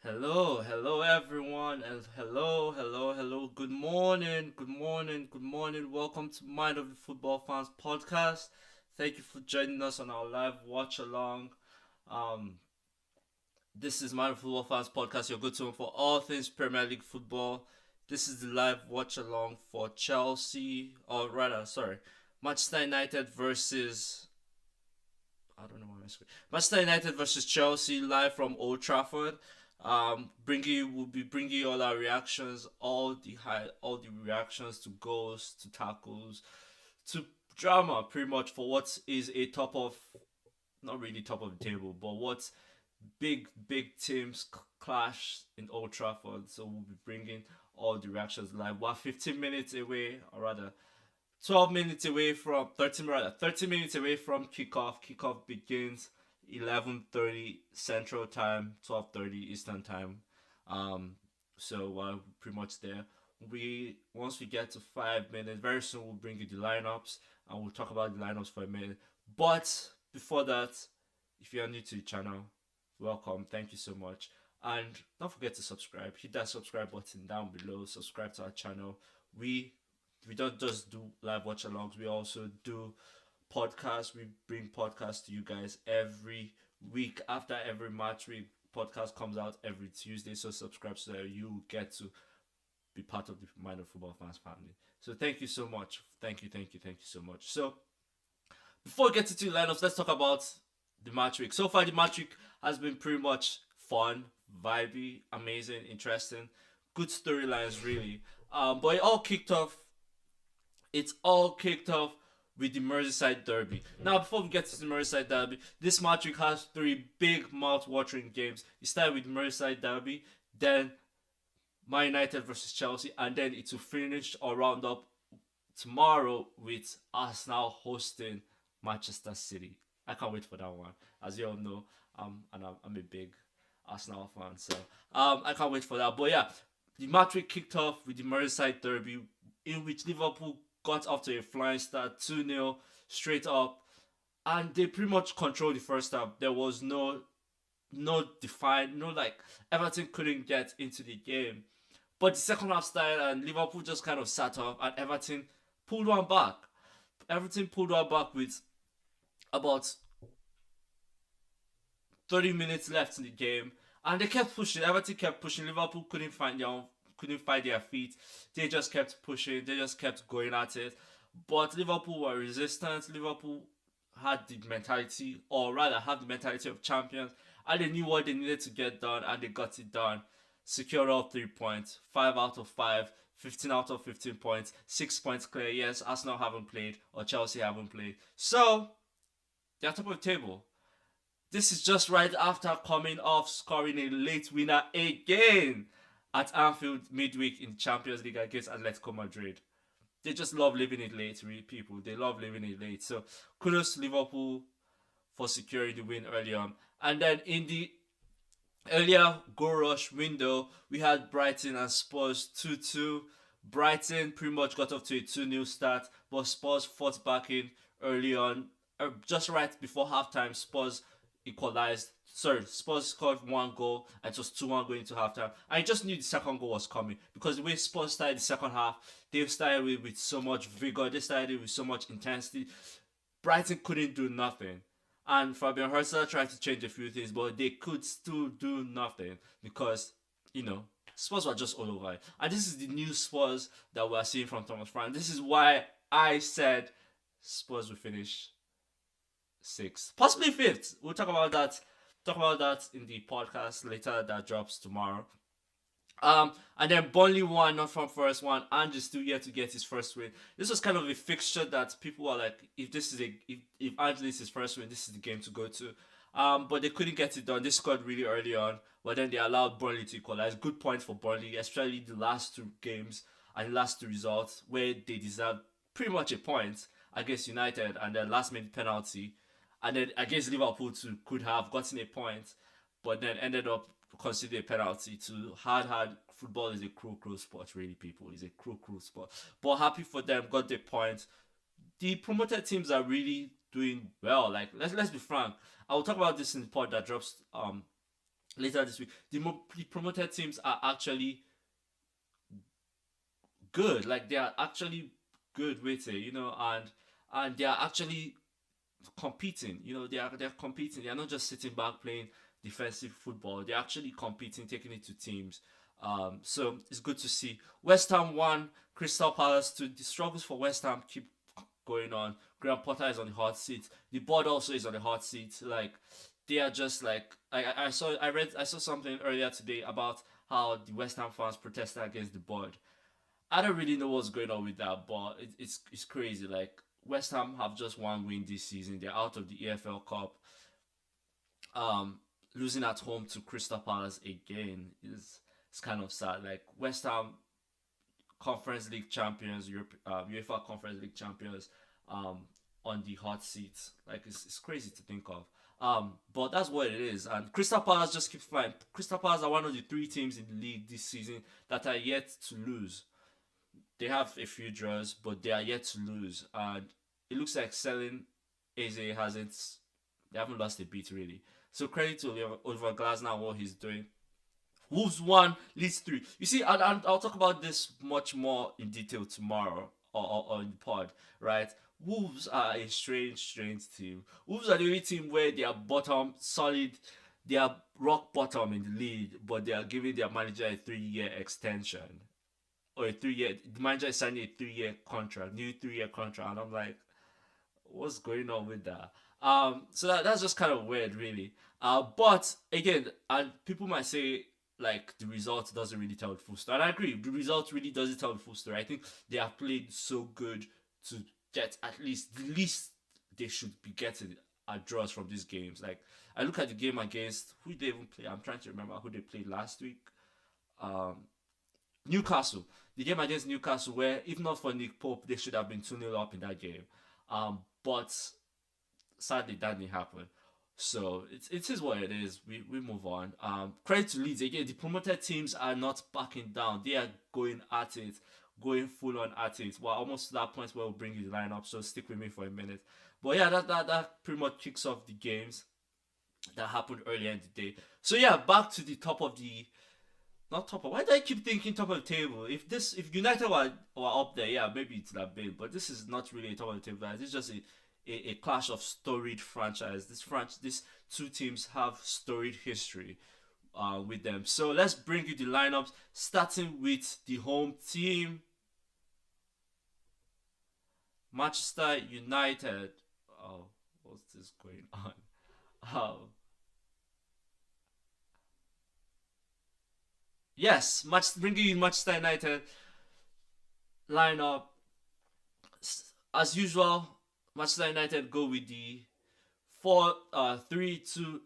Hello everyone, and hello. Good morning. Welcome to Mind of the Football Fans podcast. Thank you for joining us on our live watch along. Um, this is Mind of the Football Fans podcast, your good home for all things Premier League football. This is the live watch along for Chelsea, or rather, sorry, Manchester United versus I don't know what my screen. Manchester United versus Chelsea live from Old Trafford. We'll be bringing you all our reactions, all the reactions to goals, to tackles, to drama, pretty much for what is a top of, not really top of the table, but what big teams clash in Old Trafford. So we'll be bringing all the reactions live. We're 15 minutes away, or rather 12 minutes away from 30 minutes away from kickoff. Kickoff begins 11:30 Central Time, 12:30 Eastern Time. Um, so we're pretty much there. We Once we get to 5 minutes, very soon we'll bring you the lineups and we'll talk about the lineups for a minute. But before that, if you are new to the channel, welcome. Thank you so much. And don't forget to subscribe. Hit that subscribe button down below. Subscribe to our channel. We we don't just do live watch alongs, we also do podcasts. We bring podcasts to you guys every week after every match week. Podcast comes out every Tuesday, so subscribe so that you get to be part of the Minor Football Fans family. So thank you so much. Thank you so much. So before we get into the lineups, let's talk about the match week. So far, the match week has been pretty much fun, vibey, amazing, interesting, good storylines, really. But it all kicked off with the Merseyside Derby. Now, before we get to the Merseyside Derby, this match week has three big mouth-watering games. You start with Merseyside Derby, then Man United versus Chelsea, and then it will finish or round up tomorrow with Arsenal hosting Manchester City. I can't wait for that one. As you all know, I'm a big Arsenal fan, so I can't wait for that. But yeah, the match week kicked off with the Merseyside Derby, in which Liverpool got off to a flying start, 2-0 straight up, and they pretty much controlled the first half. There was no define, no, like, Everton couldn't get into the game. But the second half started and Liverpool just kind of sat off, and pulled one back. Everton pulled one back with about 30 minutes left in the game, and they kept pushing. Everton kept pushing. Liverpool couldn't find their feet. They just kept pushing. They just kept going at it. But Liverpool were resistant. Liverpool had the mentality, or rather, had the mentality of champions, and they knew what they needed to get done, and they got it done. Secured all 3 points, 5 out of 5, 15 out of 15 points, 6 points clear. Yes, Arsenal haven't played, or Chelsea haven't played. So, they're top of the table. This is just right after coming off scoring a late winner again at Anfield midweek in the Champions League against Atletico Madrid. They just love living it late, really, people. They love living it late. So kudos to Liverpool for securing the win early on. And then in the earlier goal rush window, we had Brighton and Spurs 2-2. Brighton pretty much got off to a 2-0 start, but Spurs fought back in early on. Just right before halftime, Spurs equalized. Sorry, Spurs scored one goal and it was 2-1 going into halftime. I just knew the second goal was coming because the way Spurs started the second half, they started with so much vigor, they started with so much intensity. Brighton couldn't do nothing. And Fabian Herser tried to change a few things, but they could still do nothing because, Spurs were just all over it. And this is the new Spurs that we're seeing from Thomas Frank. This is why I said Spurs will finish sixth, possibly fifth. We'll talk about that. Talk about that in the podcast later that drops tomorrow. And then Burnley won, not from first one. Ange is still yet to get his first win. This was kind of a fixture that people are like, if Ange is his first win, this is the game to go to. But they couldn't get it done. They scored really early on, but then they allowed Burnley to equalize. Good point for Burnley, especially the last two games and the last two results where they deserved pretty much a point against United, and then last minute penalty, and then against Liverpool too could have gotten a point, but then ended up considering a penalty too. Hard. Football is a cruel sport, really, people. It's a cruel sport. But happy for them, got the point. The promoted teams are really doing well. Like, let's be frank. I will talk about this in the pod that drops later this week. The promoted teams are actually good. Like they are actually good with it, and they are actually competing. They're competing. They are not just sitting back playing defensive football. They're actually competing, taking it to teams. So it's good to see. West Ham won, Crystal Palace 2. The struggles for West Ham keep going on. Graham Potter is on the hot seat. The board also is on the hot seat. Like they are just like I saw something earlier today about how the West Ham fans protested against the board. I don't really know what's going on with that, but it's crazy. Like West Ham have just one win this season. They're out of the EFL Cup. Um, Losing at home to Crystal Palace again is it's kind of sad. Like West Ham Conference League champions, UEFA Conference League champions, um, on the hot seat. Like it's crazy to think of. But that's what it is. And Crystal Palace just keeps flying. Crystal Palace are one of the three teams in the league this season that are yet to lose. They have a few draws, but they are yet to lose. And it looks like selling Eze hasn't. They haven't lost a beat really. So credit to Oliver Glasner and what he's doing. Wolves 1, Leeds 3. You see, I'll talk about this much more in detail tomorrow or in the pod, right? Wolves are a strange team. Wolves are the only team where they are bottom, solid, they are rock bottom in the league, but they are giving their manager a 3-year extension. Or a 3-year, the manager is signing a 3-year contract, new 3-year contract, and I'm like, what's going on with that? So that's just kind of weird, really. But again, and people might say like the result doesn't really tell the full story. And I agree, the result really doesn't tell the full story. I think they have played so good to get at least the least they should be getting are draws from these games. Like I look at the game against who they even play. I'm trying to remember who they played last week. Um, Newcastle. The game against Newcastle, where if not for Nick Pope, they should have been 2-0 up in that game. But sadly, that didn't happen. So it is what it is. We move on. Credit to Leeds again. The promoted teams are not backing down. They are going at it, going full on at it. Well, almost to that point where we'll bring you the lineup. So stick with me for a minute. But yeah, that pretty much kicks off the games that happened earlier in the day. So yeah, back to the top of the not top of. Why do I keep thinking top of the table? If United were up there, yeah, maybe it's that big. But this is not really a top of the table, guys. It's just a clash of storied franchise. These two teams have storied history with them. So let's bring you the lineups, starting with the home team, Manchester United. Oh, what's this going on? Oh, yes, bringing you Manchester United lineup as usual. Manchester United go with the 4-3-2.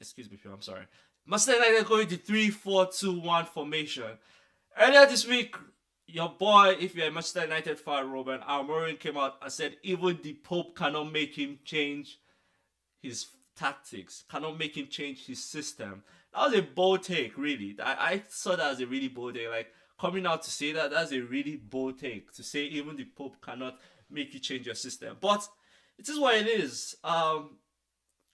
Excuse me, I'm sorry. Manchester United go with the 3-4-2-1 formation. Earlier this week, your boy, if you're a Manchester United fan, Robin Almiron came out and said even the Pope cannot make him change his tactics, cannot make him change his system. That was a bold take, really. I saw that as a really bold take. Like, coming out to say that's a really bold take. To say even the Pope cannot make you change your system. But it is what it is.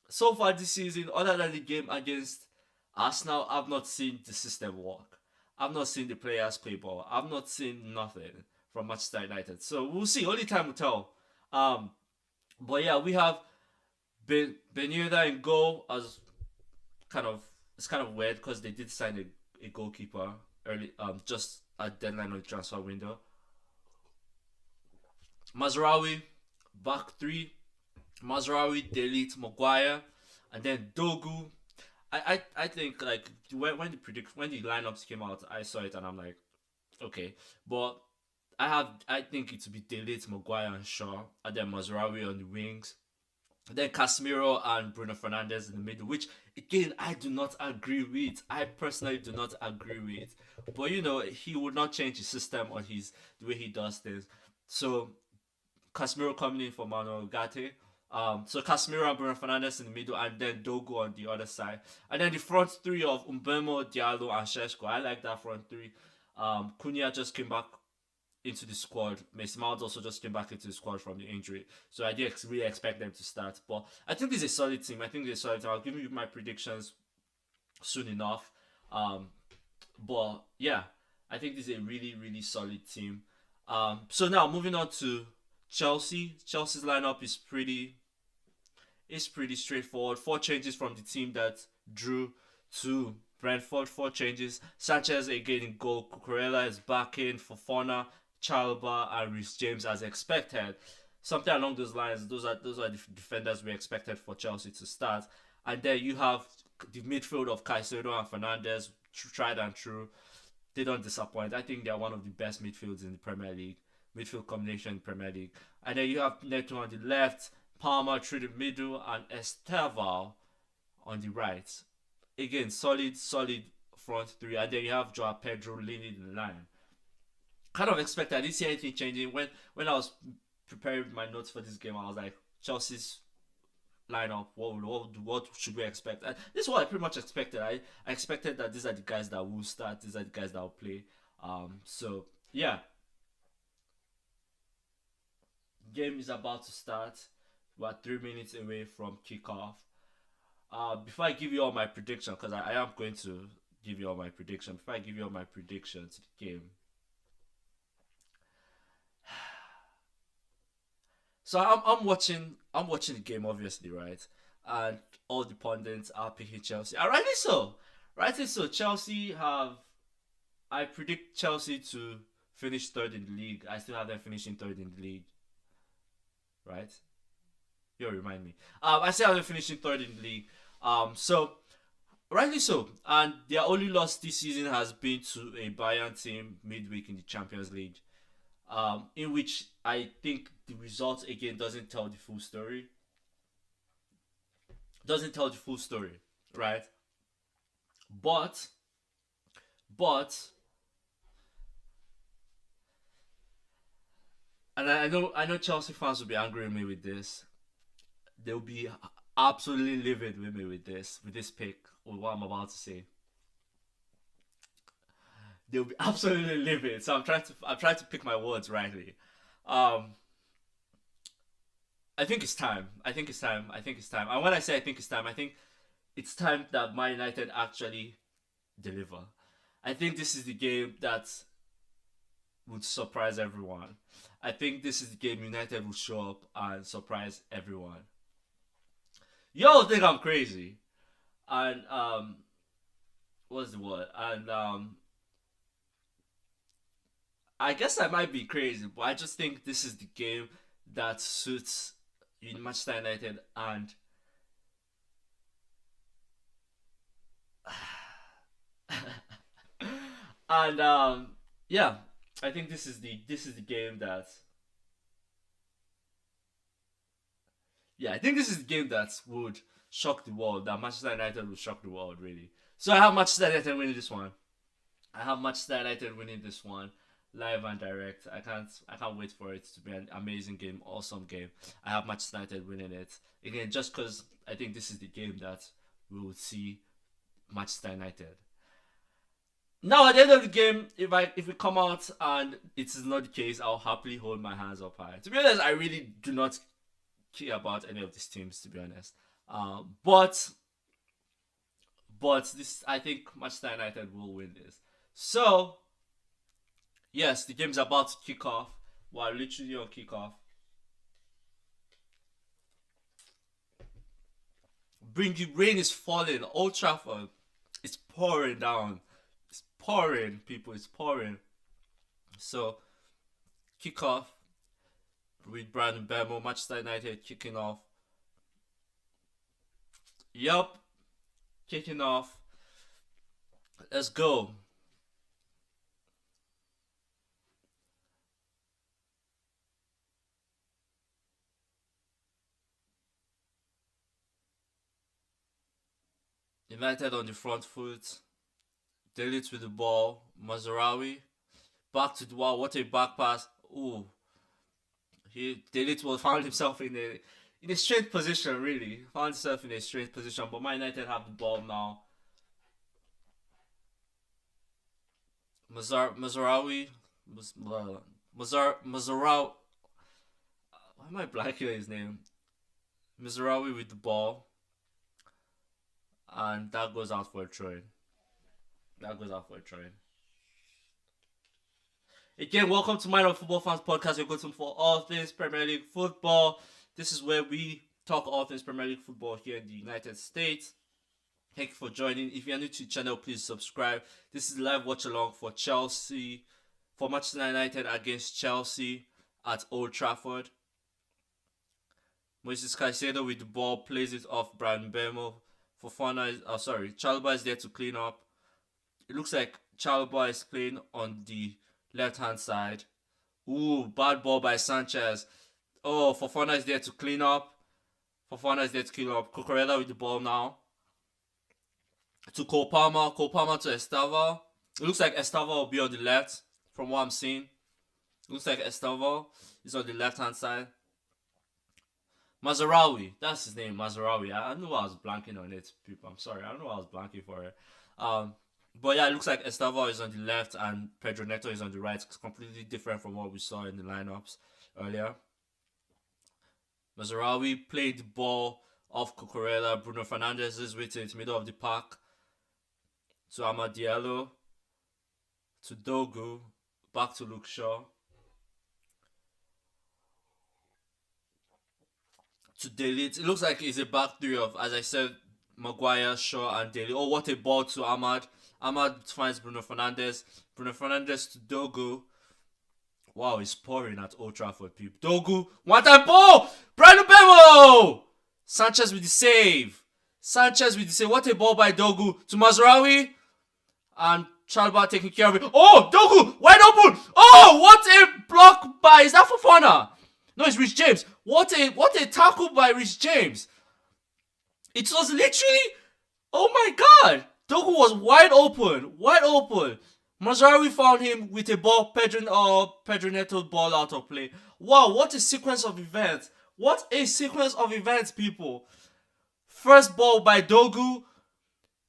So far this season, other than the game against Arsenal, I've not seen the system work. I've not seen the players play ball. I've not seen nothing from Manchester United. So we'll see. Only time will tell. But yeah, we have Beneda in goal as kind of it's kind of weird because they did sign a goalkeeper early, just at deadline of the transfer window. Mazraoui back three. Mazraoui, Delete, Maguire, and then Dogu. I think like when the lineups came out, I saw it and I'm like, okay, but I think it would be Delete, Maguire, and Shaw, and then Mazraoui on the wings. Then Casemiro and Bruno Fernandes in the middle, which again I do not agree with. I personally do not agree with. But he would not change his system or the way he does things. So Casemiro coming in for Manuel Ugarte. So Casemiro and Bruno Fernandes in the middle, and then Dogo on the other side. And then the front three of Mbemo, Diallo, and Sheshko. I like that front three. Cunha just came back into the squad. Mason Mount also just came back into the squad from the injury. So I did really expect them to start. But I think this is a solid team. I'll give you my predictions soon enough. Um, but yeah, I think this is a really really solid team. So now moving on to Chelsea. Chelsea's lineup is pretty straightforward. Four changes from the team that drew to Brentford. Four changes. Sanchez again in goal. Cucurella is back in. Fofana, Chalba, and Reece James as expected. Something along those lines. Those are the defenders we expected for Chelsea to start. And then you have the midfield of Caicedo and Fernandes, tried and true. They don't disappoint. I think they're one of the best midfields in the Premier League. Midfield combination in the Premier League. And then you have Neto on the left, Palmer through the middle, and Esteval on the right. Again, solid front three. And then you have Joao Pedro leading the line. Kind of expected. I didn't see anything changing. When I was preparing my notes for this game, I was like, Chelsea's lineup. What should we expect? And this is what I pretty much expected. I expected that these are the guys that will start. These are the guys that will play. So yeah, game is about to start. We're 3 minutes away from kickoff. Before I give you all my prediction, because I am going to give you all my prediction. Before I give you all my prediction to the game, so I'm watching the game obviously, right? And all the pundits are picking Chelsea. And rightly so. Rightly so. I predict Chelsea to finish third in the league. I still have them finishing third in the league, right? You remind me. I still have them finishing third in the league. So rightly so. And their only loss this season has been to a Bayern team midweek in the Champions League. In which I think the result again doesn't tell the full story. Doesn't tell the full story, right? But, but, and I know Chelsea fans will be angry with me with this. They'll be absolutely livid with me with this pick, with what I'm about to say. They'll be absolutely livid. So I'm trying to pick my words rightly. Um, I think it's time. I think it's time. I think it's time. And when I say I think it's time, I think it's time that Man United actually deliver. I think this is the game that would surprise everyone. I think this is the game United will show up and surprise everyone. Y'all think I'm crazy, and what's the word? And I guess I might be crazy, but I just think this is the game that suits Manchester United, and yeah, I think this is the game that yeah, I think this is the game that would shock the world. That Manchester United would shock the world really. So I have Manchester United winning this one. I have Manchester United winning this one live and direct. I can't wait for it to be an amazing game, awesome game. I have Manchester United winning it again, just because I think this is the game that we will see Manchester United. Now at the end of the game, if we come out and it is not the case, I'll happily hold my hands up high. To be honest, I really do not care about any of these teams. To be honest, but this I think Manchester United will win this. So yes, the game's about to kick off. We're literally on kickoff. Bring the rain is falling. Old Trafford is pouring down. It's pouring, people. It's pouring. So kickoff with Brandon Bemo, Manchester United kicking off. Yup, kicking off. Let's go. United on the front foot. Delete with the ball. Mazarawi. Back to the wall. What a back pass. Ooh. Delete will found himself in a strange position, really. Found himself in a strange position. But Man United have the ball now. Mazarawi. Mazarawi. Why am I blanking on his name? Mazarawi with the ball. and that goes out for a throw-in. That goes out for a throw-in. Again, welcome to Minor Football Fans Podcast. You're going for all things Premier League football. This is where we talk all things Premier League football here in the United States. Thank you for joining. If you're new to the channel, please subscribe. This is live watch along for Chelsea, for Manchester United against Chelsea at Old Trafford. Moises Caicedo with the ball plays it off Bryan Mbeumo. Chalobah is there to clean up. It looks like Chalobah is playing on the left-hand side. Ooh, bad ball by Sanchez. Oh, Fofana is there to clean up. Cucurella with the ball now. To Cole Palmer to Estava. It looks like Estava will be on the left from what I'm seeing. It looks like Estava is on the left-hand side. Mazraoui, that's his name, Mazraoui. I know I was blanking on it, people. I'm sorry, I don't know I was blanking for it. But yeah, it looks like Estava is on the left and Pedro Neto is on the right. It's completely different from what we saw in the lineups earlier. Mazraoui played the ball off Cucurella. Bruno Fernandes is with it, middle of the park. To Amad Diallo. To Dogu. Back to Luke Shaw. To Daly. It looks like it's a back three of, as I said, Maguire, Shaw, and Daly. Oh, what a ball to Amad. Amad finds Bruno Fernandes. Bruno Fernandes to Dogu. Wow, he's pouring at Old Trafford, people. Dogu. One time ball! Bryan Mbeumo! Sanchez with the save. What a ball by Dogu to Mazraoui. And Chalobah taking care of it. Oh, Dogu! Wide open! Oh, what a block by... Is that Fofana? No, it's Reece James. What a tackle by Reece James. It was literally... Oh my god! Dogu was wide open. Mazraoui found him with a ball. Pedro Neto ball out of play. Wow, what a sequence of events. People. First ball by Dogu.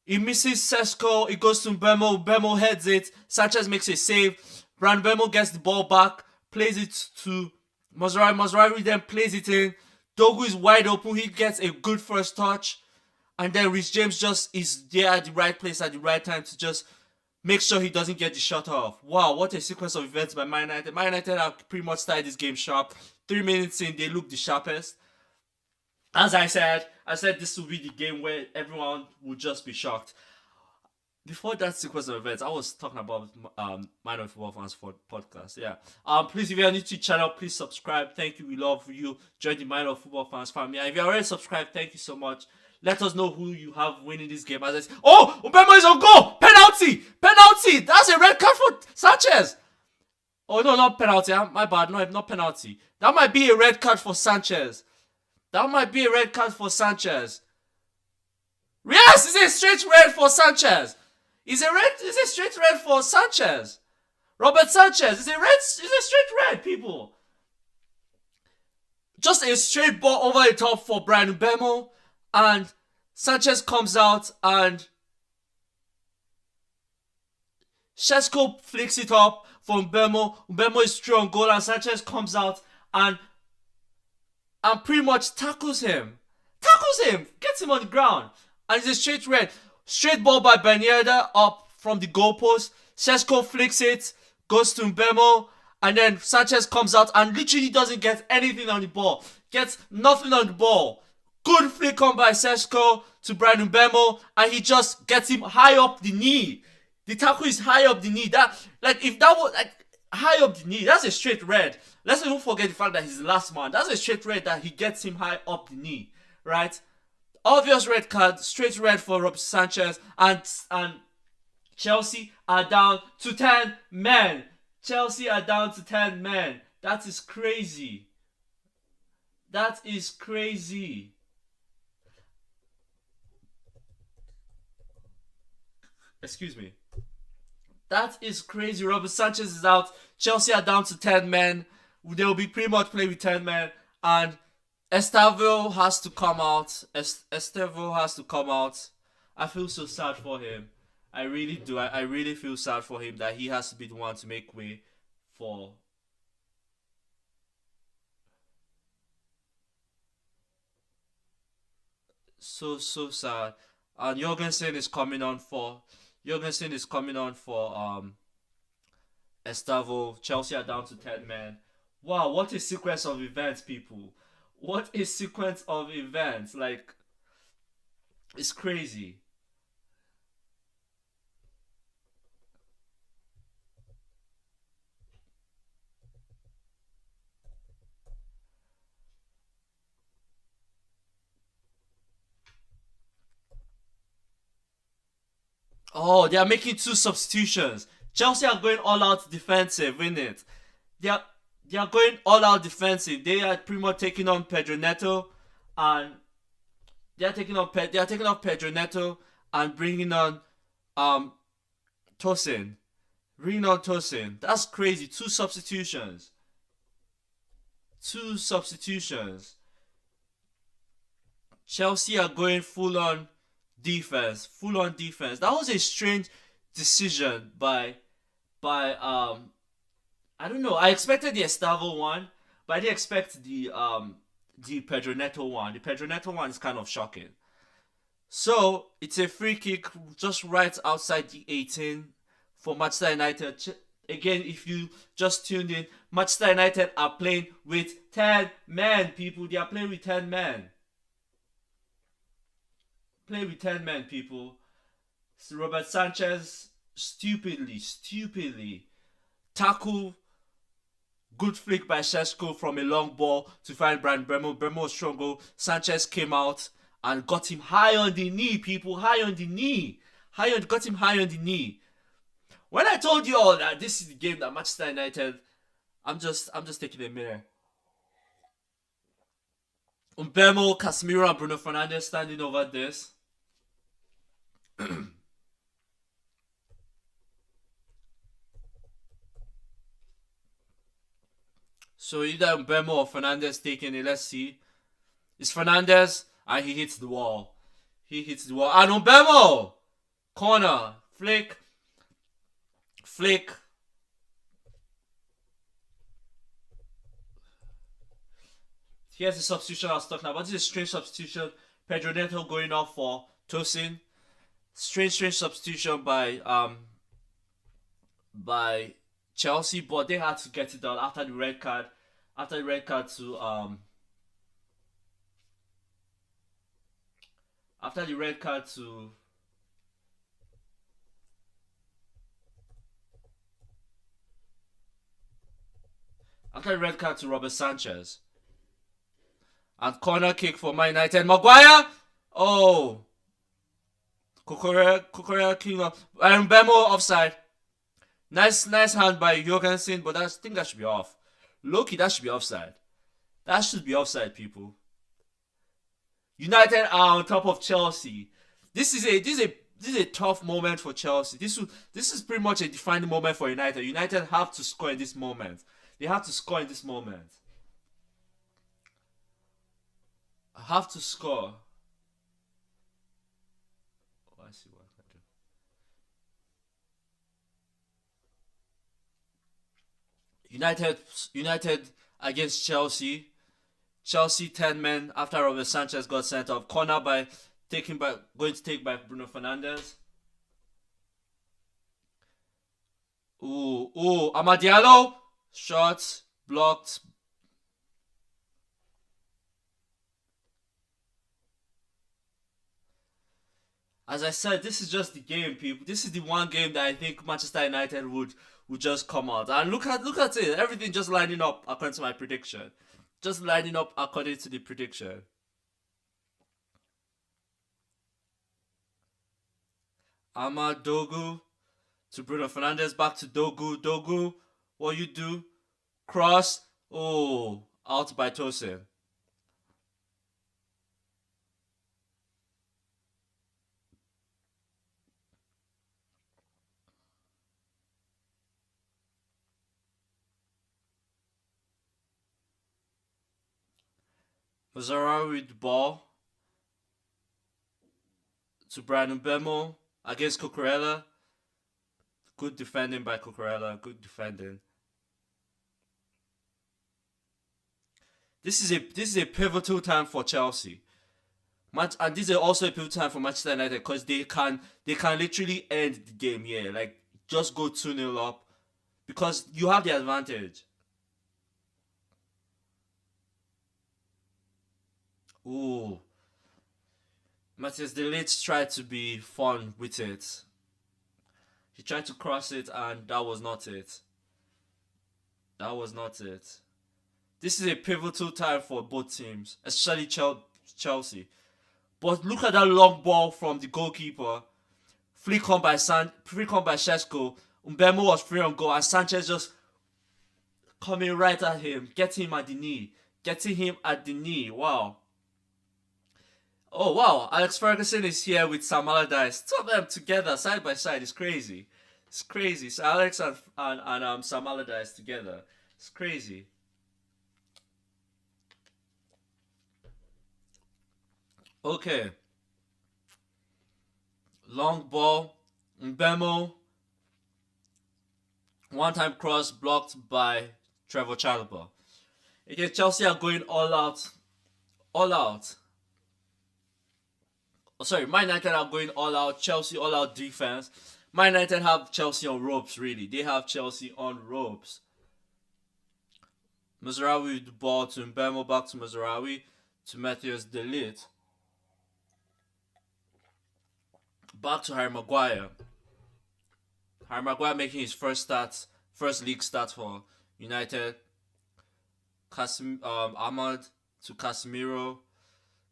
He misses Sesko. It goes to Mbeumo. Mbeumo heads it. Sanchez makes a save. Bryan Mbeumo gets the ball back. Plays it to Mazraoui. Mazraoui then plays it in. Dogu is wide open. He gets a good first touch. And then Reece James just is there at the right place at the right time to just make sure he doesn't get the shot off. Wow, what a sequence of events by Man United. Man United have pretty much started this game sharp. 3 minutes in, they look the sharpest. As I said this will be the game where everyone will just be shocked. Before that sequence of events, I was talking about Minor Football Fans podcast. Yeah. Please, if you're new to the channel, please subscribe. Thank you. We love you. Join the Minor Football Fans family. And if you're already subscribed, thank you so much. Let us know who you have winning this game. As I say, oh, Mbeumo is on goal. Penalty. That's a red card for Sanchez. Oh no, not penalty. My bad. No, not penalty. That might be a red card for Sanchez. Yes, it's a straight red for Sanchez. It's a straight red for Sanchez. Robert Sanchez. It's a straight red, people. Just a straight ball over the top for Bryan Mbeumo. And Sanchez comes out and Sesko flicks it up for Mbeumo. Mbeumo is through on goal and Sanchez comes out and pretty much tackles him. Gets him on the ground. And it's a straight red. Straight ball by Ben Yedder up from the goalpost. Sesko flicks it, goes to Mbeumo, and then Sanchez comes out and literally doesn't get anything on the ball. Gets nothing on the ball. Good flick on by Sesko to Bryan Mbeumo, and he just gets him high up the knee. The tackle is high up the knee. If that was high up the knee, that's a straight red. Let's not even forget the fact that he's the last man. That's a straight red that he gets him high up the knee, right? Obvious red card, straight red for Rob Sanchez, and Chelsea are down to 10 men. That is crazy. Excuse me. That is crazy. Robert Sanchez is out. Chelsea are down to 10 men. They will be pretty much playing with 10 men. And Estevao has to come out. I feel so sad for him. I really do. I really feel sad for him that he has to be the one to make way for... So sad. And Jorgensen is coming on for Estavo. Chelsea are down to 10 men. Wow, what a sequence of events, people. What a sequence of events. Like, it's crazy. Oh, they are making two substitutions. Chelsea are going all out defensive, isn't it? They are they are going all out defensive. They are pretty much taking on Pedro Neto, and they are taking on Pedro Neto and bringing on um Tosin. Bringing on Tosin. That's crazy. Two substitutions. Two substitutions. Chelsea are going full on defense. Full on defense. That was a strange decision by I don't know. I expected the Estavo one, but I didn't expect the Pedro Neto one. The Pedro Neto one is kind of shocking. So it's a free kick just right outside the 18 for Manchester United. Again, if you just tuned in, Manchester United are playing with 10 men, people. They are playing with 10 men. Play with 10 men, people. So Robert Sanchez stupidly tackle. Good flick by Sheshko from a long ball to find Brian Bremo. Bremo struggled. Sanchez came out and got him high on the knee, people. High on the knee. Got him high on the knee. When I told you all that this is the game that Manchester United, I'm just taking a minute. Mbemo, Casemiro, and Bruno Fernandes standing over this. So either Mbemo or Fernandes taking it. Let's see. It's Fernandes and he hits the wall. And Mbemo! Corner. Flick. Here's the substitution I was talking about. This is a strange substitution. Pedro Neto going off for Tosin. Strange substitution by Chelsea, but they had to get it done after the red card. After the red card to after the red card to after the red card to Robert Sanchez. And corner kick for Man United. Maguire! Oh! Kukurea king up. And Bemo offside. Nice hand by Jorgensen, but I think that should be off. Loki, that should be offside. That should be offside, people. United are on top of Chelsea. This is a tough moment for Chelsea. This is pretty much a defining moment for United. United have to score in this moment. They have to score in this moment. Have to score. Oh, I see what I do. United against Chelsea. Chelsea 10 men after Robert Sanchez got sent off. Corner going to take by Bruno Fernandes. Amad Diallo. Shot blocked. As I said, this is just the game, people. This is the one game that I think Manchester United would just come out. And look at it. Everything just lining up according to my prediction. Just lining up according to the prediction. Amad Dogu to Bruno Fernandes, back to Dogu. Dogu, what you do? Cross. Oh, out by Tosin. Mazzara with the ball to Brandon Bemo against Cucurella. Good defending by Cucurella. Good defending. This is a pivotal time for Chelsea. And this is also a pivotal time for Manchester United because they can literally end the game here. Like just go 2-0 up because you have the advantage. Ooh, Matthias De Ligt tried to be fun with it. He tried to cross it, and that was not it. That was not it. This is a pivotal time for both teams, especially Chelsea. But look at that long ball from the goalkeeper. Flick on by Shesko. Mbemo was free on goal, and Sanchez just coming right at him, getting him at the knee, getting him at the knee. Wow. Oh wow, Alex Ferguson is here with Sam Allardyce. Two of them together, side by side, is crazy. It's crazy. So Alex and Sam Allardyce together. It's crazy. Okay. Long ball. Mbemo. One time cross blocked by Trevor Chalobah. Again, Chelsea are going all out. All out. Oh, sorry, Man United are going all out. Chelsea all out defense. Man United have Chelsea on ropes, really. They have Chelsea on ropes. Mazraoui with the ball to Mbemo, back to Mazraoui, to Matthias De Ligt. Back to Harry Maguire. Harry Maguire making his first league start for United. Ahmad to Casemiro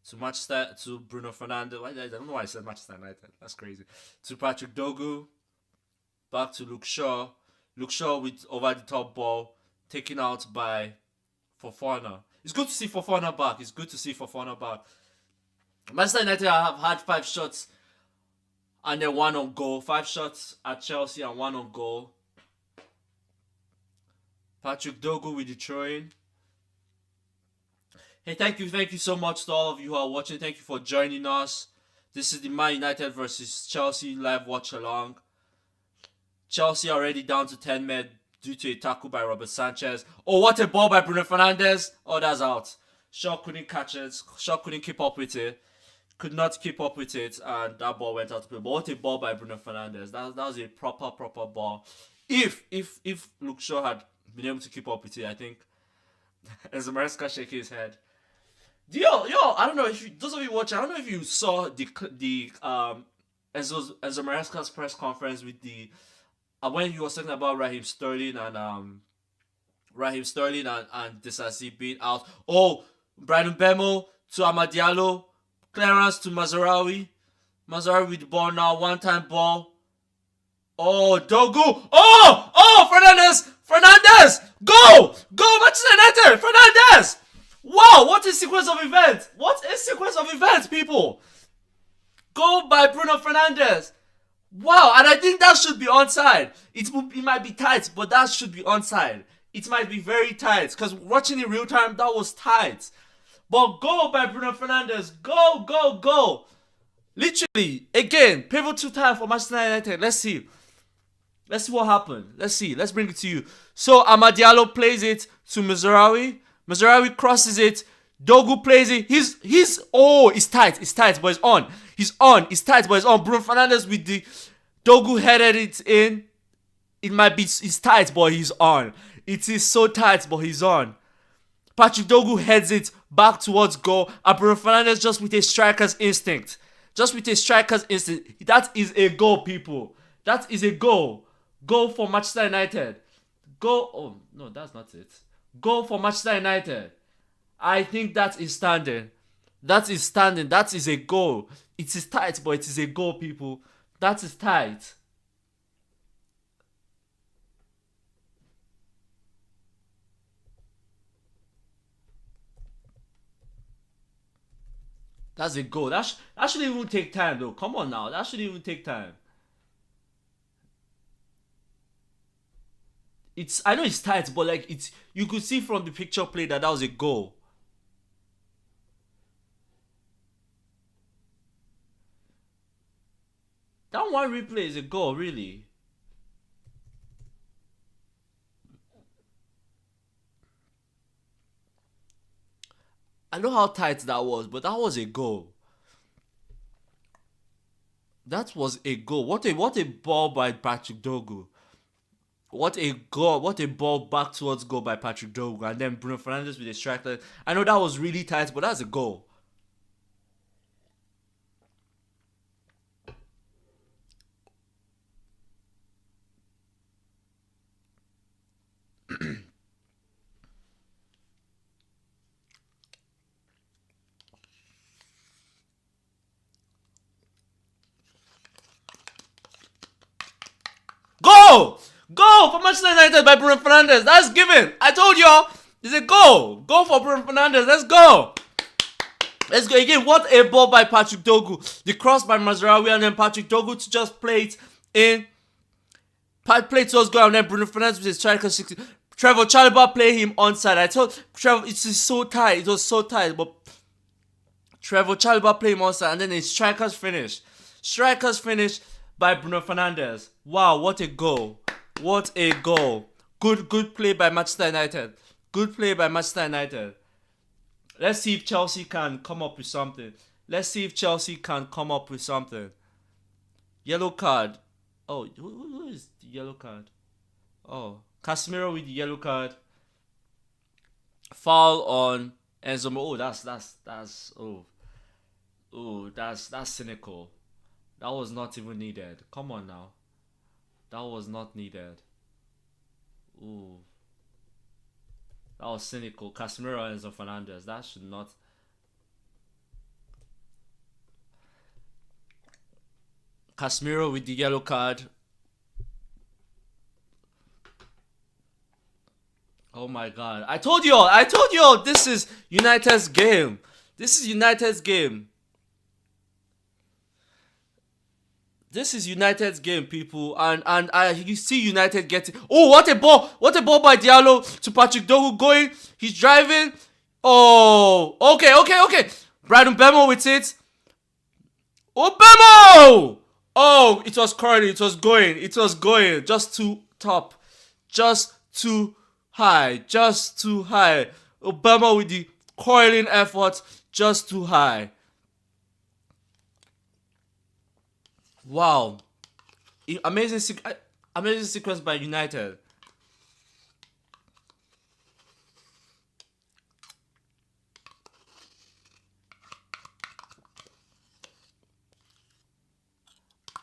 to Manchester to Bruno Fernandes. I don't know why I said Manchester United. That's crazy. To Patrick Dogu. Back to Luke Shaw. Luke Shaw with over the top ball taken out by Fofana. It's good to see Fofana back. It's good to see Fofana back. Manchester United have had 5 shots and then 1 on goal. 5 shots at Chelsea and 1 on goal. Patrick Dogu with the throw-in. Hey, thank you so much to all of you who are watching. Thank you for joining us. This is the Man United versus Chelsea live watch along. Chelsea already down to 10 men due to a tackle by Robert Sanchez. Oh, what a ball by Bruno Fernandes. Oh, that's out. Shaw couldn't catch it. Shaw couldn't keep up with it. Could not keep up with it, and that ball went out to play. But what a ball by Bruno Fernandes. That was a proper ball. If Luke Shaw had been able to keep up with it, I think Enzo Maresca shaking his head. Yo, I don't know if those of you watching, I don't know if you saw the Enzo Maresca's press conference with the when he was talking about Raheem Sterling and Disasi being out. Oh, Brandon Bemo to Amad Diallo, clearance to Mazraoui with the ball now, one time ball. Oh, Dogu. Oh, Fernandes, go, Manchester United, Fernandes. Wow, what a sequence of events, people. Goal by Bruno Fernandes. Wow, and I think that should be onside. It might be tight, but that should be onside. It might be very tight, because watching in real time, that was tight. But goal by Bruno Fernandes. Go. Literally, again, pivotal time for Manchester United. Let's see what happened. Let's bring it to you. So, Amad Diallo plays it to Mazraoui. Mazraoui crosses it. Dogu plays it. It's tight, but it's on. It's tight, but it's on. Bruno Fernandes with the Dogu headed it in. It's tight, but he's on. It is so tight, but he's on. Patrick Dogu heads it back towards goal. And Bruno Fernandes just with a striker's instinct. That is a goal, people. That is a goal. Goal for Manchester United. Goal. Oh, no, that's not it. Goal for Manchester United. I think that is standing. That is a goal. It is tight, but it is a goal, people. That is tight. That's a goal. That shouldn't even take time, though. Come on now. That shouldn't even take time. I know it's tight, but like you could see from the picture play that was a goal. That one replay is a goal, really. I know how tight that was, but that was a goal. That was a goal. What a ball by Patrick Dogu. What a goal! What a ball back towards goal by Patrick Dogu, and then Bruno Fernandes with a strike. I know that was really tight, but that's a goal. Goal! Goal for Manchester United by Bruno Fernandes. That's given. I told y'all. It's a goal. Goal for Bruno Fernandes. Let's go. Let's go again. What a ball by Patrick Dogu. The cross by Mazraoui, and then Patrick Dogu to just play it in. Play it towards goal, and then Bruno Fernandes with his striker 60. Trevor Chalobah play him onside. I told Trevor it's so tight. It was so tight, but Trevor Chalobah play him onside, and then his strikers finish. Strikers finish by Bruno Fernandes. Wow, what a goal. What a goal. Good play by Manchester United. Good play by Manchester United. Let's see if Chelsea can come up with something. Let's see if Chelsea can come up with something. Yellow card. Oh, who is the yellow card? Oh, Casemiro with the yellow card. Foul on Enzo. Oh, that's cynical. That was not even needed. Come on now. That was not needed. Ooh. That was cynical. Casemiro and Enzo Fernandez. That should not. Casemiro with the yellow card. Oh my god. I told you all. This is United's game. This is United's game. This is United's game, people, and you see United getting. Oh, what a ball! What a ball by Diallo to Patrick Dogu going. He's driving. Oh, okay. Brandon Bemo with it. Oh, Bemo! Oh, it was curling. It was going. Just too top. Just too high. Oh, Bemo with the curling effort. Just too high. Wow. Amazing sequence by United.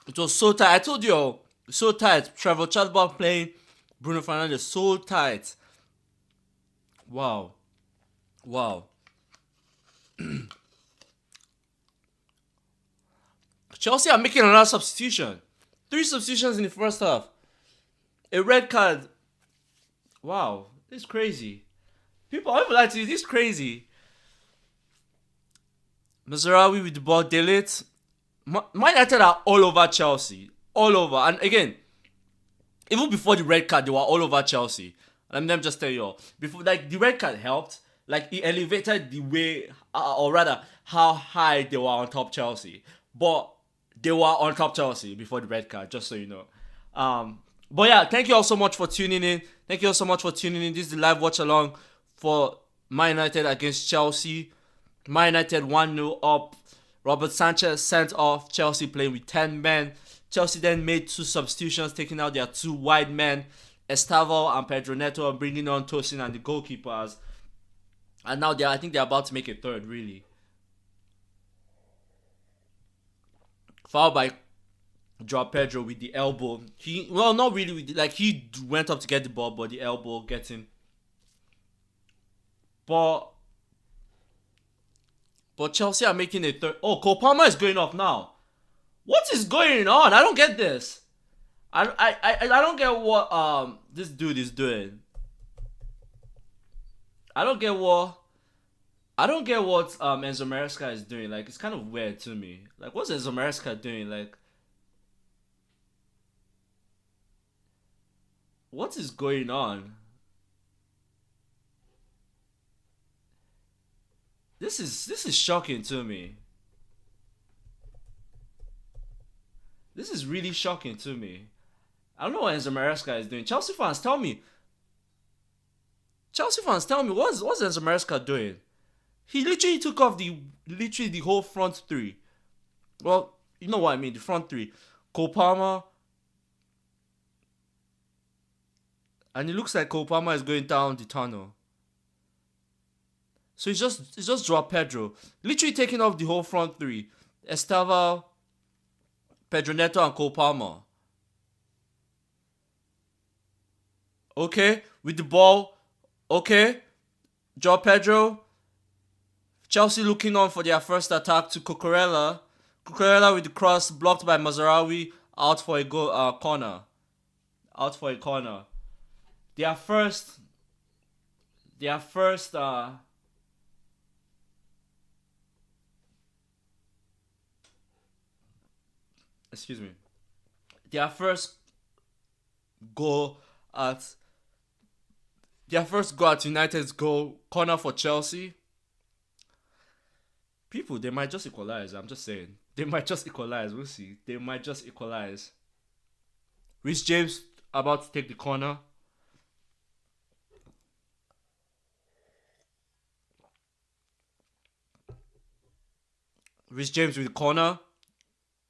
It was so tight. I told you all. So tight. Trevor Chalobah playing Bruno Fernandes. So tight. Wow. Chelsea are making another substitution. 3 substitutions in the first half. A red card. Wow. This is crazy. People, I would like to say this is crazy. Mazraoui with the ball. Delete. Man United are all over Chelsea. All over. And again, even before the red card, they were all over Chelsea. Let me just tell you all. Before, the red card helped. It elevated the way, or rather, how high they were on top Chelsea. But they were on top Chelsea before the red card, just so you know. But yeah, thank you all so much for tuning in. This is the live watch along for Man United against Chelsea. Man United 1-0 up. Robert Sanchez sent off. Chelsea playing with 10 men. Chelsea then made 2 substitutions, taking out their 2 wide men, Estevao and Pedro Neto, and bringing on Tosin and the goalkeepers. And now I think they're about to make a third, really. Foul by Joao Pedro with the elbow. Not really he went up to get the ball, but the elbow gets him. But Chelsea are making a third. Oh, Cole Palmer is going off now. What is going on? I don't get this. I don't get what this dude is doing. I don't get what Enzo Maresca is doing. It's kind of weird to me. What's Enzo Maresca doing? What is going on? This is shocking to me. This is really shocking to me. I don't know what Enzo Maresca is doing. Chelsea fans, tell me. What's Enzo Maresca doing? He literally took off the whole front 3. Well, You know what I mean? The front three. Cole Palmer, and it looks like Cole Palmer is going down the tunnel. So it's just drop Pedro. Literally taking off the whole front three. Esteva, Pedro Neto, and Cole Palmer. Okay, with the ball. Okay, Joao Pedro. Chelsea looking on for their first attack to Cucurella. Cucurella with the cross blocked by Mazarawi. Out for a goal, corner. Out for a corner. Their first. Their first. Excuse me. Their first goal at. Their first goal at United's goal corner for Chelsea. People, they might just equalize. I'm just saying. They might just equalize. We'll see. They might just equalize. Rhys James about to take the corner. Rhys James with the corner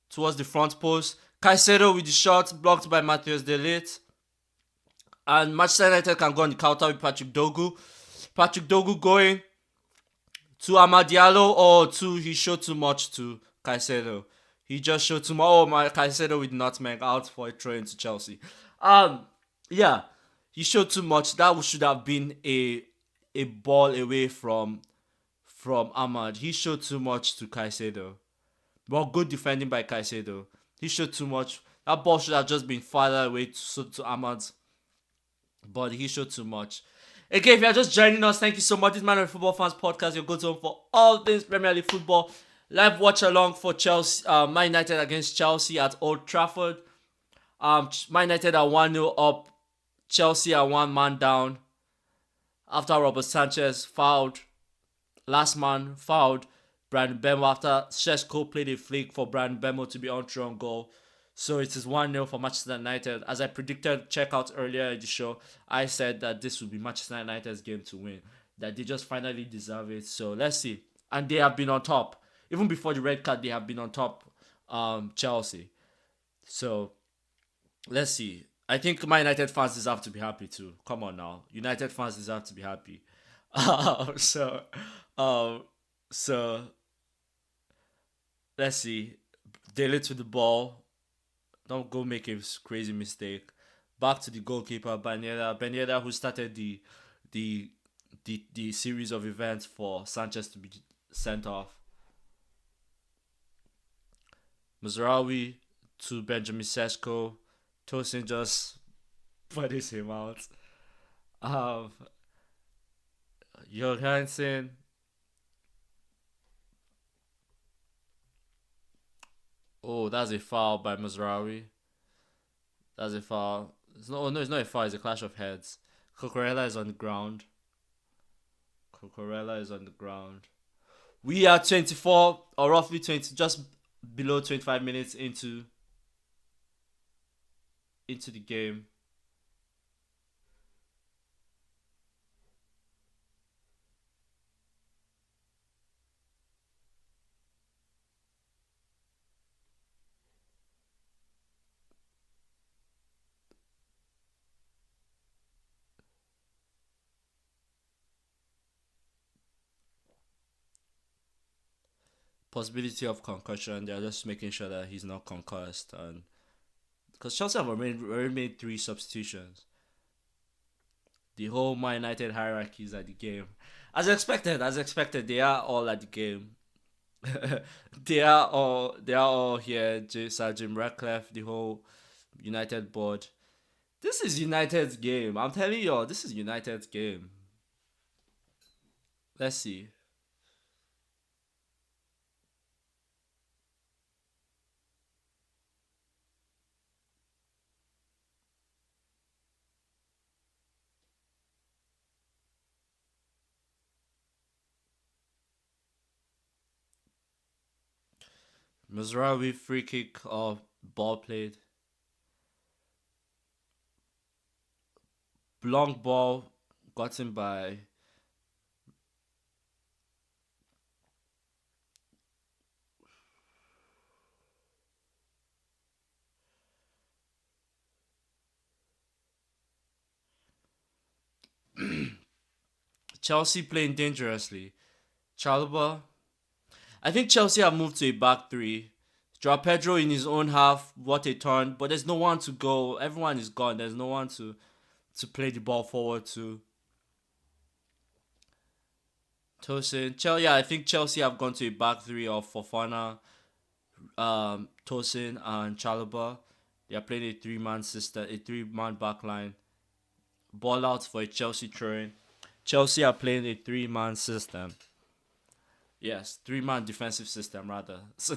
towards the front post. Caicedo with the shot blocked by Matheus De Ligt. And Manchester United can go on the counter with Patrick Dogu. Patrick Dogu going to Amad Diallo, or to he showed too much to Caicedo. He just showed too much. Oh my, Caicedo with nutmeg out for a throw into Chelsea. Yeah, he showed too much. That should have been a ball away from Ahmad. He showed too much to Caicedo. Well, good defending by Caicedo. He showed too much. That ball should have just been farther away to Ahmad, but he showed too much. Again, if you're just joining us, thank you so much. This Man of Football Fans podcast, your go-to home for all things Premier League football. Live watch along for Chelsea, Man United against Chelsea at Old Trafford. Man United are 1-0 up. Chelsea are 1 man down. After Robert Sanchez fouled. Last man fouled Brandon Bemo after Šeško played a flick for Brandon Bemo to be on true on goal. So it is 1-0 for Manchester United. As I predicted, check out earlier in the show, I said that this would be Manchester United's game to win. That they just finally deserve it. So let's see. And they have been on top. Even before the red card, they have been on top, Chelsea. So let's see. I think my United fans deserve to be happy too. Come on now. United fans deserve to be happy. So let's see. De Ligt with the ball. Don't go make a crazy mistake. Back to the goalkeeper, Banyeda, who started the series of events for Sanchez to be sent off. Mazraoui to Benjamin Sesko. Tosin just punished him out. Johansson. Oh, that's a foul by Mazraoui. That's a foul. It's not a foul. It's a clash of heads. Cucurella is on the ground. We are 24 or roughly 20, just below 25 minutes into the game. Possibility of concussion. They're just making sure that he's not concussed, and because Chelsea have already made 3 substitutions. The whole Man United hierarchy is at the game. As expected, they are all at the game. they are all here. Sir Jim Ratcliffe, the whole United board. This is United's game. I'm telling you all, this is United's game. Let's see. Mazraoui free kick or ball played. Long ball gotten by Chelsea playing dangerously. Chalobah. I think Chelsea have moved to a back three. Joao Pedro in his own half, what a turn. But there's no one to go. Everyone is gone. There's no one to play the ball forward to. Tosin. Yeah, I think Chelsea have gone to a back three of Fofana, Tosin, and Chalobah. They are playing a three-man system, a three-man back line. Ball out for a Chelsea train. Chelsea are playing a three-man system. Yes, three-man defensive system rather. So,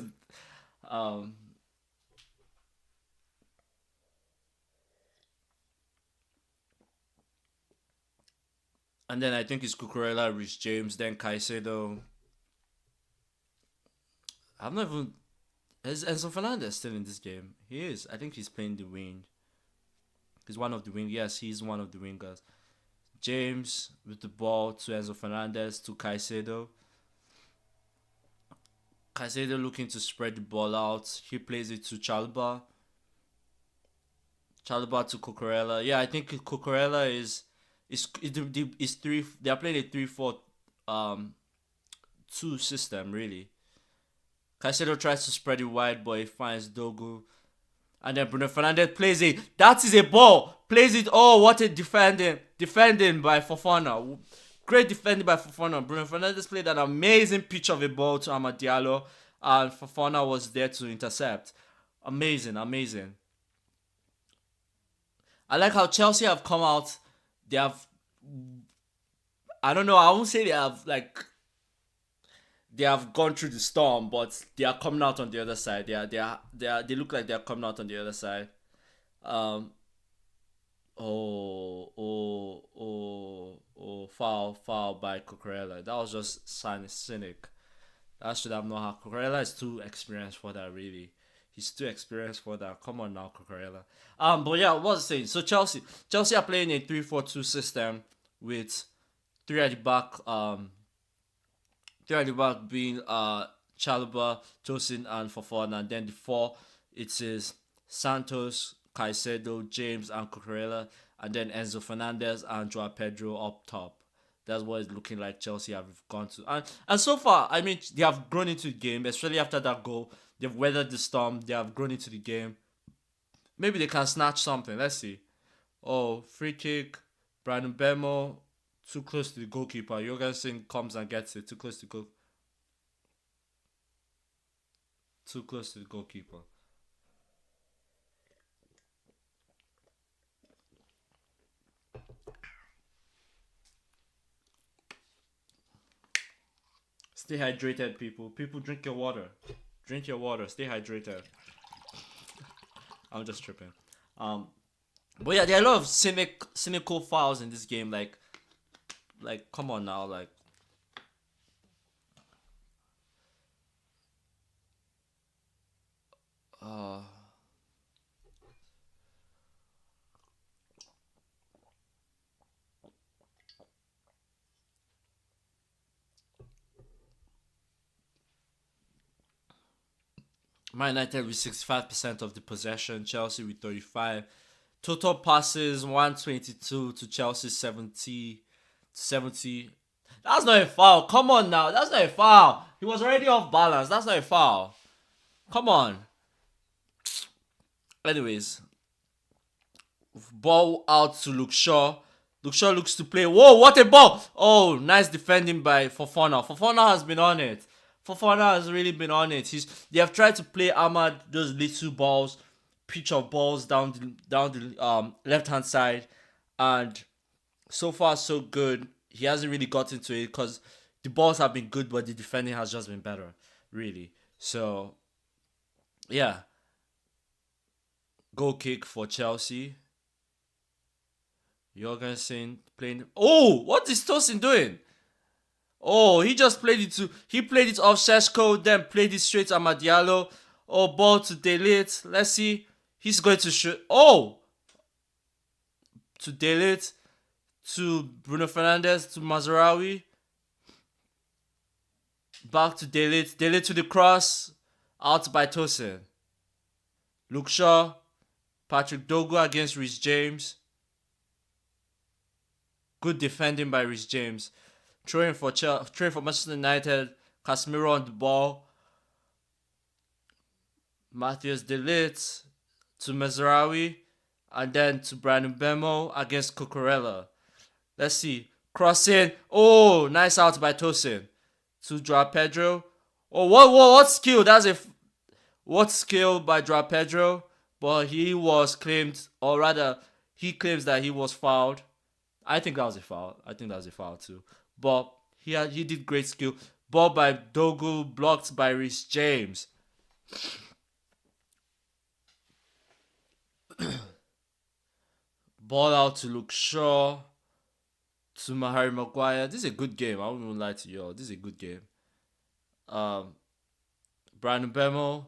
um, and then I think it's Cucurella, Rich James, then Caicedo. I've not even. Is Enzo Fernandez still in this game? He is. I think he's playing the wing. He's one of the wing. Yes, he's one of the wingers. James with the ball to Enzo Fernandez to Caicedo. Caicedo looking to spread the ball out. He plays it to Chalobah. Chalobah to Cucurella. Yeah, I think Cucurella is three. They are playing a 3-4 2 system really. Caicedo tries to spread it wide, but he finds Dogu. And then Bruno Fernandes plays it. That is a ball. Plays it. Oh, what a defending. Defending by Fofana. Great defending by Fofana. Bruno Fernandes played an amazing pitch of a ball to Amad Diallo. And Fofana was there to intercept. Amazing, amazing. I like how Chelsea have come out. They have... I don't know. I won't say they have like... They have gone through the storm, but they are coming out on the other side. They look like they are coming out on the other side. Um. Foul by Cucurella. That was just cynic. That should have known how. Cucurella is too experienced for that. Really, he's too experienced for that. Come on now, Cucurella. But yeah, what was I saying? So Chelsea are playing a 3-4-2 system with three at the back. Three at the back being Chalobah, Tosin, and Fofana. And then the four, it is Santos, Caicedo, James, and Cucurella. And then Enzo Fernandez and Joao Pedro up top. That's what it's looking like Chelsea have gone to. And so far, I mean, they have grown into the game, especially after that goal. They've weathered the storm. They have grown into the game. Maybe they can snatch something. Let's see. Oh, free kick. Brandon Bemo. Too close to the goalkeeper. Jorgensen comes and gets it. Too close to go. Too close to the goalkeeper. Stay hydrated, people. People, drink your water. Drink your water. Stay hydrated. I'm just tripping. But yeah, there are a lot of cynical fouls in this game. Like, come on now, like. Man United with 65% of the possession, Chelsea with 35. Total passes 122 to Chelsea 70. That's not a foul. Come on now. That's not a foul. He was already off balance. That's not a foul. Come on. Anyways. Ball out to Luke Shaw. Luke Shaw looks to play. Whoa, what a ball. Oh, nice defending by Fofana. Fofana has been on it. Fofana has really been on it. They have tried to play Ahmad those little balls, pitch of balls down the left hand side, and so far so good. He hasn't really got into it because the balls have been good, but the defending has just been better, really. So, yeah. Goal kick for Chelsea. Jorgensen playing. Oh, what is Tosin doing? Oh, he just played it off Šeško, then played it straight to Amad Diallo. Oh, ball to Delete. Let's see. He's going to shoot. Oh! To Delete. To Bruno Fernandes. To Mazraoui. Back to Delete. Delete to the cross. Out by Tosin. Luke Shaw. Patrick Dogu against Rhys James. Good defending by Rhys James. throwing for Manchester United. Casemiro on the ball. Matthias De Ligt to Mazraoui, and then to Brandon Bemo against Cucurella. Let's see. Crossing. Oh, nice out by Tosin. To Joao Pedro. Oh, what skill? What skill by Joao Pedro? But he was claimed, or rather, he claims that he was fouled. I think that was a foul. I think that was a foul too. But he did great skill. Ball by Dogu, blocked by Reece James. Ball out to Luke Shaw. To Harry Maguire. This is a good game. I won't even lie to you all. This is a good game. Brandon Bemo.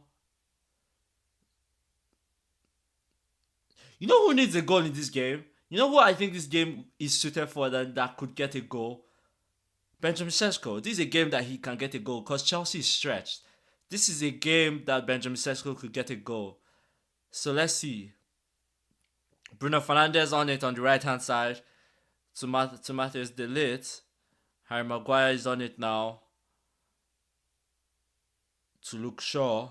You know who needs a goal in this game? You know who I think this game is suited for that could get a goal? Benjamin Sesko. This is a game that he can get a goal because Chelsea is stretched. This is a game that Benjamin Sesko could get a goal. So let's see. Bruno Fernandes on it on the right hand side. To Matthias De Ligt. Harry Maguire is on it now. To Luke Shaw.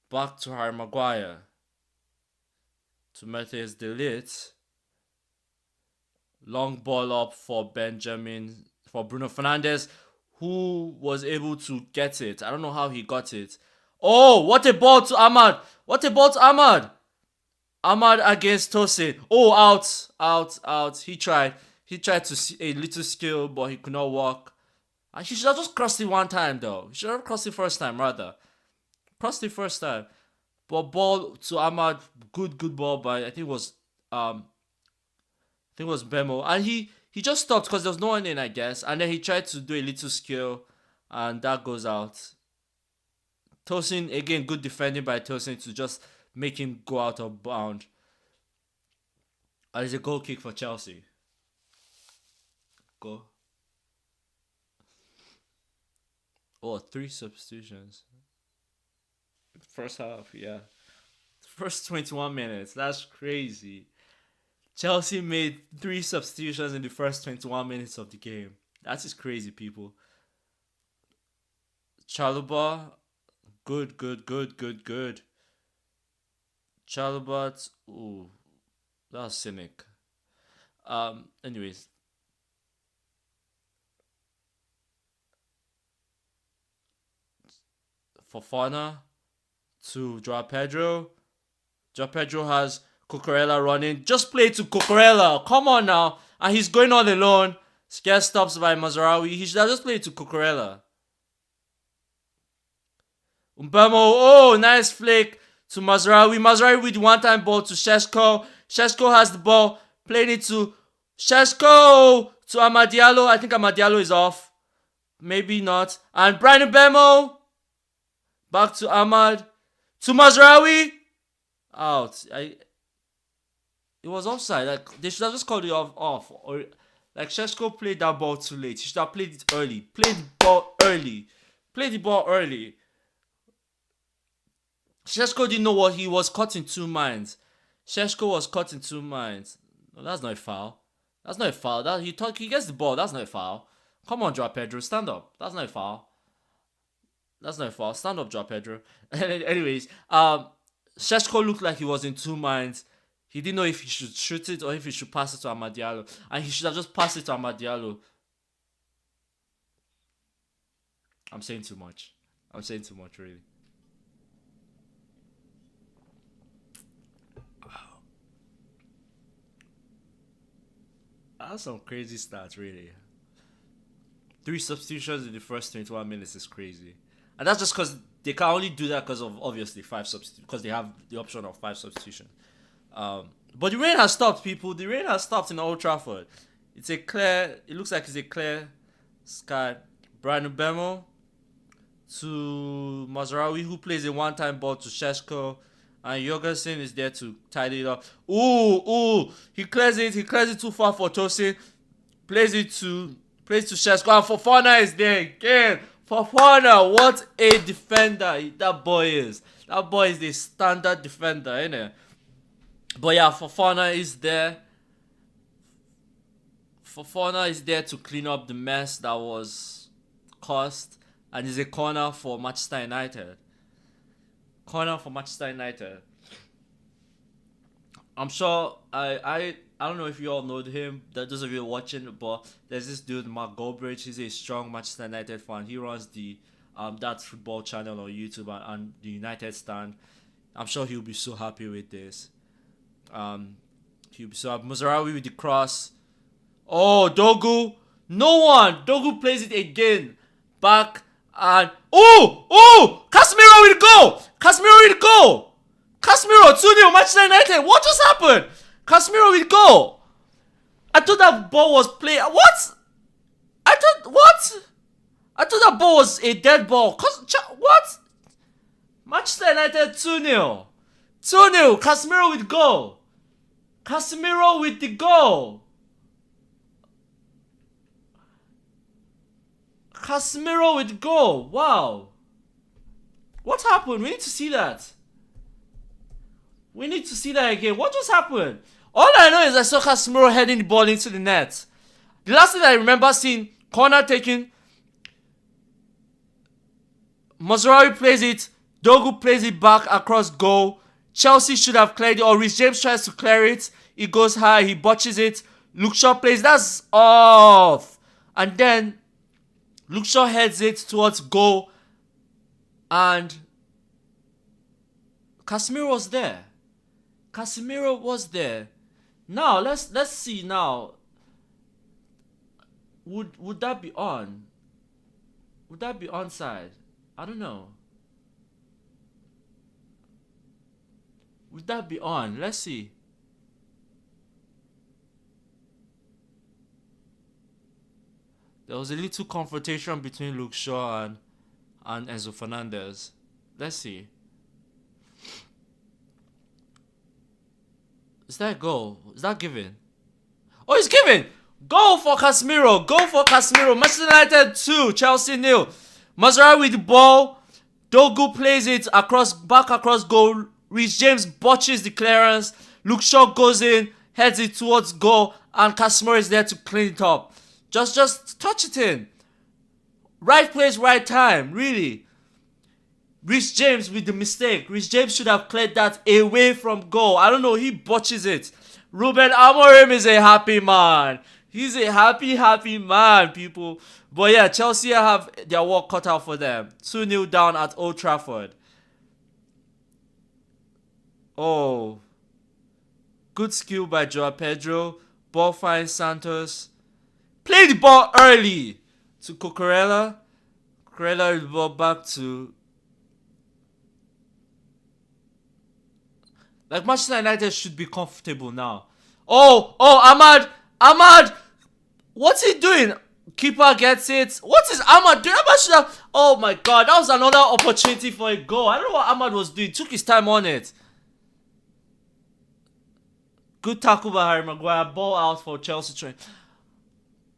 Back to Harry Maguire. To Matthias De Ligt. Long ball up for Bruno Fernandes, who was able to get it. I don't know how he got it. Oh, what a ball to Ahmad. Ahmad against Tosin. Oh, out. He tried to see a little skill, but he could not walk. And he should have just crossed it one time, though. He should have crossed it first time, rather. Crossed it first time. But ball to Ahmad, good ball by, I think it was Bemo. And he just stopped because there was no one in, I guess. And then he tried to do a little skill, and that goes out. Tosin, again, good defending by Tosin to just make him go out of bound. And it's a goal kick for Chelsea. Go. Oh, 3 substitutions. First half, yeah. First 21 minutes. That's crazy. Chelsea made 3 substitutions in the first 21 minutes of the game. That is crazy, people. Chalobah, good. Chalobah, ooh, that was cynic. Anyways. Fofana to Joao Pedro. Joao Pedro has Cucurella running. Just play to Cucurella. Come on now. And he's going on alone. Scare stops by Mazraoui. He should have just played to Cucurella. Mbemo. Oh, nice flick to Mazraoui. Mazraoui with one-time ball to Šeško. Šeško has the ball. Playing it to Šeško to Amad Diallo. I think Amad Diallo is off. Maybe not. And Brandon Bemo. Back to Ahmad. To Mazraoui. Out. It was offside. Like, they should have just called it off. Or like, Šeško played that ball too late. He should have played it early. Play the ball early. Šeško didn't know what he was caught in 2 minds. Šeško was caught in 2 minds. No, that's not a foul. That he gets the ball. That's not a foul. Come on, Joao Pedro, stand up. That's not a foul. Stand up, Joao Pedro. Anyways, Šeško looked like he was in 2 minds. He didn't know if he should shoot it or if he should pass it to Amad Diallo. And he should have just passed it to Amad Diallo. I'm saying too much, really. That's some crazy stats, really. 3 substitutions in the first 21 minutes is crazy. And that's just because they can only do that because of, obviously, 5 substitutions. Because they have the option of 5 substitutions. But the rain has stopped, people. The rain has stopped in Old Trafford. It looks like it's a clear sky. Brandon Bemo to Mazraoui, who plays a one-time ball to Šeško. And Jorgensen is there to tidy it up. Ooh. He clears it too far for Tosin. Plays to Šeško. And Fofana is there again. Fofana, what a defender that boy is. That boy is the standard defender, innit? But yeah, Fofana is there. Fofana is there to clean up the mess that was caused, and is a corner for Manchester United. Corner for Manchester United. I'm sure I don't know if you all know him. That those of you watching, but there's this dude Mark Goldbridge. He's a strong Manchester United fan. He runs the that football channel on YouTube and the United Stand. I'm sure he'll be so happy with this. He'll be so happy. Mazarawi with the cross. Oh, Dogu. No one. Dogu plays it again. Back and Casemiro with the goal. Casemiro with the goal. Casemiro 2-0 Manchester United. What just happened? Casemiro with the goal. I thought that ball was played. What? I thought that ball was a dead ball. What? Manchester United 2-0. 2-0. Casemiro with the goal. Casemiro with the goal. Casemiro with the goal. Wow. What happened? We need to see that. We need to see that again. What just happened? All I know is I saw Casemiro heading the ball into the net. The last thing I remember seeing, corner taken. Mazraoui plays it. Dogu plays it back across goal. Chelsea should have cleared it. Or Reece James tries to clear it. It goes high. He botches it. Luke Shaw plays. That's off. And then Luke Shaw heads it towards goal. And Casemiro was there. Casemiro was there. Now let's see now. Would that be on? Would that be onside? I don't know. Would that be on? Let's see. There was a little confrontation between Luke Shaw and Enzo Fernandez. Let's see. Is that a goal? Is that given? Oh, it's given! Goal for Casemiro. Goal for Casemiro. Manchester United 2, Chelsea 0. Mazraoui with the ball. Dogu plays it back across goal. Reece James botches the clearance. Luke Shaw goes in, heads it towards goal, and Casemiro is there to clean it up. Just touch it in. Right place, right time, really. Reece James with the mistake. Reece James should have cleared that away from goal. I don't know, he botches it. Ruben Amorim is a happy man. He's a happy man, people. But yeah, Chelsea have their work cut out for them. 2-0 down at Old Trafford. Oh. Good skill by Joao Pedro. Ball finds Santos. Play the ball early to Cucurella. Cucurella with the ball back to... Like, Manchester United should be comfortable now. Oh, Ahmad! What's he doing? Keeper gets it. What is Ahmad doing? Ahmad should have... Oh my god, that was another opportunity for a goal. I don't know what Ahmad was doing. Took his time on it. Good tackle by Harry Maguire. Ball out for Chelsea train.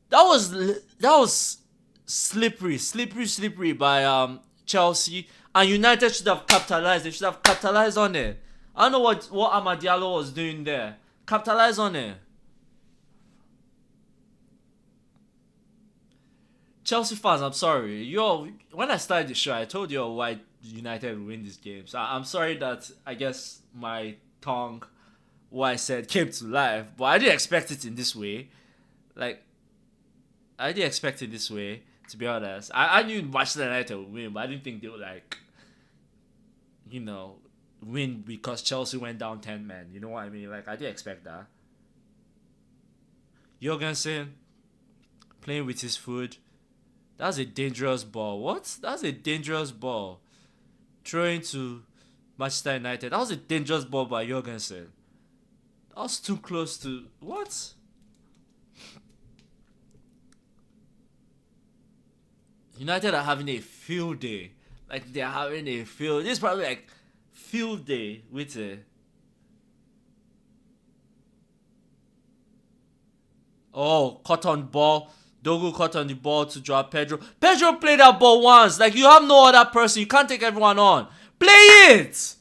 That was slippery by Chelsea. And United should have capitalized. They should have capitalized on it. I don't know what Amad Diallo was doing there. Capitalize on it. Chelsea fans, I'm sorry. When I started the show, I told you why United will win this game. So I'm sorry that I guess my tongue, what I said, came to life. But I didn't expect it in this way. Like, I didn't expect it this way, to be honest. I knew Manchester United would win, but I didn't think they would, like, win because Chelsea went down 10 men. You know what I mean? Like, I didn't expect that. Jorgensen playing with his foot. That's a dangerous ball. What? That's a dangerous ball. Throwing to Manchester United. That was a dangerous ball by Jorgensen. That was too close to... What? United are having a field day. Like, they're having a field... This is probably like field day with a... Oh, caught on ball. Dogu caught on the ball to draw Pedro. Pedro played that ball once. Like, you have no other person. You can't take everyone on. Play it!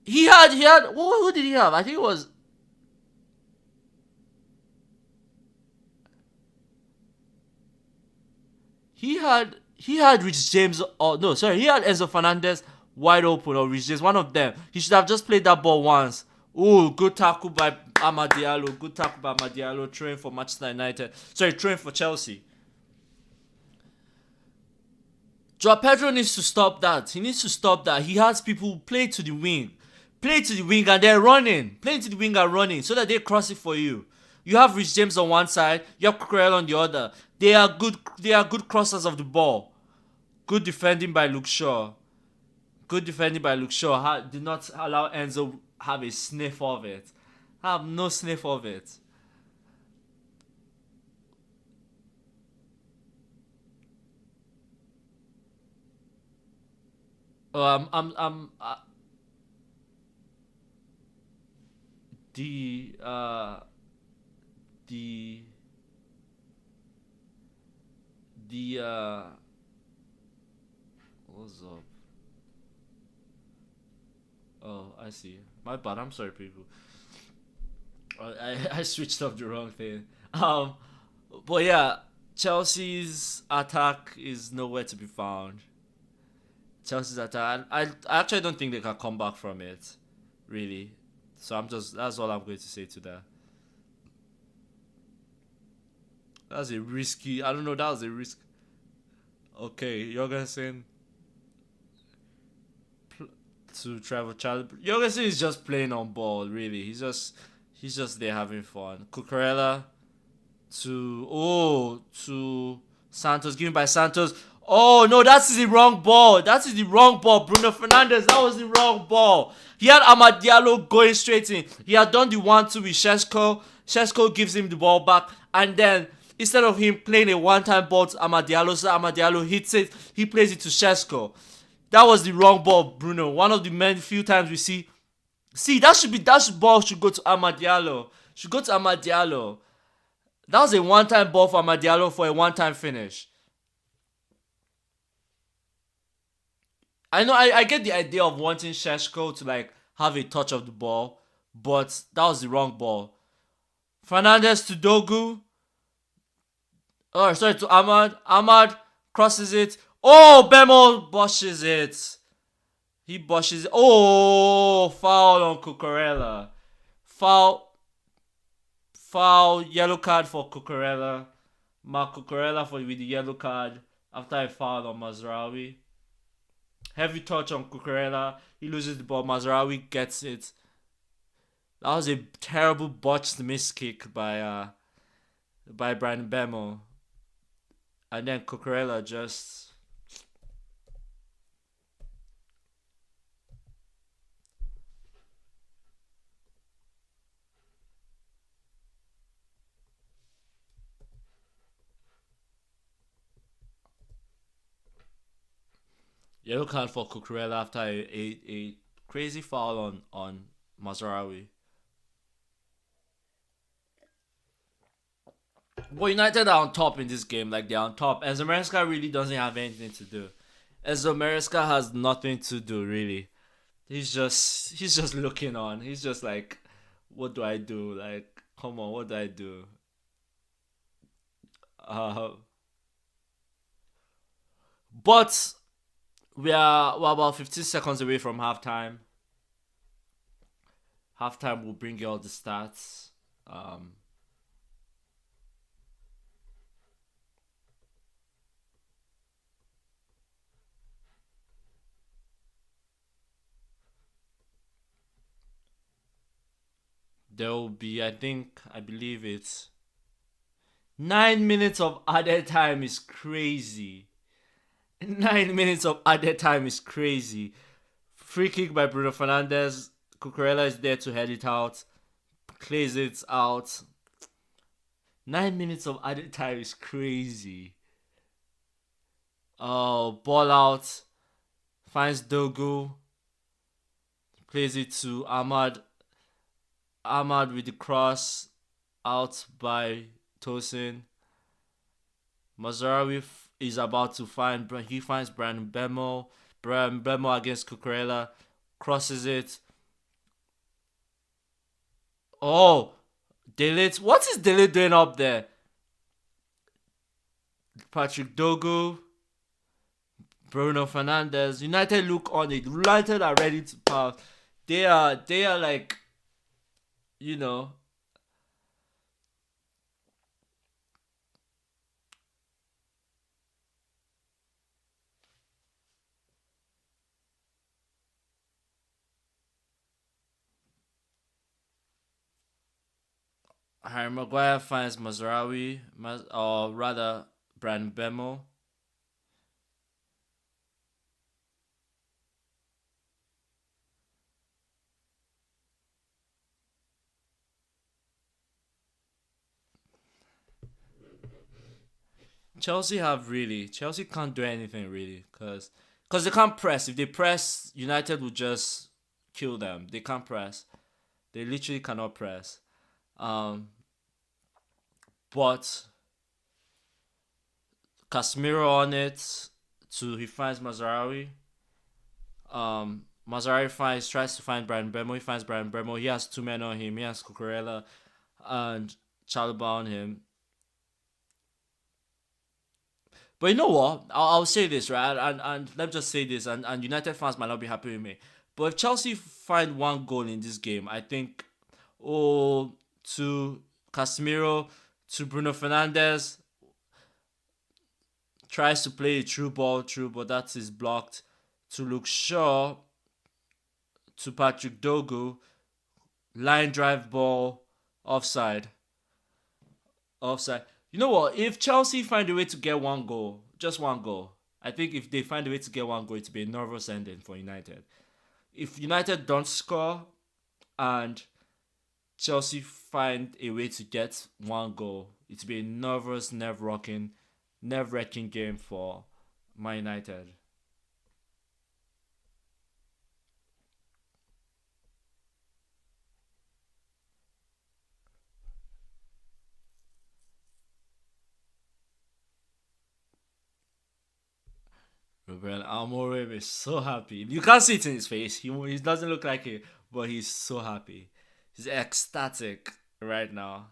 He had... Who did he have? I think it was... he had Rich James. Oh no, sorry, he had Enzo Fernandez wide open, or Rich James, one of them. He should have just played that ball once. Oh, good tackle by Amad Diallo. Good tackle by Amad Diallo. Train for Manchester United. Sorry, train for Chelsea. Joao Pedro needs to stop that. He needs to stop that. He has people play to the wing. Play to the wing and they're running. Play to the wing and running so that they cross it for you. You have Rich James on one side, you have Cucurella on the other. They are good crossers of the ball. Good defending by Luke Shaw. Good defending by Luke Shaw. Did not allow Enzo have a sniff of it. Have no sniff of it. The the the what's up? Oh, I see. My bad. I'm sorry, people. I switched up the wrong thing. But yeah, Chelsea's attack is nowhere to be found. Chelsea's attack. I actually don't think they can come back from it, really. So that's all I'm going to say to that. That's a risky. I don't know. That was a risk. Okay, Jorgensen to Trevor Child. Jorgensen is just playing on ball. Really, he's just there having fun. Cucurella to Santos, given by Santos. Oh no, that's the wrong ball. That is the wrong ball. Bruno Fernandez, that was the wrong ball. He had Amad Diallo going straight in. He had done the 1-2 with Shesko. Shesko gives him the ball back, and then instead of him playing a one-time ball to Amad Diallo, so Amad Diallo hits it, he plays it to Shesko. That was the wrong ball, Bruno. One of the many few times we see. See, that ball should go to Amad Diallo. Should go to Amad Diallo. That was a one-time ball for Amad Diallo for a one-time finish. I know I get the idea of wanting Sheshko to like have a touch of the ball, but that was the wrong ball. Fernandez to Dogu. Oh, sorry, to Ahmad. Ahmad crosses it. Oh, Bemo bushes it. He bushes it. Oh, foul on Cucurella. Foul, foul, yellow card for Cucurella. Mark Cucurella with the yellow card after a foul on Mazraoui. Heavy touch on Cucurella. He loses the ball. Mazraoui gets it. That was a terrible botched miss kick by Brian Bemo. And then Cucurella just yellow card for Cucurella after a crazy foul on Mazraoui. Well, United are on top in this game. Like, they're on top. Enzo Maresca really doesn't have anything to do. Enzo Maresca has nothing to do, really. He's just looking on. He's just like, what do I do? Like, come on, what do I do? Uh, but we're about 15 seconds away from halftime. Halftime will bring you all the stats. Um, there will be, I believe it's 9 minutes of added time is crazy. 9 minutes of added time is crazy. Free kick by Bruno Fernandez. Cucurella is there to head it out. Plays it out. 9 minutes of added time is crazy. Oh, ball out. Finds Dogu. Plays it to Ahmad. Ahmad with the cross. Out by Tosin. Mazarawi is about to he finds Brandon Bemo. Brandon Bemo against Cucurella. Crosses it. Oh, Delete. What is Delete doing up there? Patrick Dogu, Bruno Fernandes. United look on it. United are ready to pass. They are like, you know, Harry Maguire finds Mazraoui, or rather Brand Bemo. Chelsea can't do anything really because they can't press. If they press, United will just kill them. They can't press. They literally cannot press. Um, but Casemiro on it. He finds Mazarawi. Mazarawi tries to find Brian Bremo. He finds Brian Bremo. He has two men on him. He has Cucurella and Chalobah on him. But you know what? I'll say this, right? And let me just say this, and United fans might not be happy with me. But if Chelsea find one goal in this game, I think, to Casemiro, to Bruno Fernandes, tries to play a through ball, but that is blocked. To Luke Shaw, to Patrick Dogu, line drive ball, offside. You know what? If Chelsea find a way to get one goal, just one goal, I think if they find a way to get one goal, it'll be a nervous ending for United. If United don't score and Chelsea find a way to get one goal, it'll be a nervous, nerve-wracking game for Man United. Ruben Amorim is so happy. You can't see it in his face. He doesn't look like it, but he's so happy. He's ecstatic right now.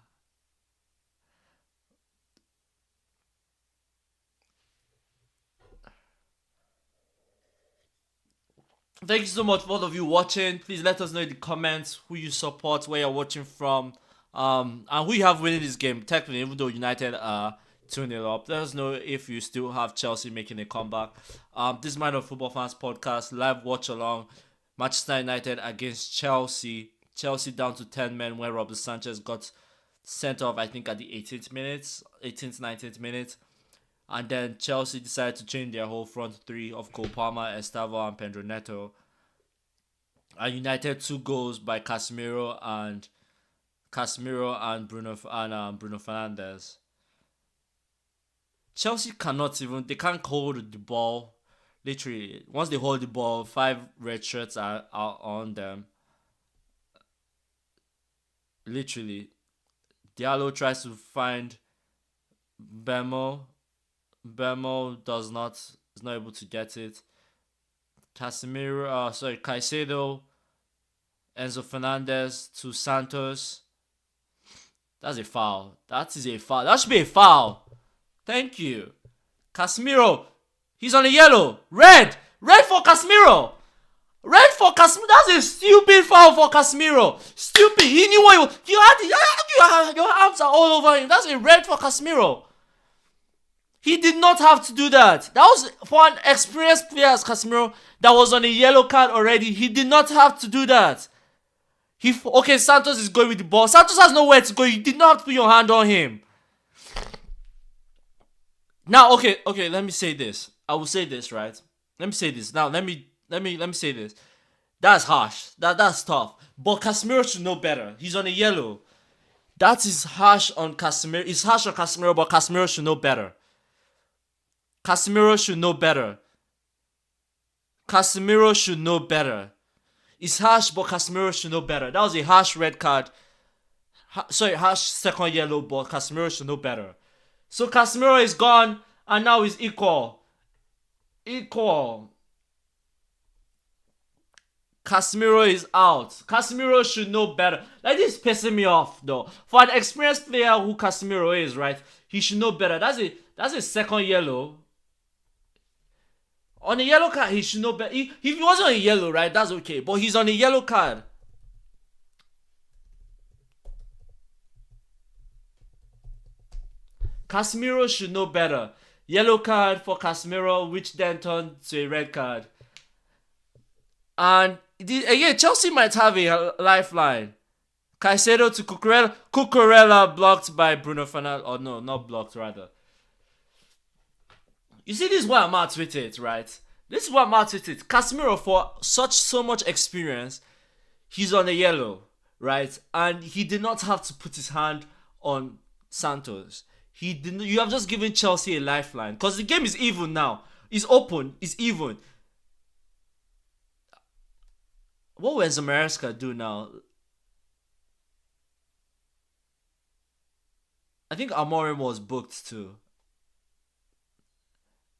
Thank you so much for all of you watching. Please let us know in the comments who you support, where you're watching from, and who you have winning this game. Technically, even though United are 2-0 up, let us know if you still have Chelsea making a comeback. This is Mind of Football Fans podcast, live watch along. Manchester United against Chelsea. Chelsea down to 10 men when Robert Sanchez got sent off, I think, at the 18th, 19th minute. And then Chelsea decided to change their whole front three of Cole Palmer, Estavo, and Pedro Neto. And United 2 goals by Casemiro and Bruno Fernandes. Chelsea they can't hold the ball. Literally, once they hold the ball, 5 red shirts are on them. Literally, Diallo tries to find Bemo. Bemo is not able to get it. Caicedo, Enzo Fernandez to Santos. That's a foul. That is a foul. That should be a foul. Thank you. Casemiro, he's on a yellow. Red for Casemiro. Red for Casemiro. That's a stupid foul for Casemiro. Stupid. He knew what you had. Your arms are all over him. That's a red for Casemiro. He did not have to do that. That was for an experienced player as Casemiro that was on a yellow card already. He did not have to do that. Santos is going with the ball. Santos has nowhere to go. You did not have to put your hand on him. Now, okay, let me say this. I will say this, right? Let me say this. Now, let me say this. That's harsh. That's tough. But Casemiro should know better. He's on a yellow. That is harsh on Casemiro. It's harsh on Casemiro, but Casemiro should know better. Casemiro should know better. Casemiro should know better. It's harsh, but Casemiro should know better. That was a harsh red card. Harsh second yellow, but Casemiro should know better. So Casemiro is gone, and now he's equal. Casemiro is out. Casemiro should know better. Like, this is pissing me off though. For an experienced player who Casemiro is, right? He should know better. That's a second yellow. On a yellow card, he should know better. If he wasn't on a yellow, right, that's okay. But he's on a yellow card. Casemiro should know better. Yellow card for Casemiro, which then turned to a red card. And again, Chelsea might have a lifeline. Caicedo to Cucurella. Cucurella blocked by Bruno Fernandes. Oh no, not blocked, rather. You see, this is what I'm at with it, right? This is what I'm at with it. Casemiro, for so much experience, he's on a yellow, right? And he did not have to put his hand on Santos. He didn't. You have just given Chelsea a lifeline because the game is even now. It's open. It's even. What will Zamareska do now? I think Amorim was booked too.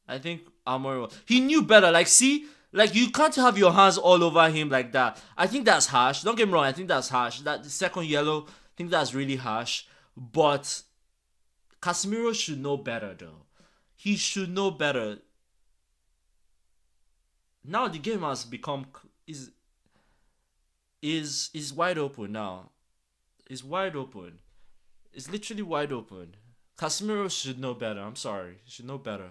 I think Amorim he knew better. Like, see, like, you can't have your hands all over him like that. I think that's harsh. Don't get me wrong. I think that's harsh. That the second yellow, I think that's really harsh. But Casemiro should know better, though. He should know better. Now the game has become is wide open now. It's wide open. It's literally wide open. Casemiro should know better. I'm sorry. He should know better.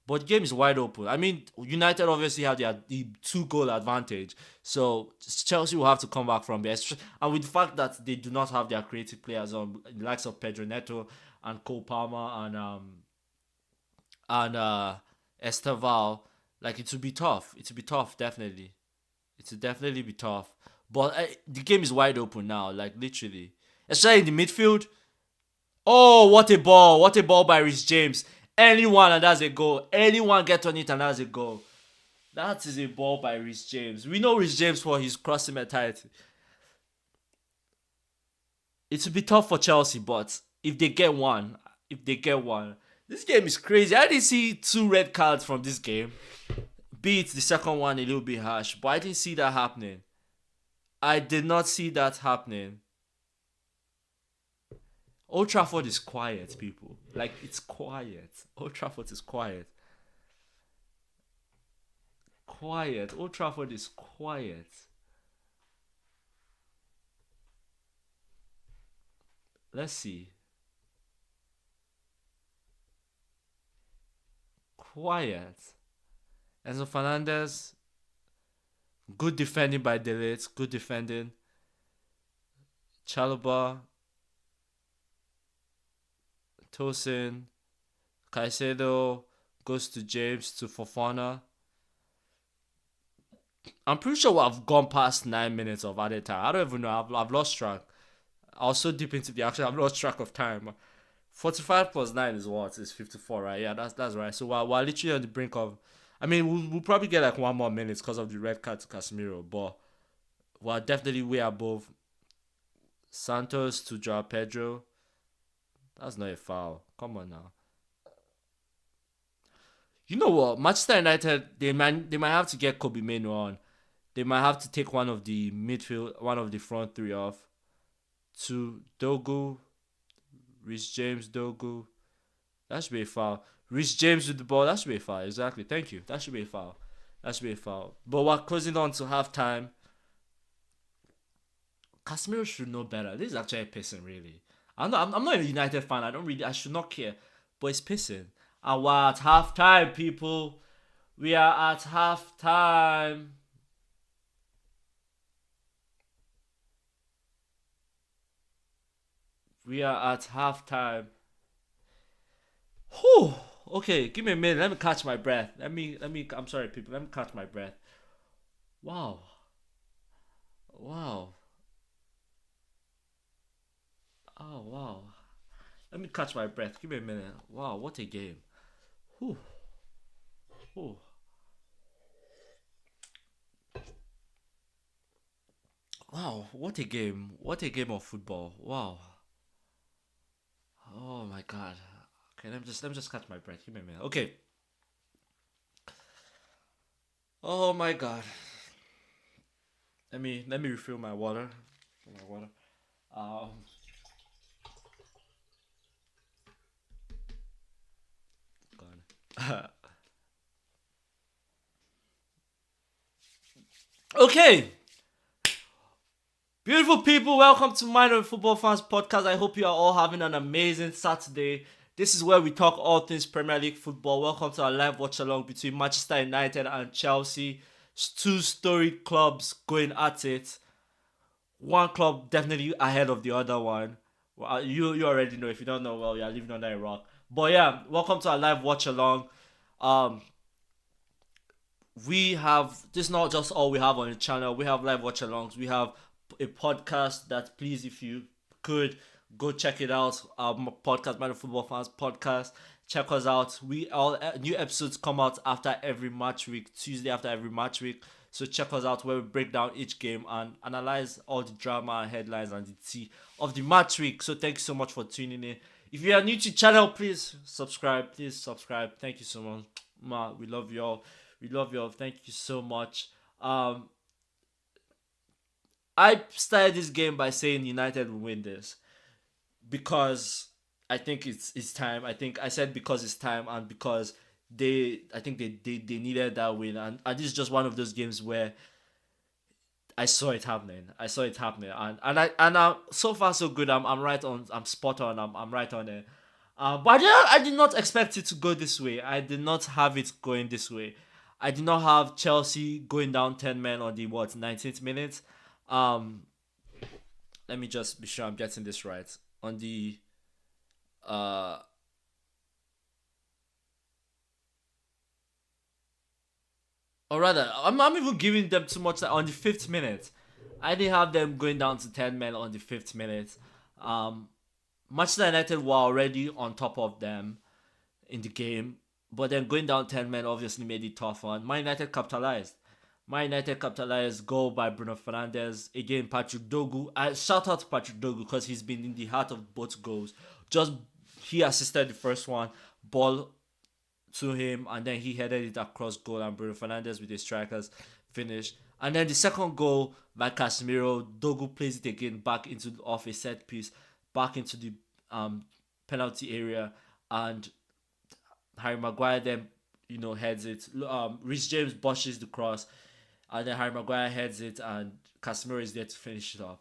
But the game is wide open. I mean, United obviously have the 2-goal advantage. So Chelsea will have to come back from there. And with the fact that they do not have their creative players on, the likes of Pedro Neto and Cole Palmer and Esteval, like, it will be tough. It will be tough, definitely. It will definitely be tough. But the game is wide open now, like, literally. Especially in the midfield. Oh, what a ball. What a ball by Reece James. Anyone and that's a goal. Anyone get on it and that's a goal. That is a ball by Reece James. We know Reece James for his crossing mentality. It will be tough for Chelsea, but if they get one, this game is crazy. I didn't see 2 red cards from this game. Be it the second one a little bit harsh, but I didn't see that happening. I did not see that happening. Old Trafford is quiet, people. Like, it's quiet. Old Trafford is quiet. Quiet. Old Trafford is quiet. Let's see. Quiet. Enzo Fernandez. Good defending by De Ligt. Good defending. Chalobah. Tosin, Caicedo goes to James to Fofana. I'm pretty sure I've gone past 9 minutes of added time. I don't even know. I've lost track. I was so deep into the action, I've lost track of time. 45 plus 9 is what? It's 54, right? Yeah, that's right. So we're literally on the brink of. I mean, we'll probably get like 1 more minute because of the red card to Casemiro, but we're definitely way above. Santos to Joao Pedro. That's not a foul. Come on now. You know what? Manchester United, they might have to get Kobe Mainoo on. They might have to take one of the front 3 off. To Dogu, Reece James, Dogu. That should be a foul. Reece James with the ball. That should be a foul. Exactly. Thank you. That should be a foul. But we're closing on to halftime. Casemiro should know better. This is actually pissing, really. I'm not a United fan. I should not care. But it's pissing. And we're at halftime, people. We are at halftime. We are at halftime. Whew. Okay, give me a minute. Let me catch my breath. I'm sorry, people. Let me catch my breath. Wow. Oh, wow. Let me catch my breath. Give me a minute. Wow, what a game. Whew. Whew. Wow, what a game. What a game of football. Wow. Oh my god. Okay, let me just catch my breath. Give me a minute. Okay. Oh my god. Let me refill my water. My water. Um, gone. Okay, beautiful people, welcome to Minor Football Fans Podcast. I hope you are all having an amazing Saturday. This is where we talk all things Premier League football. Welcome to our live watch along between Manchester United and Chelsea. Two storied clubs going at it. One club definitely ahead of the other one. Well, you already know. If you don't know, well, you're living under a rock. But yeah, welcome to our live watch along. Um, we have this is not just all we have on the channel. We have live watch alongs. We have a podcast that please, if you could go check it out. Podcast, Man of Football Fans Podcast. Check us out. We all new episodes come out after every match week, Tuesday after every match week. So check us out where we break down each game and analyze all the drama and headlines and the tea of the match week. So thank you so much for tuning in. If you are new to the channel, please subscribe. Please subscribe. Thank you so much. We love you all. We love you all. Thank you so much. I started this game by saying United will win this because I think it's time. I think I said because it's time and because they needed that win and this is just one of those games where I saw it happening. I saw it happening, and so far so good. I'm right on. I'm spot on. I'm right on it. But I did not expect it to go this way. I did not have it going this way. I did not have Chelsea going down 10 men on the 19th minute. Um, Let me just be sure I'm getting this right. On the uh or rather, I'm even giving them too much on the fifth minute. I didn't have them going down to 10 men on the fifth minute. Um, Manchester United were already on top of them in the game, but then going down 10 men obviously made it tough. And Man United capitalized. Man United capitalized goal by Bruno Fernandes. Again, Patrick Dogu. I shout out to Patrick Dogu because he's been in the heart of both goals. Just he assisted the first one, ball to him, and then he headed it across goal, and Bruno Fernandes with a striker's finish. And then the second goal by Casemiro, Dogu plays it again back into off a set piece, back into the penalty area, and Harry Maguire then heads it. Rhys James bushes the cross, and then Harry Maguire heads it, and Casemiro is there to finish it off.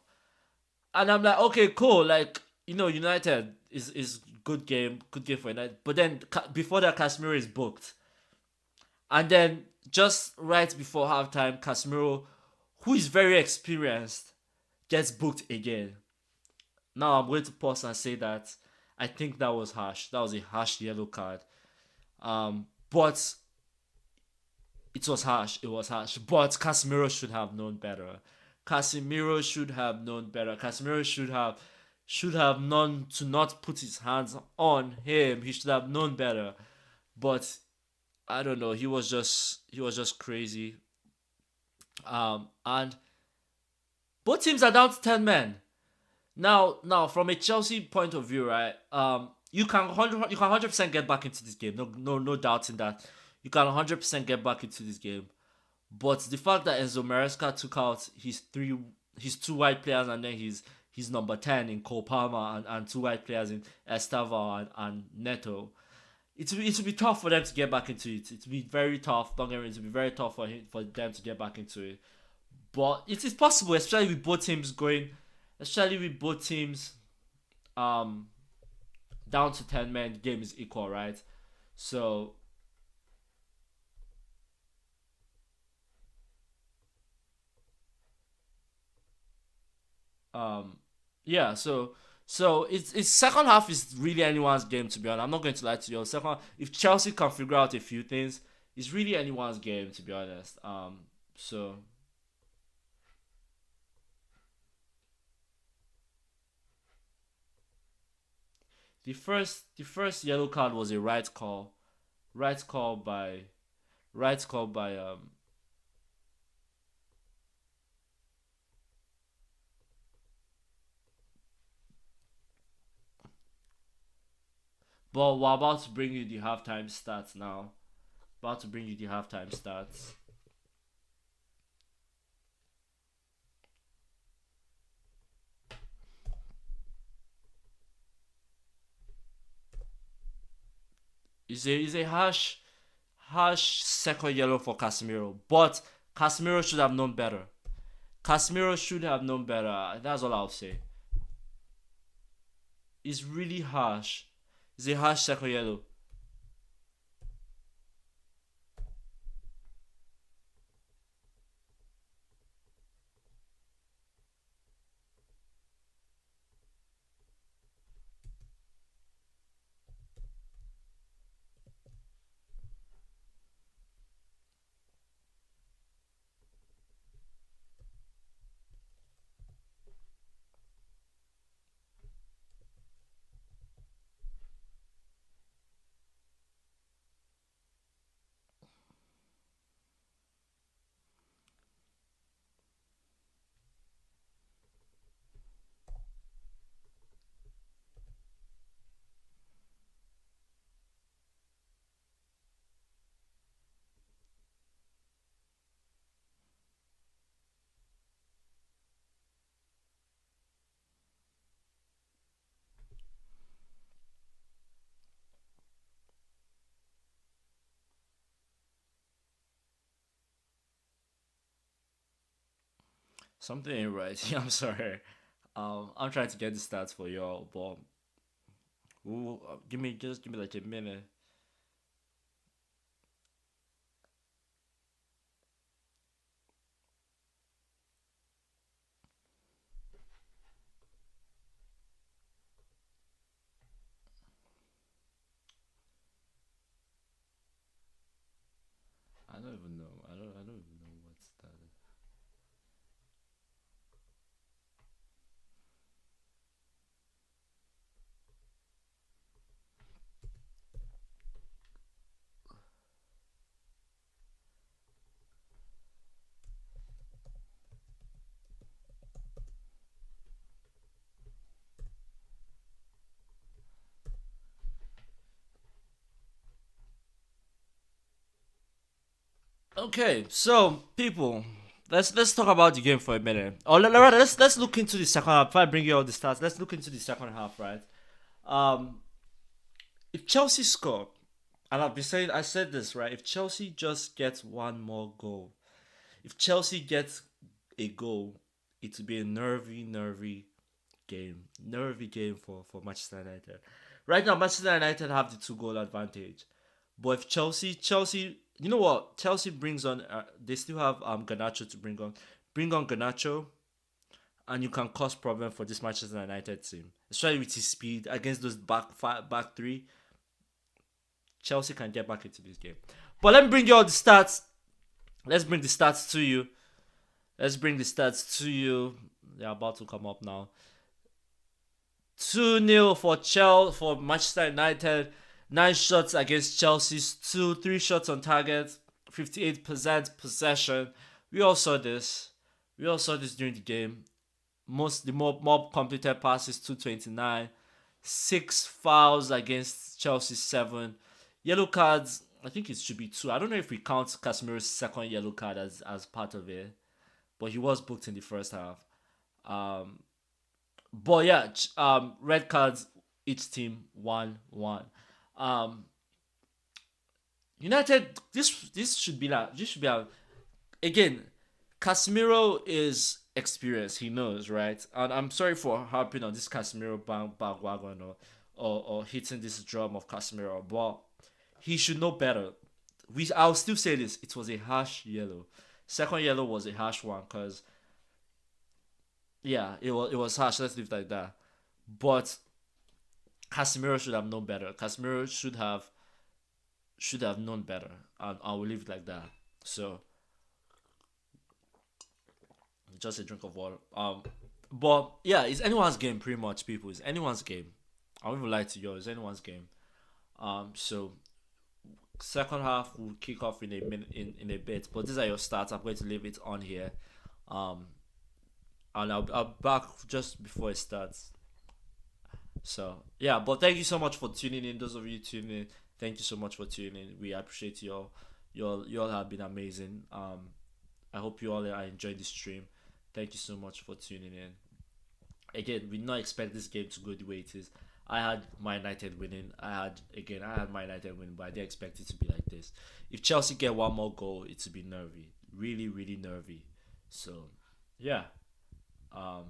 And I'm like, okay, cool. Like, United is good game for United. But then before that, Casemiro is booked, and then just right before halftime, Casemiro, who is very experienced, gets booked again. Now I'm going to pause and say that I think that was harsh. That was a harsh yellow card. But it was harsh. It was harsh. But Casemiro should have known better. Casemiro should have known better. Casemiro should have known to not put his hands on him. He should have known better. But I don't know. He was just crazy. And both teams are down to 10 men. Now, from a Chelsea point of view, right? You can 100% get back into this game. No doubt in that. You can 100% get back into this game. But the fact that Enzo Maresca took out his two white players and then his number 10 in Cole Palmer and two white players in Estava and Neto, it will be tough for them to get back into it. It will be very tough. Don't get me wrong, it will be very tough for them to get back into it. But it is possible, especially with both teams down to 10 men, the game is equal, right? So yeah, so it's second half is really anyone's game, to be honest. I'm not going to lie to you. Second, if Chelsea can figure out a few things, it's really anyone's game, to be honest. So the first yellow card was a right call by right call by But we're about to bring you the halftime stats now. About to bring you the halftime stats. Is a harsh second yellow for Casemiro. But Casemiro should have known better. Casemiro should have known better. That's all I'll say. It's really harsh. It's a harsh second yellow. Something ain't right. I'm sorry. I'm trying to get the stats for y'all, but give me like a minute. I don't even know. I don't even know what's that. Okay, so people, let's talk about the game for a minute. Or let's look into the second half. If I bring you all the stats, let's look into the second half, right? Um, if Chelsea score, and I said this right. If Chelsea just gets one more goal, if Chelsea gets a goal, it will be a nervy game for Manchester United. Right now, Manchester United have the 2 goal advantage, but if Chelsea, you know what? Chelsea brings on. They still have Garnacho to bring on. Bring on Garnacho, and you can cause problem for this Manchester United team, especially with his speed against those back three. Chelsea can get back into this game. But let me bring you all the stats. Let's bring the stats to you. Let's bring the stats to you. They're about to come up now. 2-0 for for Manchester United. 9 shots against Chelsea's 3 shots on target, 58% possession. We all saw this. We all saw this during the game. The more completed passes 229. 6 fouls against Chelsea 7. Yellow cards, I think it should be 2. I don't know if we count Casemiro's second yellow card as part of it, but he was booked in the first half. Um, but yeah, red cards, each team 1-1. Um, United, this should be like this should be a, again. Casemiro is experienced. He knows, right? And I'm sorry for harping on this Casemiro bandwagon or hitting this drum of Casemiro, but he should know better. I'll still say this. It was a harsh yellow. Second yellow was a harsh one because yeah, it was harsh. Let's leave it like that. But Casemiro should have known better. Casemiro should have known better, and I will leave it like that. So just a drink of water. But yeah, it's anyone's game, pretty much. People, it's anyone's game. I won't even lie to you. It's anyone's game. So second half will kick off in a minute, in a bit. But these are your stats. I'm going to leave it on here. Um, and I'll back just before it starts. So yeah, but thank you so much for tuning in. Those of you tuning in, thank you so much for tuning in. We appreciate you all. You all have been amazing. I hope you all are enjoying the stream. Thank you so much for tuning in. Again, we not expect this game to go the way it is. I had my United winning. I had my United winning, but I didn't expect it to be like this. If Chelsea get one more goal, it would be nervy, really, really nervy. So, yeah. Um,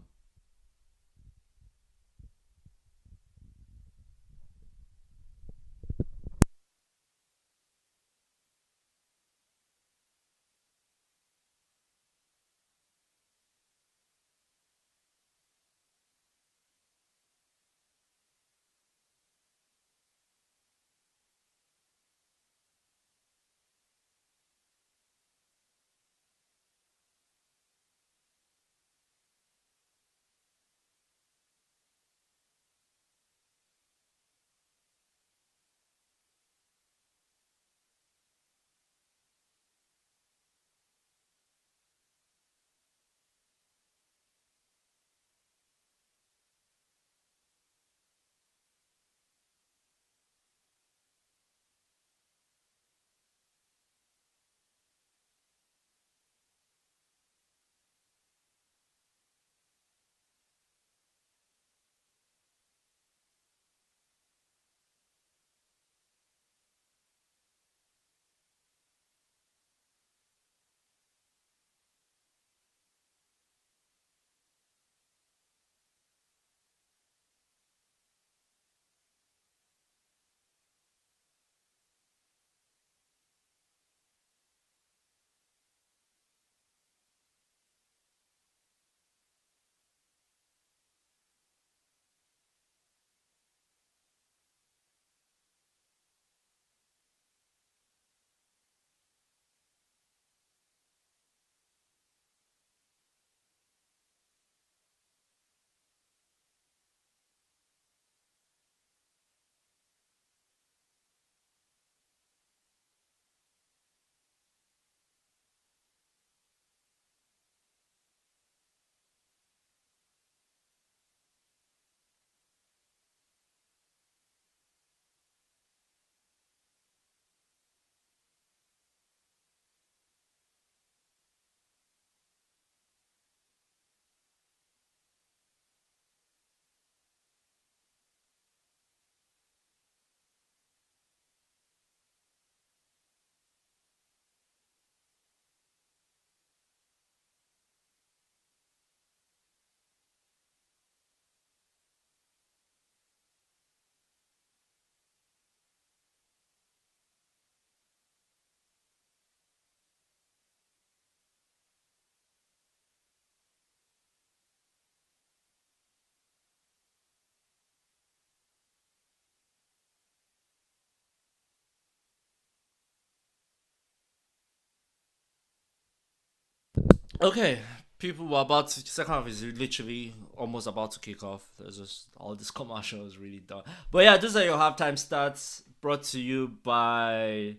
okay, people were about to, second half is literally almost about to kick off. There's just all this commercial is really done. But yeah, these are your halftime stats brought to you by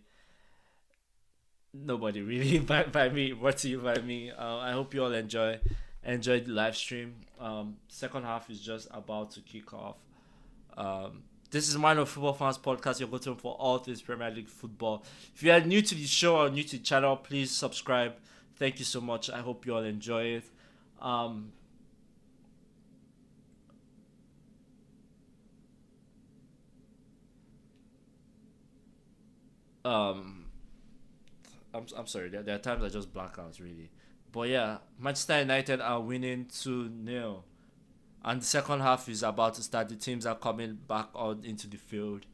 nobody really by me, brought to you by me. I hope you all enjoyed the live stream. Second half is just about to kick off. This is Minor Football Fans Podcast. You're going to for all things Premier League football. If you are new to the show or new to the channel, please subscribe. Thank you so much. I hope you all enjoy it. Um, um, I'm sorry. There are times I just black out really, but yeah, Manchester United are winning 2-0, and the second half is about to start. The teams are coming back out into the field,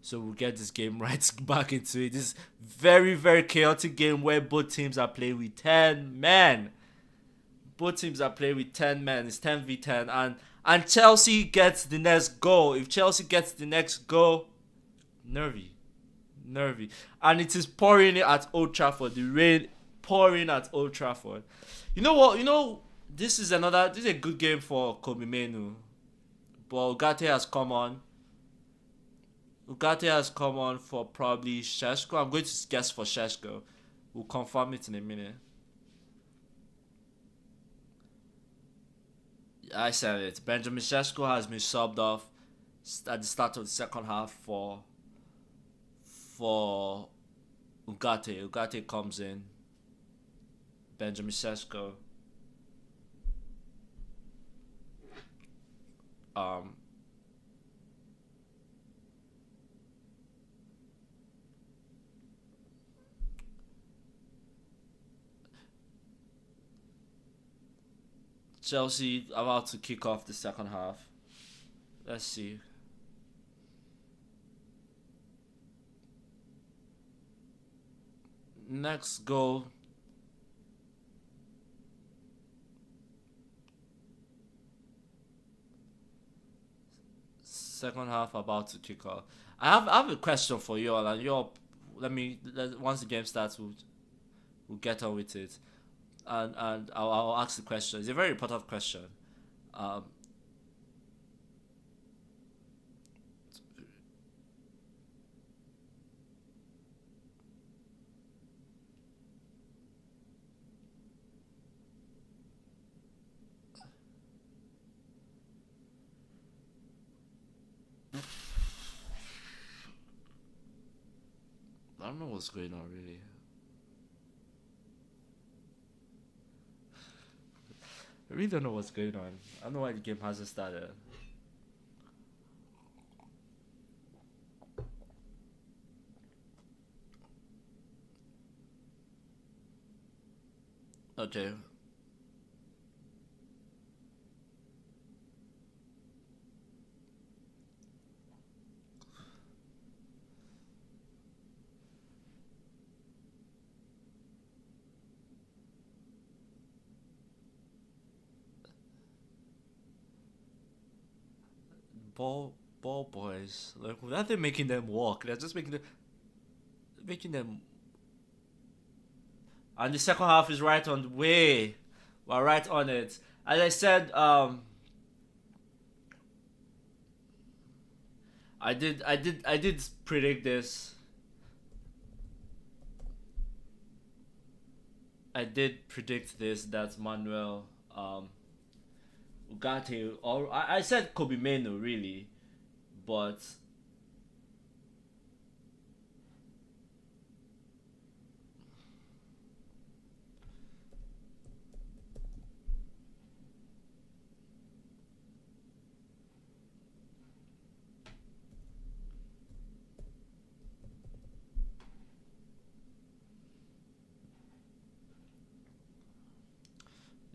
so we'll get this game right back into it. This very very chaotic game where both teams are playing with 10 men. Both teams are playing with 10 men. It's 10v10, and Chelsea gets the next goal. If Chelsea gets the next goal, nervy, nervy, and it is pouring at Old Trafford. The rain pouring at Old Trafford. You know what? This is another. This is a good game for Kobe Menu, but Ugarte has come on. Ugarte has come on for probably Sheshko. I'm going to guess for Sheshko. We'll confirm it in a minute. I said it. Benjamin Sheshko has been subbed off at the start of the second half for Ugarte. Ugarte comes in. Benjamin Sheshko. Um, Chelsea about to kick off the second half. Let's see. Next goal. Second half about to kick off. I have a question for you all, and once the game starts, we'll get on with it, and I'll ask the question. It's a very important question. Um, I don't know what's going on really. I really don't know what's going on. I don't know why the game hasn't started. Okay. Ball boys. Like, why are they making them walk? They're just making them. And the second half is right on the way. We're right on it. As I said, I did predict this. I did predict this that Manuel Ugarte, or I said Kobe Mano really, but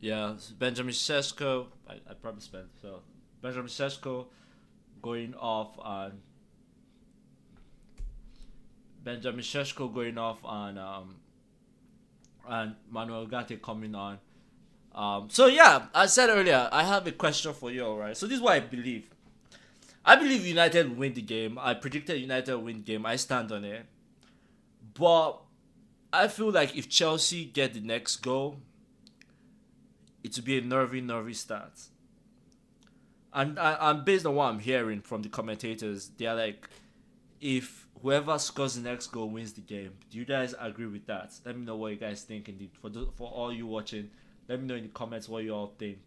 yeah, Benjamin Sesko, I probably spent so Benjamin Sesko going off on Benjamin Sheshko going off on and Manuel Ugarte coming on. So yeah, I said earlier, I have a question for you, alright? So this is what I believe. I believe United will win the game. I predicted United will win the game. I stand on it. But I feel like if Chelsea get the next goal, it will be a nervy start. And based on what I'm hearing from the commentators, they're like, if whoever scores the next goal wins the game. Do you guys agree with that? Let me know what you guys think. For all you watching, let me know in the comments what you all think.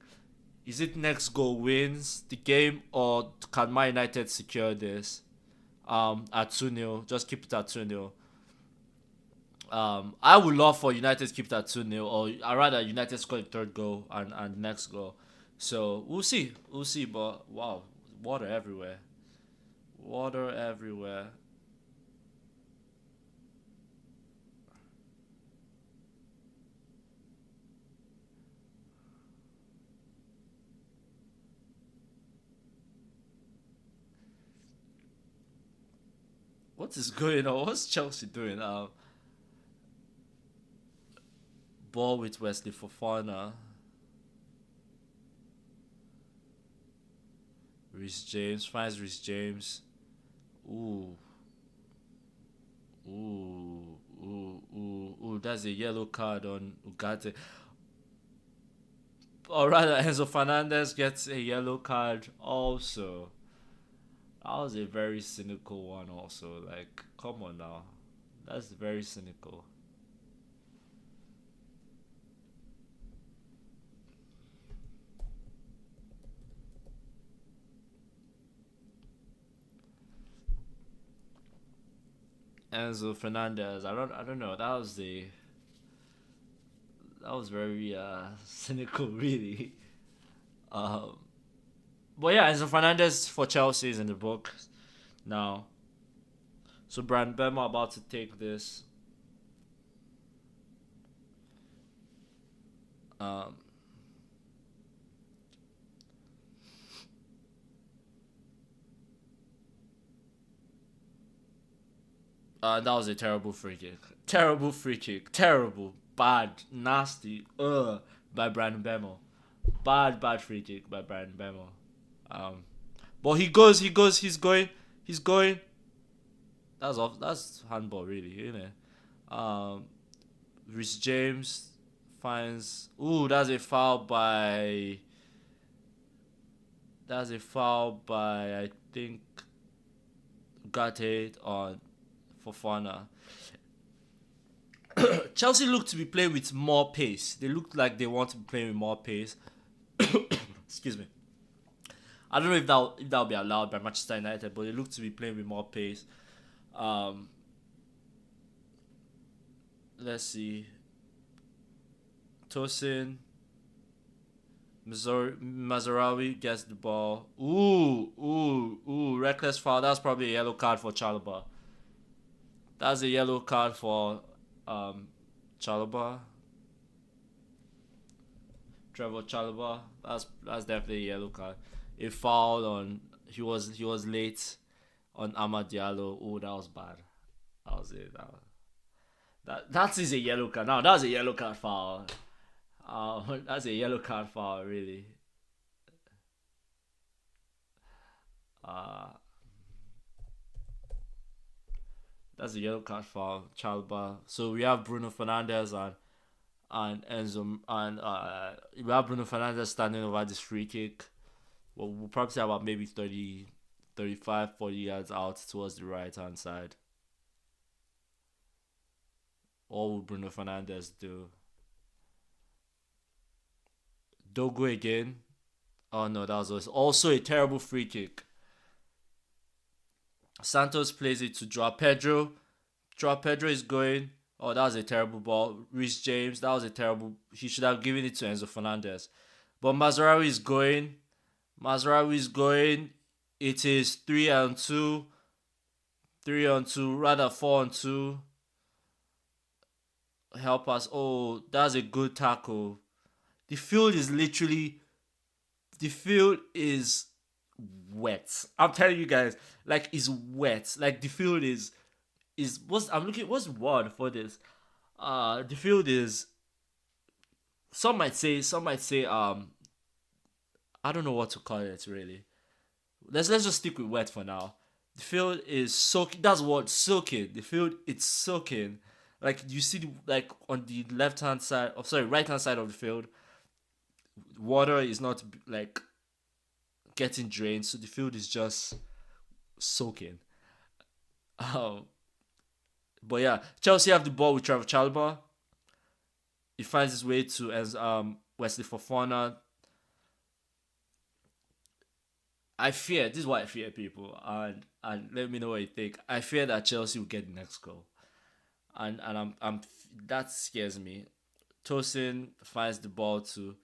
Is it next goal wins the game, or can Man United secure this at 2-0? Just keep it at 2-0. I would love for United to keep it at 2-0, or I rather United score the third goal and next goal. So we'll see. We'll see. But wow, water everywhere. Water everywhere. What is going on? What's Chelsea doing? Ball with Wesley Fofana. Reece James finds Reece James. Ooh, ooh. That's a yellow card on Ugarte. Or rather, Enzo Fernandez gets a yellow card also. That was a very cynical one also. Like, come on now. That's very cynical. Enzo Fernandez. I don't know. That was very cynical really. Um but yeah, Enzo Fernandez for Chelsea is in the book now. So Brand Bema about to take this. Um That was a terrible free kick. Terrible free kick. Terrible. Bad. Nasty. By Brandon Bemo. Bad free kick by Brandon Bemo. But he's going. That's off. That's handball, really, isn't it? Rhys James finds. Ooh, that's a foul by. That's a foul by, I think, Gate on Fofana. Chelsea look to be playing with more pace. They look like they want to be playing with more pace. Excuse me. I don't know if that'll be allowed by Manchester United, but they look to be playing with more pace. Let's see. Tosin Mazarawi gets the ball. Ooh, reckless foul. That's probably a yellow card for Chalobah. That's a yellow card for Chalobah. Trevor Chalobah. That's definitely a yellow card. A foul on he was late on Amad Diallo. Oh, that was bad. That was it. That is a yellow card. Now that's a yellow card foul. That's a yellow card foul, really. That's a yellow card foul, Chalba. So we have Bruno Fernandes and Enzo, and we have Bruno Fernandes standing over this free kick. Well, we'll probably say about maybe 30, 35, 40 yards out towards the right hand side. What will Bruno Fernandes do? Dogo again. Oh no, that was also a terrible free kick. Santos plays it to Joao Pedro. Joao Pedro is going. Oh, that was a terrible ball. Rhys James, that was a terrible. He should have given it to Enzo Fernandez. But Mazraoui is going. It is 3-on-2. 3-on-2, rather 4-on-2. Help us. Oh, that's a good tackle. The field is wet. I'm telling you guys, like, it's wet. Like, the field is what's the word for this? The field is, some might say I don't know what to call it, really. Let's just stick with wet for now. The field is soaking. That's what, soaking. The field, it's soaking. Like, you see, like, on the right hand side of the field, water is not, like, getting drained, so the field is just soaking. But yeah, Chelsea have the ball with Trevor Chalobah. He finds his way to Wesley Fofana. This is what I fear, people, and let me know what you think. I fear that Chelsea will get the next goal, and I'm that scares me. Tosin finds the ball to.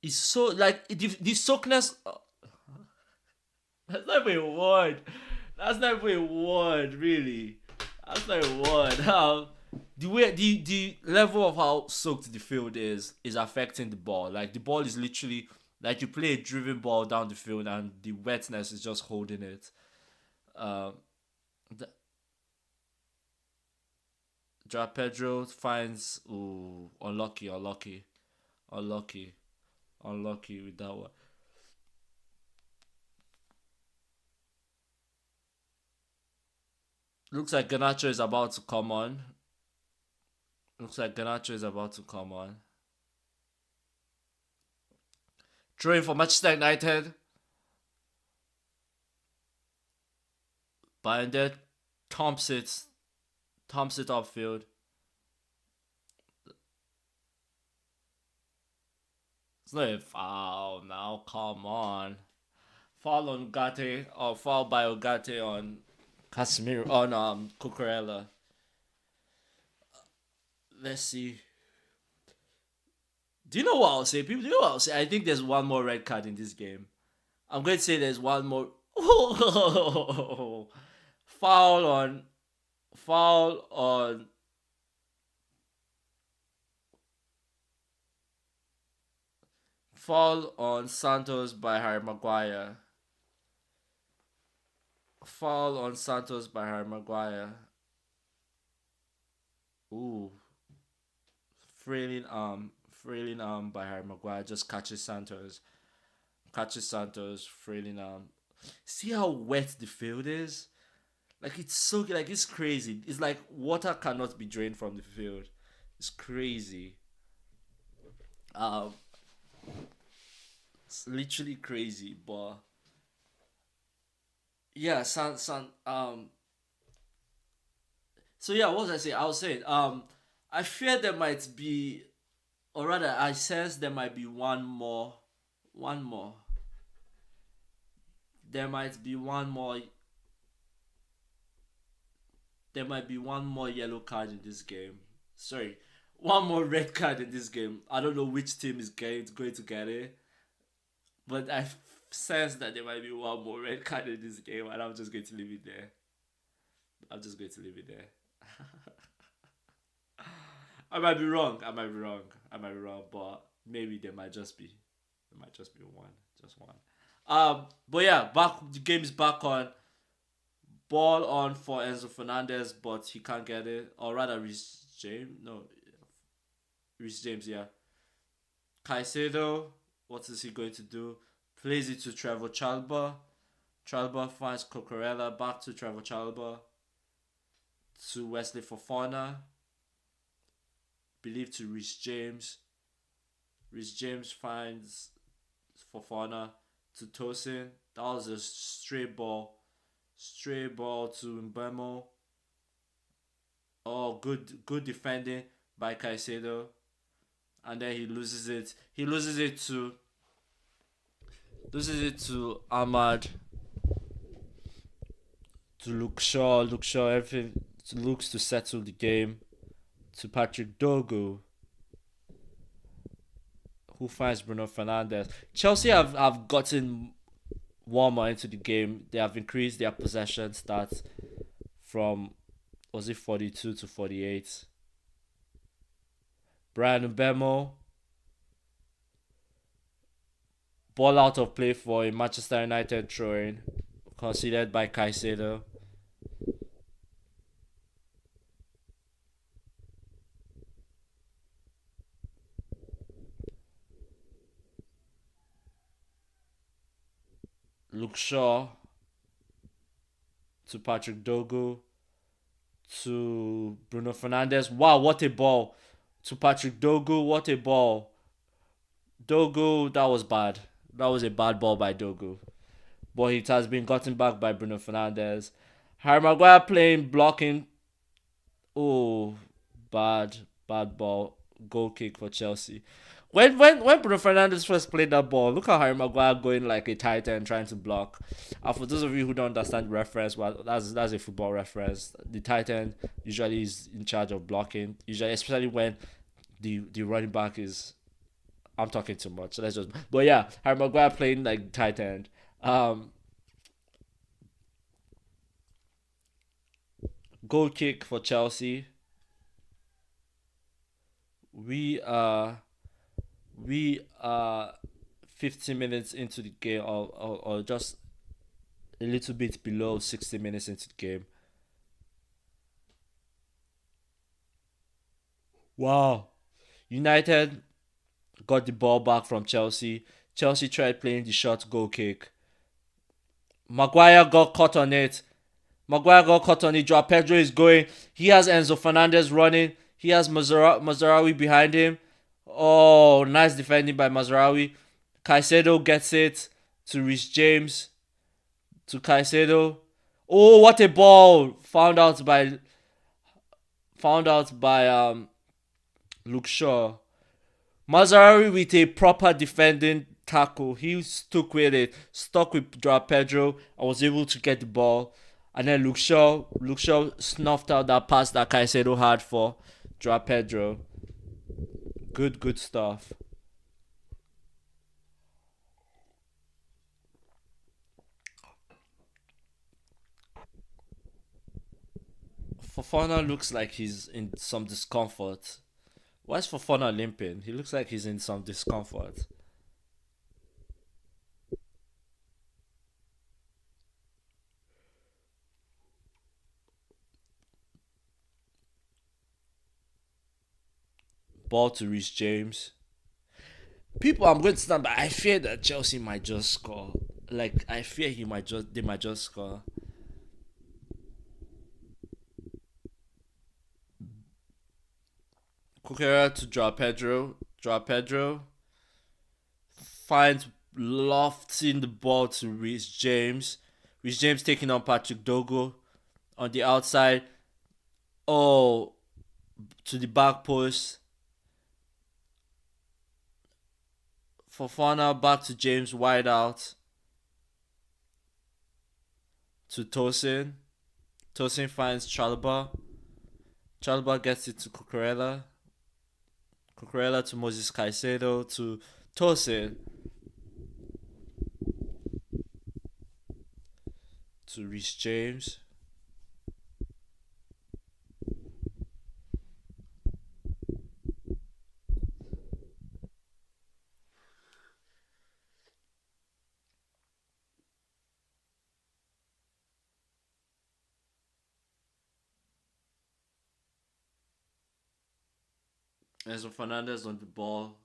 It's so, like, the soakness. That's not even a word. That's not even a word, really. That's not a word. The way the level of how soaked the field is affecting the ball. Like, the ball is literally like you play a driven ball down the field and the wetness is just holding it. Joao Pedro finds unlucky with that one. Looks like garnacho is about to come on. Throwing for Manchester United. Binder thumps it upfield. It's not a foul now, come on. Foul on Ugarte, or foul by Ugarte on Casemiro, on Cucurella. Let's see. Do you know what I'll say? People, do you know what I'll say? I think there's one more red card in this game. I'm going to say there's one more. Foul on Santos by Harry Maguire. Foul on Santos by Harry Maguire. Ooh, frailing arm by Harry Maguire just catches Santos, frailing arm. See how wet the field is? Like it's so like it's crazy. It's like water cannot be drained from the field. It's crazy. Um, it's literally crazy. But yeah, So yeah, what was I saying? I was saying, I fear there might be, or rather, I sense there might be one more. There might be one more. There might be one more yellow card in this game. Sorry, one more red card in this game. I don't know which team is going to get it, but I sense that there might be one more red card in this game, and I'm just going to leave it there. I'm just going to leave it there. I might be wrong. I might be wrong. I might be wrong, but maybe there might just be. There might just be one. Just one. But yeah, back the game is back on. Ball on for Enzo Fernandez, but he can't get it. Or rather, Reece James. No, Reece James. Yeah. Caicedo. What is he going to do? Plays it to Trevor Chalba. Chalba finds Cocorella. Back to Trevor Chalba. To Wesley Fofana. Believed to Reece James. Reece James finds Fofana to Tosin. That was a stray ball. Stray ball to Mbemo. Oh, good defending by Caicedo. And then he loses it. He loses it to Ahmad. To Luke Shaw. Luke Shaw everything looks to settle the game. To Patrick Dogo, who finds Bruno Fernandes. Chelsea have gotten warmer into the game. They have increased their possession stats from, was it 42 to 48. Brian Mbemo, ball out of play for a Manchester United throw-in, conceded by Caicedo. Luke Shaw to Patrick Dogo to Bruno Fernandes. Wow, what a ball. To Patrick Dogo, what a ball. Dogo, that was bad. That was a bad ball by Dogo. But it has been gotten back by Bruno Fernandes. Harry Maguire blocking. Oh, bad ball. Goal kick for Chelsea. When Bruno Fernandes first played that ball, look at Harry Maguire going like a titan trying to block. And for those of you who don't understand the reference, well, that's a football reference. The titan usually is in charge of blocking. Usually, especially when the running back is. I'm talking too much, so let's just. But yeah, Harry Maguire playing like titan. Goal kick for Chelsea. We are 15 minutes into the game, or just a little bit below 60 minutes into the game. Wow. United got the ball back from Chelsea. Chelsea tried playing the short goal kick. Maguire got caught on it. Joao Pedro is going. He has Enzo Fernandez running. He has Mazarawi behind him. Oh, nice defending by Mazarawi. Caicedo gets it to Reece James. To Caicedo. Oh, what a ball! Found out by Luke Shaw. Mazarawi with a proper defending tackle. He stuck with Joao Pedro, and was able to get the ball. And then Luke Shaw snuffed out that pass that Caicedo had for Joao Pedro. Good stuff. Fofana looks like he's in some discomfort. Why is Fofana limping? He looks like he's in some discomfort. Ball to reach James. People, I'm going to stand by. I fear that Chelsea might just score. Like I fear they might just score. Cucurella to draw Pedro. Draw Pedro. Finds lofting the ball to Reece James. Reece James taking on Patrick Dogo on the outside. Oh, to the back post. Fofana back to James, wide out to Tosin. Tosin finds Chalobah. Chalobah gets it to Cucurella. Cucurella to Moses Caicedo to Tosin to Reece James. Enzo Fernandez on the ball.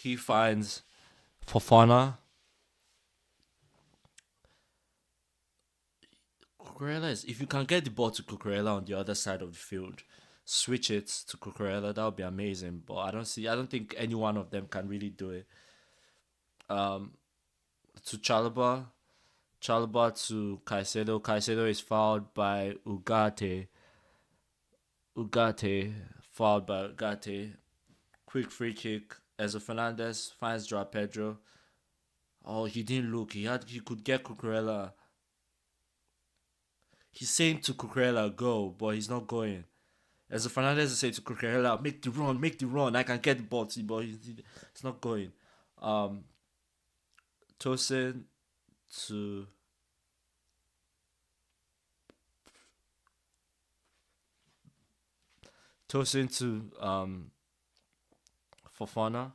He finds Fofana. Cucurella is, if you can get the ball to Cucurella on the other side of the field, switch it to Cucurella. That would be amazing. But I don't think any one of them can really do it. To Chalobah. Chalobah to Caicedo. Caicedo is fouled by Ugarte. Fouled by Ugarte. Quick free kick. Enzo Fernandez finds Joao Pedro. Oh, he didn't look. He could get Cucurella. He's saying to Cucurella, go, but he's not going. Enzo Fernandez is saying to Cucurella, make the run. I can get the ball, but he's not going. Tosin to Fofana.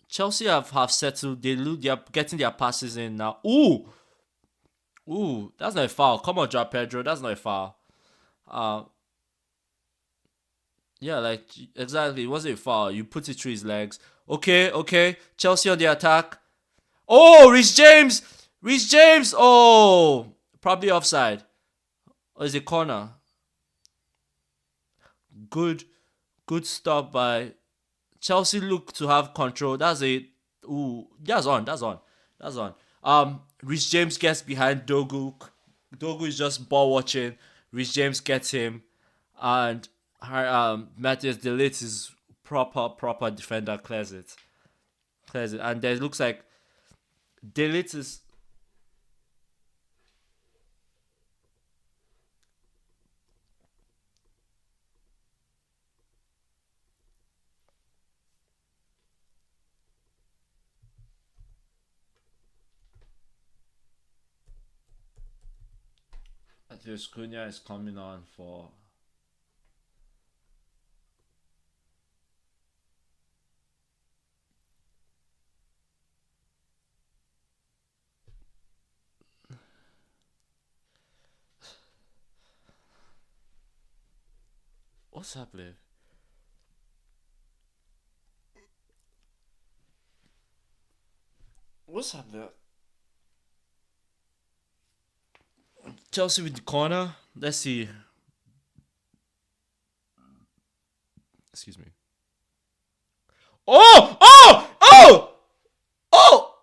Chelsea have settled. They are getting their passes in now. Ooh, that's not a foul. Come on, Joao Pedro, that's not a foul. Yeah, like exactly. It wasn't a foul. You put it through his legs. Okay. Chelsea on the attack. Oh, Reece James. Oh, probably offside. Or is it corner? Good stop by Chelsea. Look to have control. That's it. Ooh, that's on. Reece James gets behind Dogu. Dogu is just ball watching. Reece James gets him, and Matthias De Ligt is proper defender, clears it, and there looks like De Ligt is. Matheus Cunha is coming on for. What's happening? Chelsea with the corner. Let's see. Excuse me. Oh!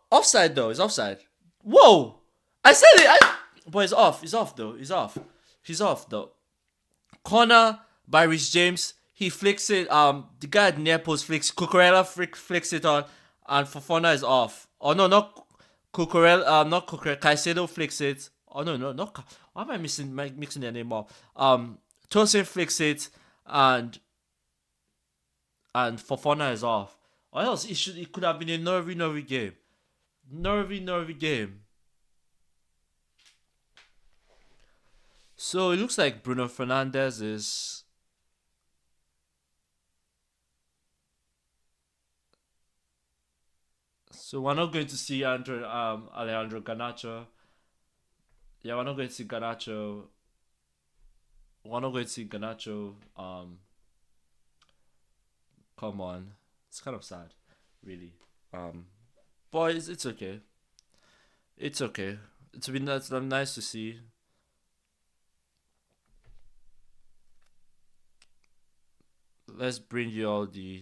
Offside though. It's offside. Whoa! I said it. But it's off. He's off though. Corner by Reece James. He flicks it. The guy at near post flicks. Cucurella flicks it on, and Fofana is off. Oh no, not Cucurella. Not Cucurella. Caicedo flicks it. Oh no, not. Why am I mixing their name up? Tosin flicks it, and Fofana is off. Or else it could have been a nervy game. Nervy game. So it looks like Bruno Fernandes is So we're not going to see Alejandro Garnacho. Yeah, we're not going to see Garnacho. We're not going to see Garnacho. Come on, it's kind of sad, really. Um, but it's okay. It's okay. It's been nice to see. Let's bring you all the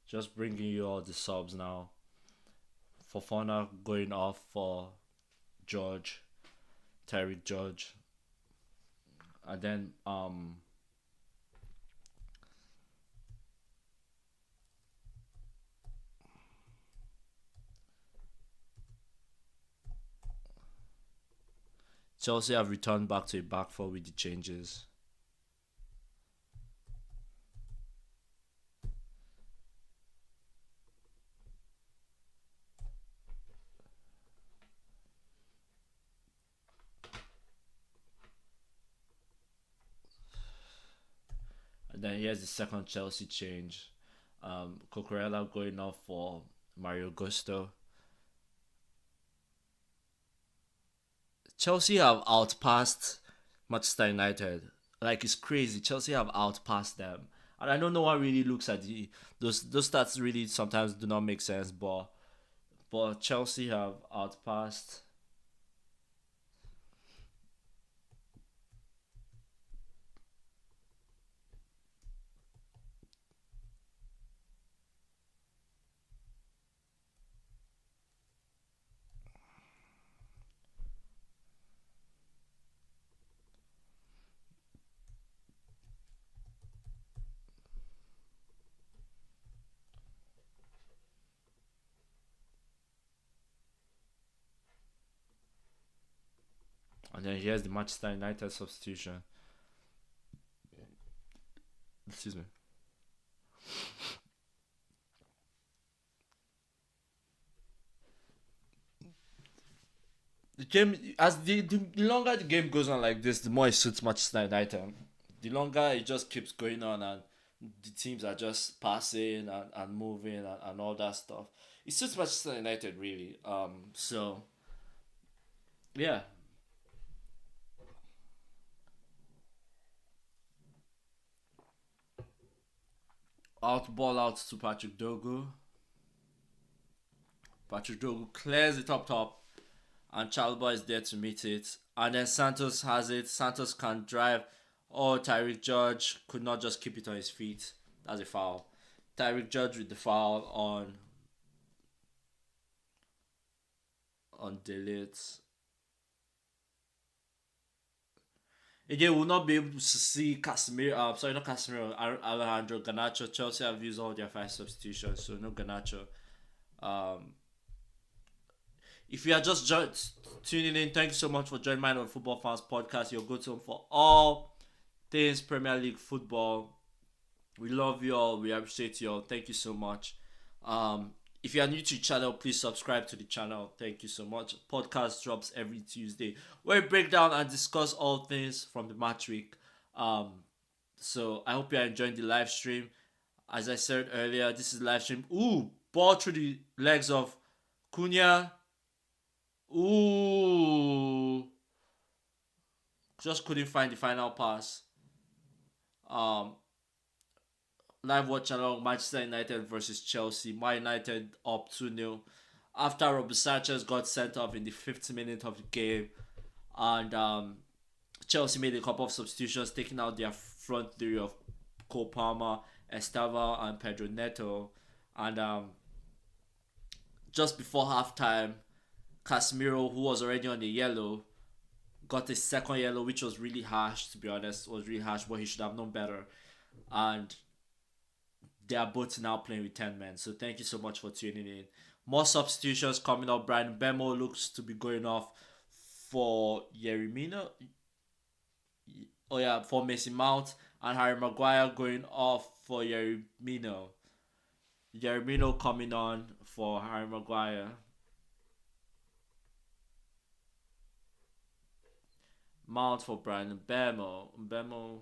just bringing you all the subs now. Fofana going off for George, Terry George, and then Chelsea have returned back to a back four with the changes. And then here's the second Chelsea change. Cucurella going off for Mario Gusto. Chelsea have outpassed Manchester United. Like it's crazy. Chelsea have outpassed them. And I don't know what really looks at the those stats really sometimes do not make sense, but Chelsea have outpassed. And then here's the Manchester United substitution. Excuse me. The game as the longer the game goes on like this, the more it suits Manchester United. The longer it just keeps going on and the teams are just passing and moving and all that stuff. It suits Manchester United really. So yeah. Out ball out to Patrick Dogu. Patrick Dogu clears it top and Chalba is there to meet it. And then Santos has it. Santos can drive. Oh, Tyreek George could not just keep it on his feet. That's a foul. Tyreek George with the foul on delete. Again, we'll not be able to see Casemiro. Sorry, not Casemiro. Alejandro Garnacho. Chelsea have used all their five substitutions, so no Garnacho. Um, if you are just tuning in, thank you so much for joining Mind of Football Fans podcast. Your go-to home for all things Premier League football. We love you all. We appreciate you all. Thank you so much. If you are new to the channel, please subscribe to the channel. Thank you so much. Podcast drops every Tuesday where we break down and discuss all things from the match week. So I hope you are enjoying the live stream. As I said earlier, this is live stream. Ooh, ball through the legs of Cunha. Ooh, just couldn't find the final pass. Um, Live watch along Manchester United versus Chelsea. Man United up 2-0 after Robert Sanchez got sent off in the 50th minute of the game, and Chelsea made a couple of substitutions, taking out their front three of Cole Palmer, Estava, and Pedro Neto. And just before halftime, Casemiro, who was already on the yellow, got a second yellow, which was really harsh. To be honest, it was really harsh, but he should have known better. And they are both now playing with 10 men. So thank you so much for tuning in. More substitutions coming up. Brian Bemo looks to be going off for Yerimino. Oh yeah, for Mason Mount, and Harry Maguire going off for Yerimino. Yerimino coming on for Harry Maguire. Mount for Brian Bemo. Bemo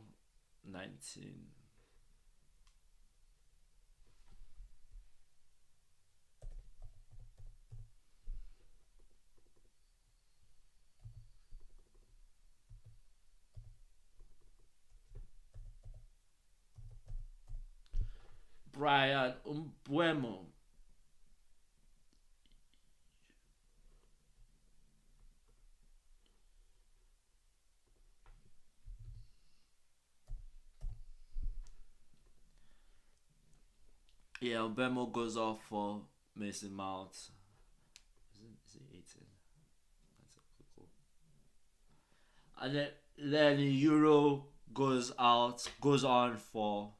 19. Brian Umbuemo. Yeah, Umbuemo goes off for Mason Mount. Is it 18? That's cool. And then Euro goes on for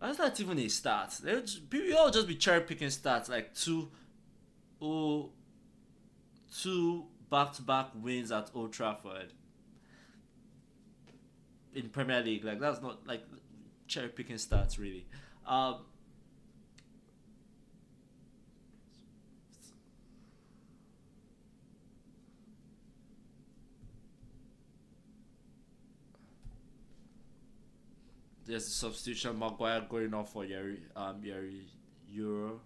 that's not even a start. We all just be cherry picking stats like oh, two back-to-back wins at Old Trafford in Premier League. Like that's not like cherry picking stats really. Um, there's a substitution. Maguire going off for Yeri Euro.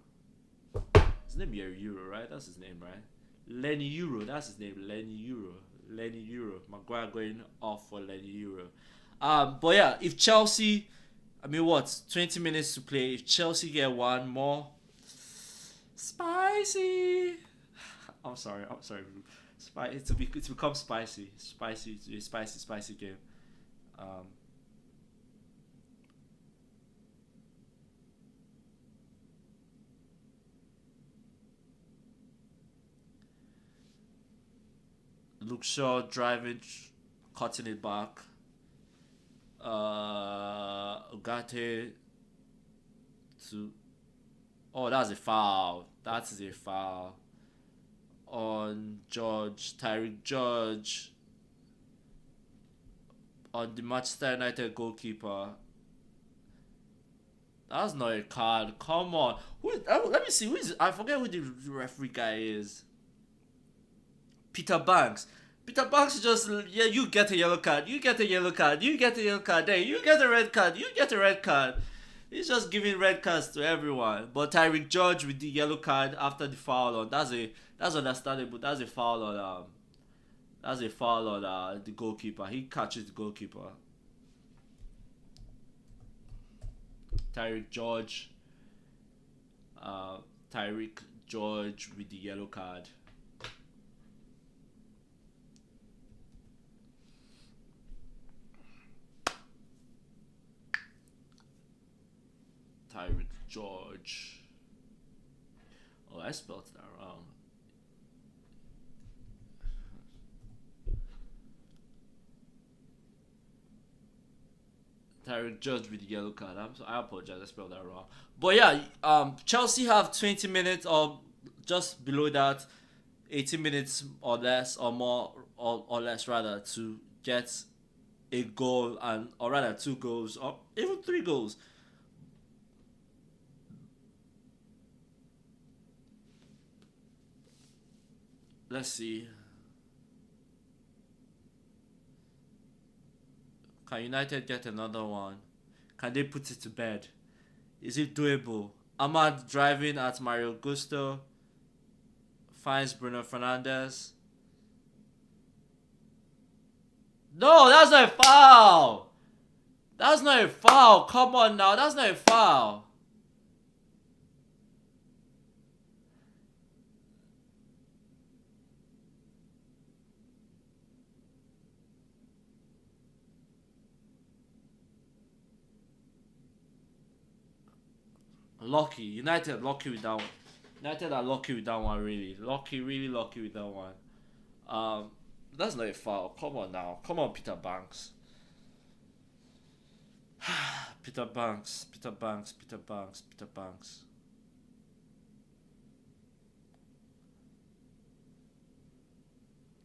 His name Yeri Euro, right? That's his name, right? Lenny Euro. That's his name. Lenny Euro. Lenny Euro. Maguire going off for Lenny Euro. But yeah, if Chelsea, I mean, what 20 minutes to play. If Chelsea get one more, spicy. I'm sorry. It's become spicy. It's a spicy game. Um, Luke Shaw driving, cutting it back. Ugarte to. Oh, that's a foul. That is a foul on Tyreek George, on the Manchester United goalkeeper. That's not a card. Come on. Let me see. Who is? I forget who the referee guy is. Peter Banks. Peter Banks just, yeah, you get a yellow card. You get a yellow card. You get a yellow card. There, you get a red card. You get a red card. He's just giving red cards to everyone. But Tyreek George with the yellow card after the foul on, that's understandable. That's a foul on the goalkeeper. He catches the goalkeeper. Tyreek George. Tyreek George with the yellow card. Tyreek George. Oh, I spelled that wrong. Tyreek George with the yellow card. I apologize, I spelled that wrong. But yeah, Chelsea have 20 minutes or just below that, 18 minutes or less or more or less rather to get a goal or rather 2 goals or even 3 goals. Let's see. Can United get another one? Can they put it to bed? Is it doable? Ahmad driving at Mario Gusto. Finds Bruno Fernandes. No, that's not a foul. That's not a foul. Come on now. That's not a foul. Lucky. United lucky with that one. United are lucky with that one, really. Lucky, really lucky with that one. Um, that's not a foul. Come on now. Come on, Peter Banks. Peter Banks. Peter Banks. Peter Banks. Peter Banks.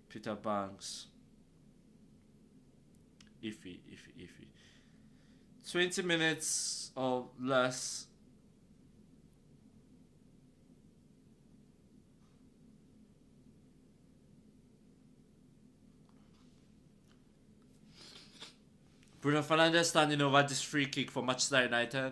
Peter Banks. Iffy. 20 minutes or less. Bruno Fernandes standing over this free kick for Manchester United.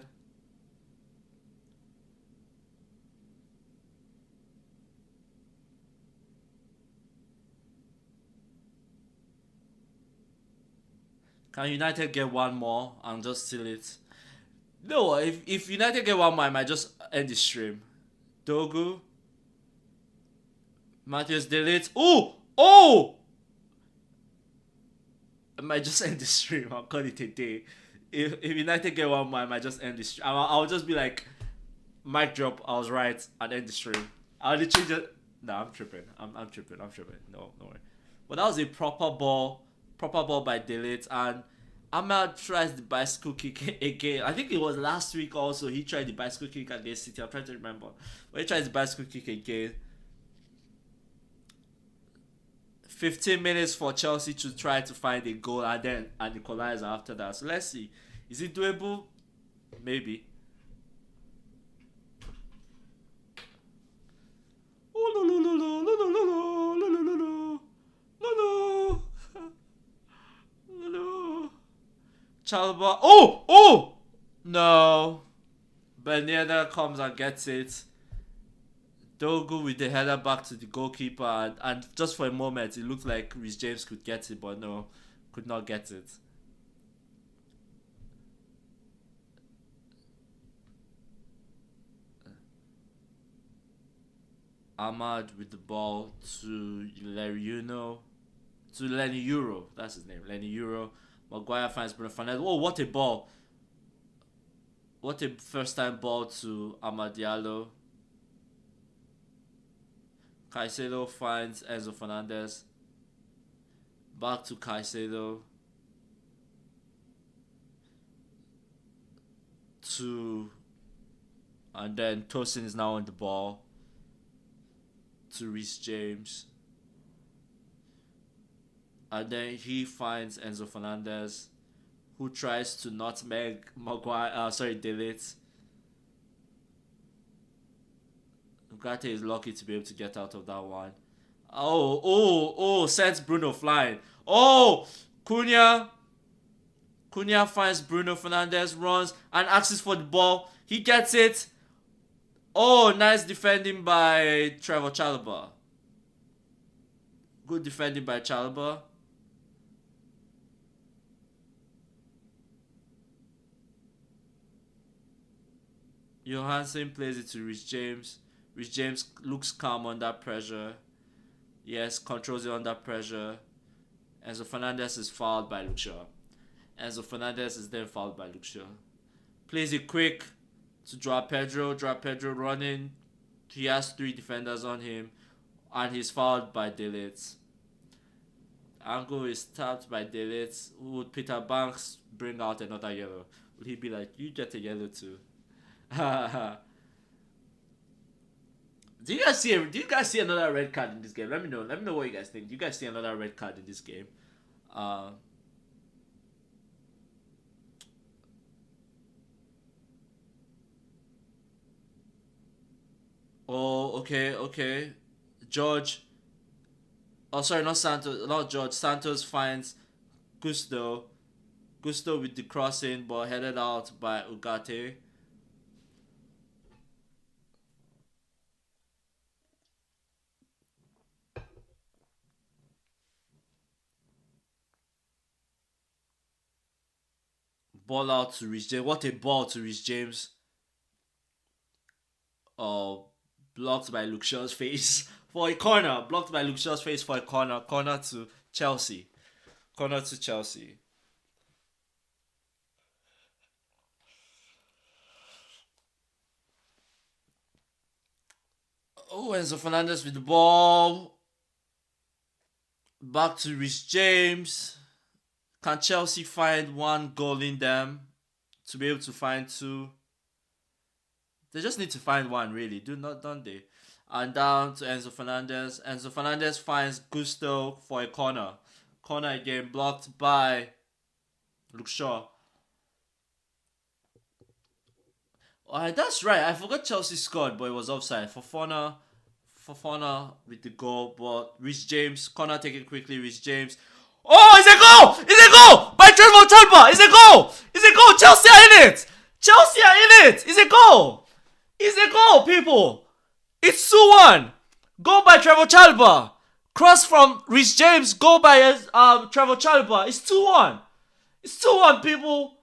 Can United get one more and just seal it? No, if United get one more, I might just end the stream. Dogu. Matthias Delete. Oh! I might just end the stream. I'll call it a day. If United get one more, I might just end the stream. I'll just be like, mic drop, I was right, and end the stream. I'll literally just... No, I'm tripping. I'm tripping. No worry. But that was a proper ball by Delete, and Ahmad tries the bicycle kick again. I think it was last week also. He tried the bicycle kick against City. I'm trying to remember. But he tries the bicycle kick again. 15 minutes for Chelsea to try to find a goal and then an equalizer after that. So let's see. Is it doable? Maybe. Chalaba. Oh! No. Beneda comes and gets it. Dogu with the header back to the goalkeeper, and just for a moment it looked like Reece James could get it, but no, could not get it. Ahmad with the ball to Lenny Euro. That's his name, Lenny Euro. Maguire finds Bruno Fernandes. Oh, what a ball! What a first time ball to Amad Diallo. Caicedo finds Enzo Fernandez. Back to Caicedo. And then Tosin is now on the ball. To Reece James. And then he finds Enzo Fernandez, who tries to nutmeg Delete. Ugarte is lucky to be able to get out of that one. Sends Bruno flying. Oh, Cunha finds Bruno Fernandes, runs and asks for the ball. He gets it. Oh, nice defending by Trevor Chalobah. Good defending by Chalobah. Johansson plays it to Reece James. Reece James looks calm under pressure. Yes, controls it under pressure. Enzo Fernandez is fouled by Luke Shaw. Enzo Fernandez is then fouled by Luke Shaw. Plays it quick to Joao Pedro. Joao Pedro running. He has 3 defenders on him. And he's fouled by Delete. Angle is tapped by Delete. Would Peter Banks bring out another yellow? Would he be like, you get a yellow too? Do you guys see another red card in this game? Let me know what you guys think. Do you guys see another red card in this game? Okay. George. Oh, sorry, not Santos. Not George. Santos finds Gusto. Gusto with the crossing, but headed out by Ugarte. Ball out to Reece James. What a ball to Reece James. Blocked by Luke Shaw's face for a corner. Blocked by Luke Shaw's face for a corner. Corner to Chelsea. Oh, Enzo Fernandez with the ball. Back to Rhys James. Can Chelsea find one goal in them to be able to find two? They just need to find one, really. Don't they? And down to Enzo Fernandez. Enzo Fernandez finds Gusto for a corner. Corner again, blocked by Luke Shaw. Alright, that's right. I forgot Chelsea scored, but it was offside. Fofana with the goal, but Rhys James, corner taken quickly, Rhys James. Oh, it's a goal! It's a goal! By Trevor Chalba! It's a goal! It's a goal! Chelsea are in it! Chelsea are in it! It's a goal! It's a goal, people! It's 2-1! Goal by Trevor Chalba! Cross from Rhys James, goal by Trevor Chalba. It's 2-1! It's 2-1, people!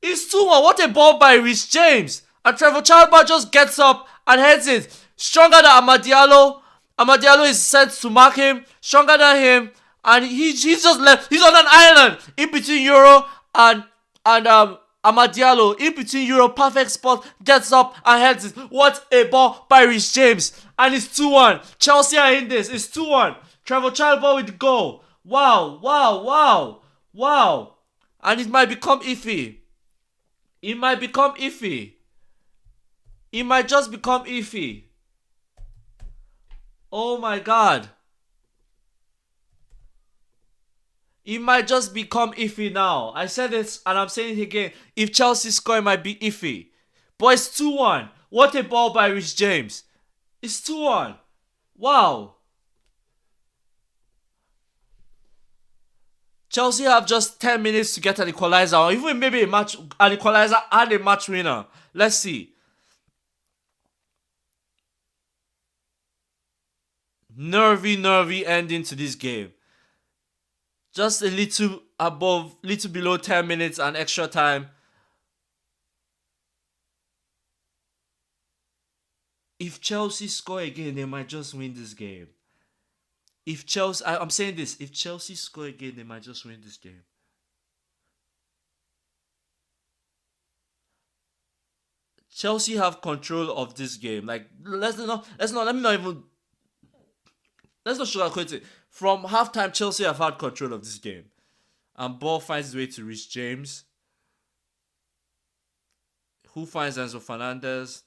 It's 2-1. What a ball by Rhys James! And Trevor Chalba just gets up and heads it. Stronger than Amadialo. Amadialo is sent to mark him. Stronger than him. And he's just left. He's on an island in between Euro and Amadialo. In between Euro, perfect spot. Gets up and heads it. What a ball by Rhys James. And it's 2-1. Chelsea are in this. It's 2-1. Trevor Chalba with the goal. Wow, wow, wow, wow. And it might become iffy. It might become iffy. It might just become iffy. Oh my god. It might just become iffy now. I said it and I'm saying it again. If Chelsea score, it might be iffy. But it's 2-1. What a ball by Rhys James. It's 2-1. Wow. Chelsea have just 10 minutes to get an equalizer, or even maybe an equalizer and a match winner. Let's see. Nervy ending to this game. Just a little below 10 minutes and extra time. If Chelsea score again, they might just win this game. I'm saying this, if Chelsea score again, they might just win this game. Chelsea have control of this game. Like, let's not sugarcoat it. From halftime, Chelsea have had control of this game. And ball finds its way to Rhys James. Who finds Enzo Fernandez?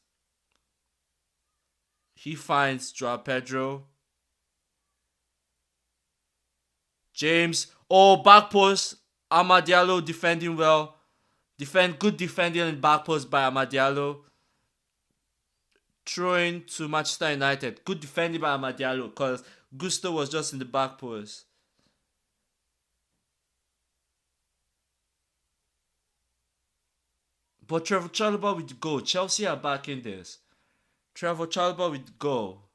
He finds Joao Pedro. James. Oh, back post. Amadialo defending well. Good defending in back post by Amadialo. Throwing to Manchester United. Good defending by Amadialo because Gusto was just in the back post. But Trevor Chalobah with the goal. Chelsea are back in this. Trevor Chalobah with the goal.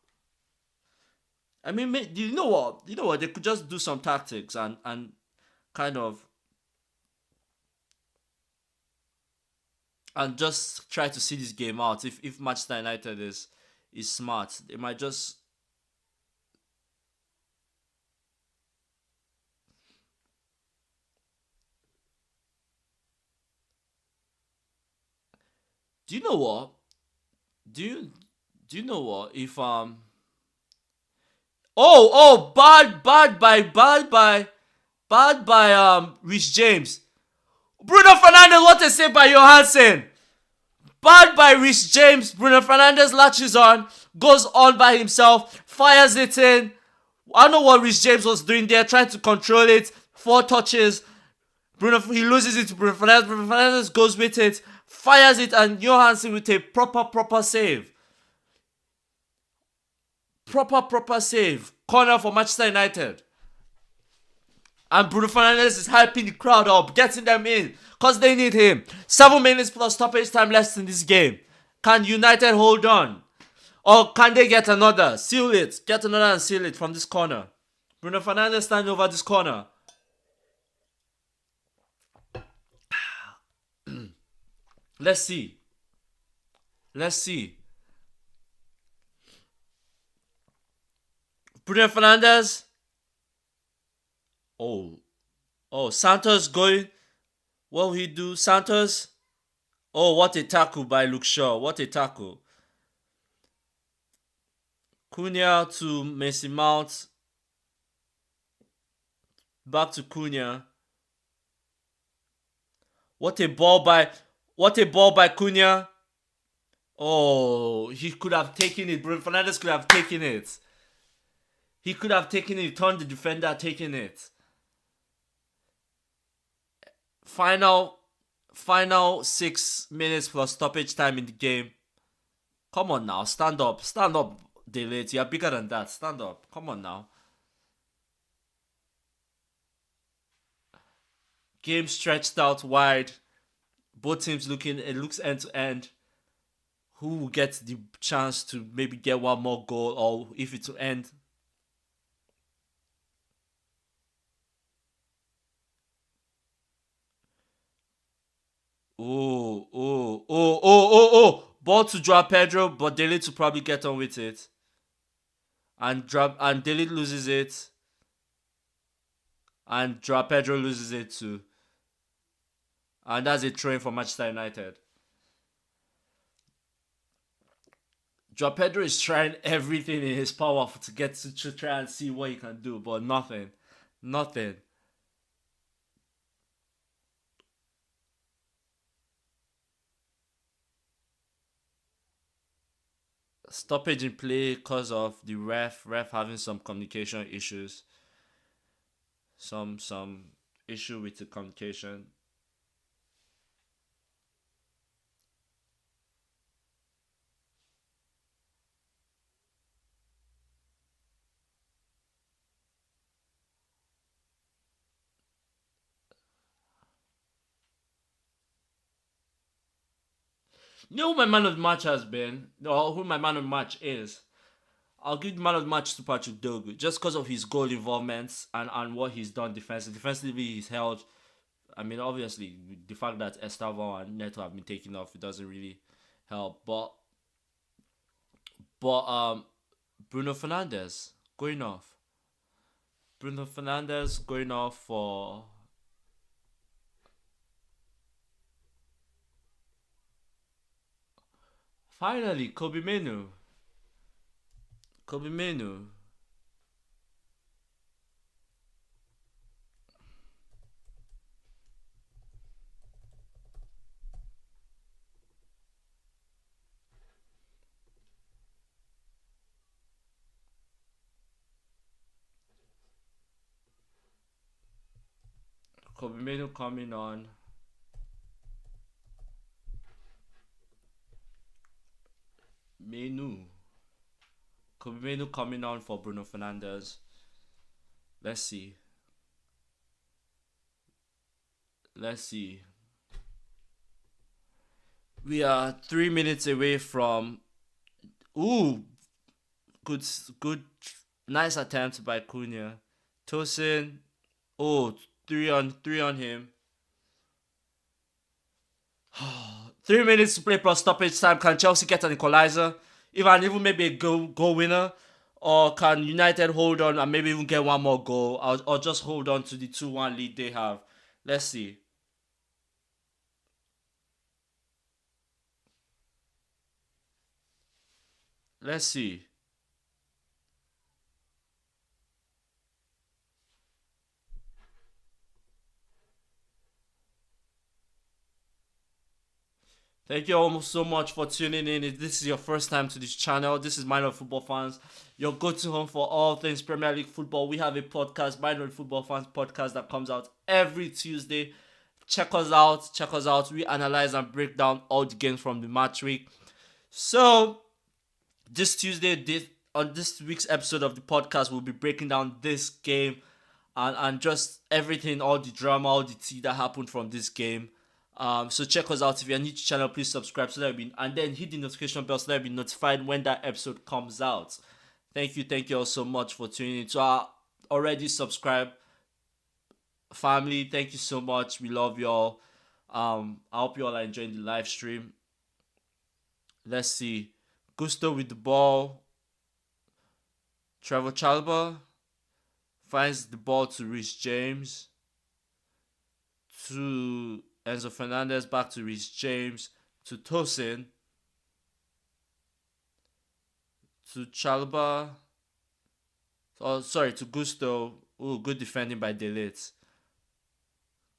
I mean, you know what? They could just do some tactics and kind of and just try to see this game out. If Manchester United is smart, they might just. Do you know what? Do you know what? If bad by Rhys James. Bruno Fernandes, what a save by Johansson. Bad by Rhys James. Bruno Fernandes latches on, goes on by himself, fires it in. I don't know what Rhys James was doing there, trying to control it. 4 touches. He loses it to Bruno Fernandes. Bruno Fernandes goes with it, fires it, and Johansson with a proper save. Proper save. Corner for Manchester United. And Bruno Fernandes is hyping the crowd up, getting them in, because they need him. 7 minutes plus stoppage time left in this game. Can United hold on? Or can they get another? Seal it. Get another and seal it from this corner. Bruno Fernandes standing over this corner. Let's see. Bruno Fernandes. Oh, Santos going. What will he do? Santos. Oh, what a tackle by Luke Shaw. What a tackle. Cunha to Mason Mount. Back to Cunha. What a ball by Cunha. Oh, he could have taken it. Bruno Fernandes could have taken it. He could have taken it, turned the defender, taken it. Final 6 minutes plus stoppage time in the game. Come on now, stand up, Delete. You're bigger than that. Stand up. Come on now. Game stretched out wide. Both teams looking. It looks end to end. Who will get the chance to maybe get one more goal, or if it will end? Oh. Ball to Joao Pedro, but Delete to probably get on with it. And Delete loses it. And Joao Pedro loses it too. And that's a throw-in for Manchester United. Joao Pedro is trying everything in his power to get to try and see what he can do, but nothing. Stoppage in play because of the ref having some communication issues. Some issue with the communication. You know who my man of the match has been? Or who my man of the match is? I'll give the man of the match to Patrick Dogu just because of his goal involvement and what he's done defensively. Defensively, he's held. I mean, obviously, the fact that Estevao and Neto have been taken off, it doesn't really help. But Bruno Fernandes going off. Bruno Fernandes going off for. Finally, Kobe Menu. Kobe Menu coming on. Kobe Menu coming on for Bruno Fernandes. Let's see. We are 3 minutes away from. Ooh, good, nice attempt by Cunha. Tosin. Oh, 3-on him. 3 minutes to play plus stoppage time. Can Chelsea get an equalizer? Even maybe a goal winner? Or can United hold on and maybe even get one more goal? Or just hold on to the 2-1 lead they have? Let's see. Thank you all so much for tuning in. If this is your first time to this channel, this is Mind on Football Fans, your go-to home for all things Premier League football. We have a podcast, Mind on Football Fans podcast, that comes out every Tuesday. Check us out. We analyze and break down all the games from the match week. So, this Tuesday, on this week's episode of the podcast, we'll be breaking down this game and just everything, all the drama, all the tea that happened from this game. So check us out. If you're new to the channel, please subscribe and then hit the notification bell so that you'll be notified when that episode comes out. Thank you all so much for tuning in. To our already subscribed family, thank you so much. We love you all. I hope you all are enjoying the live stream. Let's see. Gusto with the ball. Trevor Chalobah finds the ball to Reece James. To Enzo Fernandez, back to Reece James, to Tosin, to Chalba. Oh, sorry, to Gusto. Oh, good defending by Delete.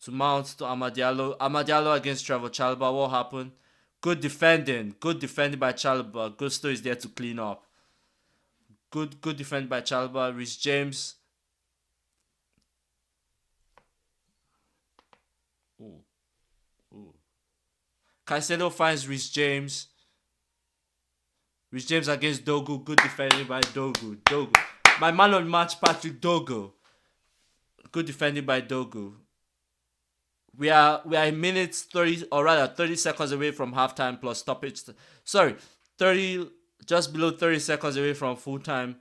To Mount to Amadiallo. Amadiallo against Trevor Chalba. What happened? Good defending. Good defending by Chalba. Gusto is there to clean up. Good defending by Chalba. Rhys James. Ooh, ooh. Caicedo finds Rhys James. Rhys James against Dogu. Good defending by Dogu. Dogu. My man on match, Patrick Dogu. Good defending by Dogu. We are in minutes 30, or rather 30 seconds away from halftime plus stoppage. Sorry, 30, just below 30 seconds away from full time,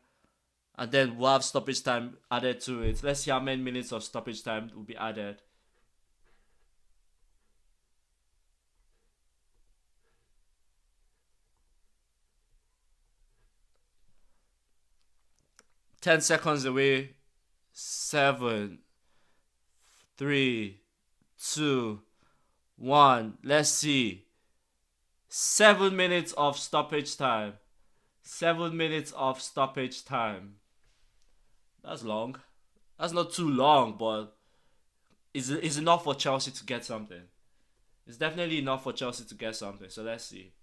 and then we'll have stoppage time added to it. Let's see how many minutes of stoppage time will be added. Ten seconds away. 7, 3, 2, 1. Let's see. 7 minutes of stoppage time. 7 minutes of stoppage time. That's long. That's not too long, but it's enough for Chelsea to get something. It's definitely enough for Chelsea to get something. So let's see.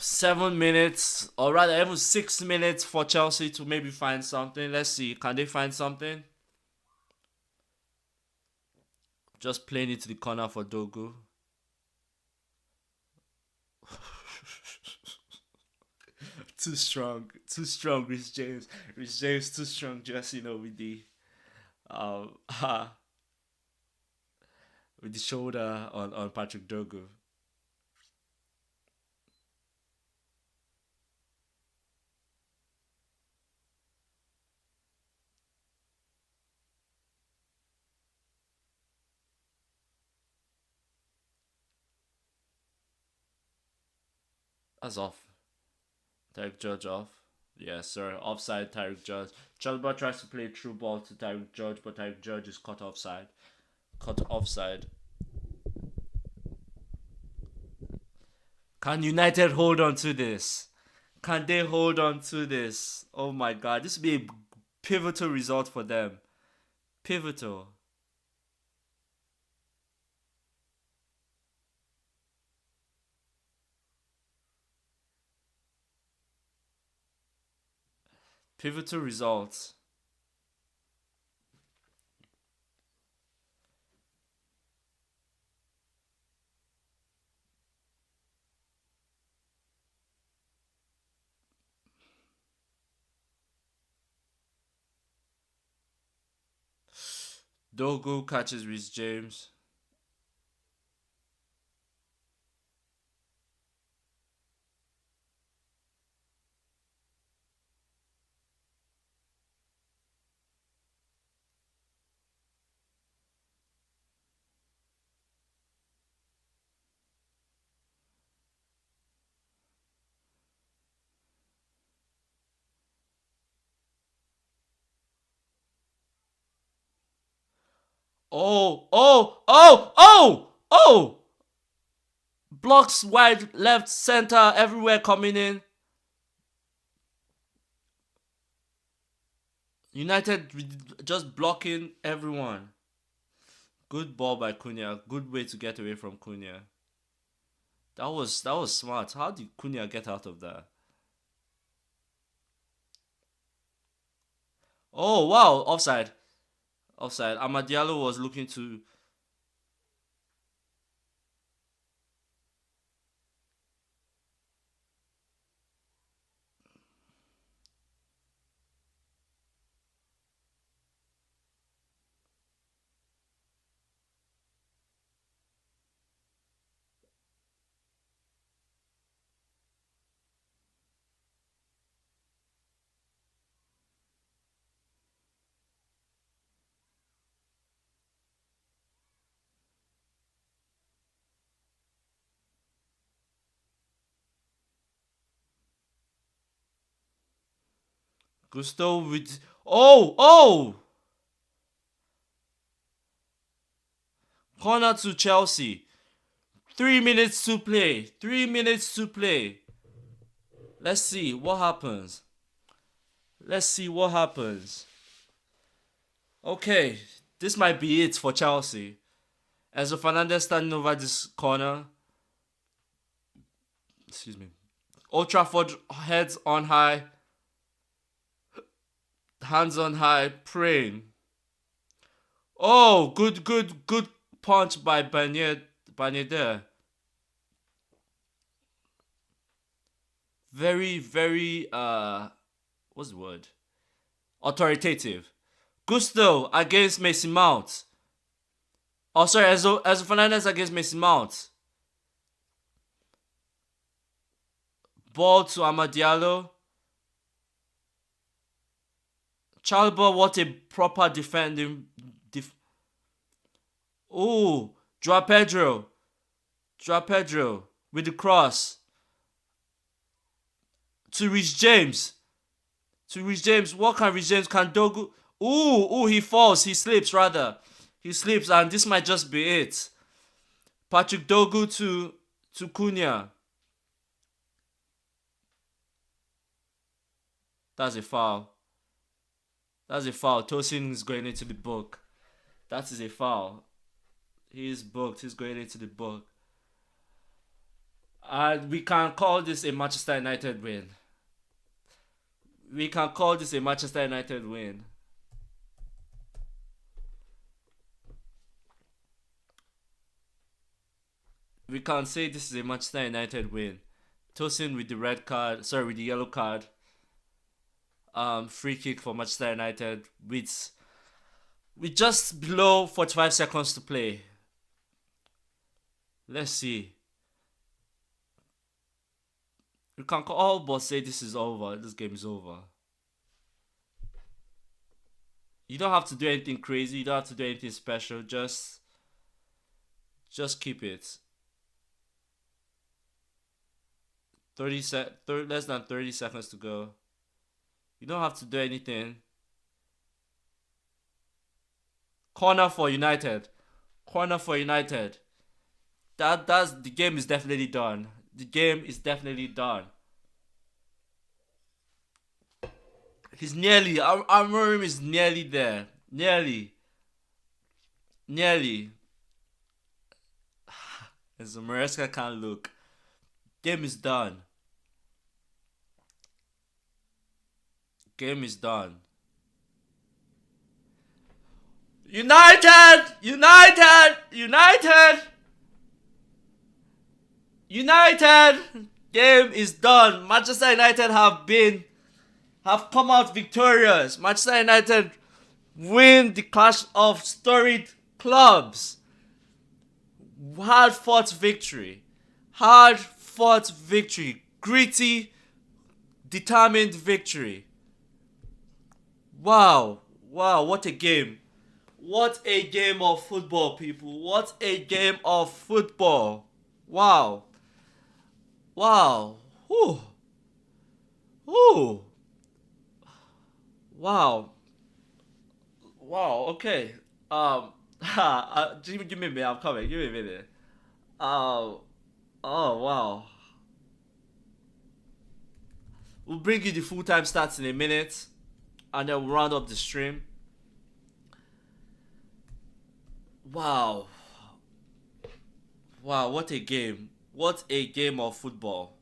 7 minutes, or rather even 6 minutes for Chelsea to maybe find something. Let's see. Can they find something? Just playing it to the corner for Dogu. Too strong. Too strong, Rhys James. Rhys James too strong, just with the um with the shoulder on Patrick Dogu. That's off. Tyreek Judge off. Yes, sir. Offside, Tyreek Judge. Chalba tries to play a true ball to Tyreek Judge, but Tyreek Judge is caught offside. Caught offside. Can United hold on to this? Can they hold on to this? Oh my god, this would be a pivotal result for them. Pivotal. Pivotal results. Dogu catches Rhys James. Oh, oh, oh, oh, oh! Blocks wide, left, center, everywhere coming in. United just blocking everyone. Good ball by Cunha. Good way to get away from Cunha. That was smart. How did Cunha get out of that? Oh wow, offside. Offside. Amadiallo was looking to. Gusto with. Oh! Corner to Chelsea. 3 minutes to play. 3 minutes to play. Let's see what happens. Let's see what happens. Okay, this might be it for Chelsea. Enzo Fernandez standing over this corner. Excuse me. Old Trafford heads on high. Hands on high, praying. Oh, good punch by Barnier there. Very, what's the word? Authoritative. Gusto against Mason Mount. Oh, sorry, Enzo Fernandez against Mason Mount. Ball to Amad Diallo. Chalba, what a proper defending. Oh, Joao Pedro with the cross. To Rhys James. What can Rhys James? Can Dogu? Ooh, he falls. He slips, rather. He slips, and this might just be it. Patrick Dogu to Cunha. That's a foul. Tosin is going into the book. That is a foul. He is booked. He's going into the book. And we can call this a Manchester United win. We can call this a Manchester United win. We can say this is a Manchester United win. Tosin with the red card. Sorry, with the yellow card. Free kick for Manchester United with just below 45 seconds to play. Let's see. We can all but say this is over. This game is over. You don't have to do anything crazy. You don't have to do anything special. Just keep it. Less than 30 seconds to go. You don't have to do anything. Corner for United. That's the game is definitely done. He's nearly. Amorim is nearly there. Nearly. As Maresca can't look. Game is done. United! Game is done. Manchester United have come out victorious. Manchester United win the clash of storied clubs. Hard fought victory. Gritty, determined victory. Wow, what a game. What a game of football, people. What a game of football. Wow. Whew. Wow. Okay. Give me a minute. I'm coming. Give me a minute. Oh, wow. We'll bring you the full-time stats in a minute, and then we'll round up the stream. Wow, what a game. What a game of football.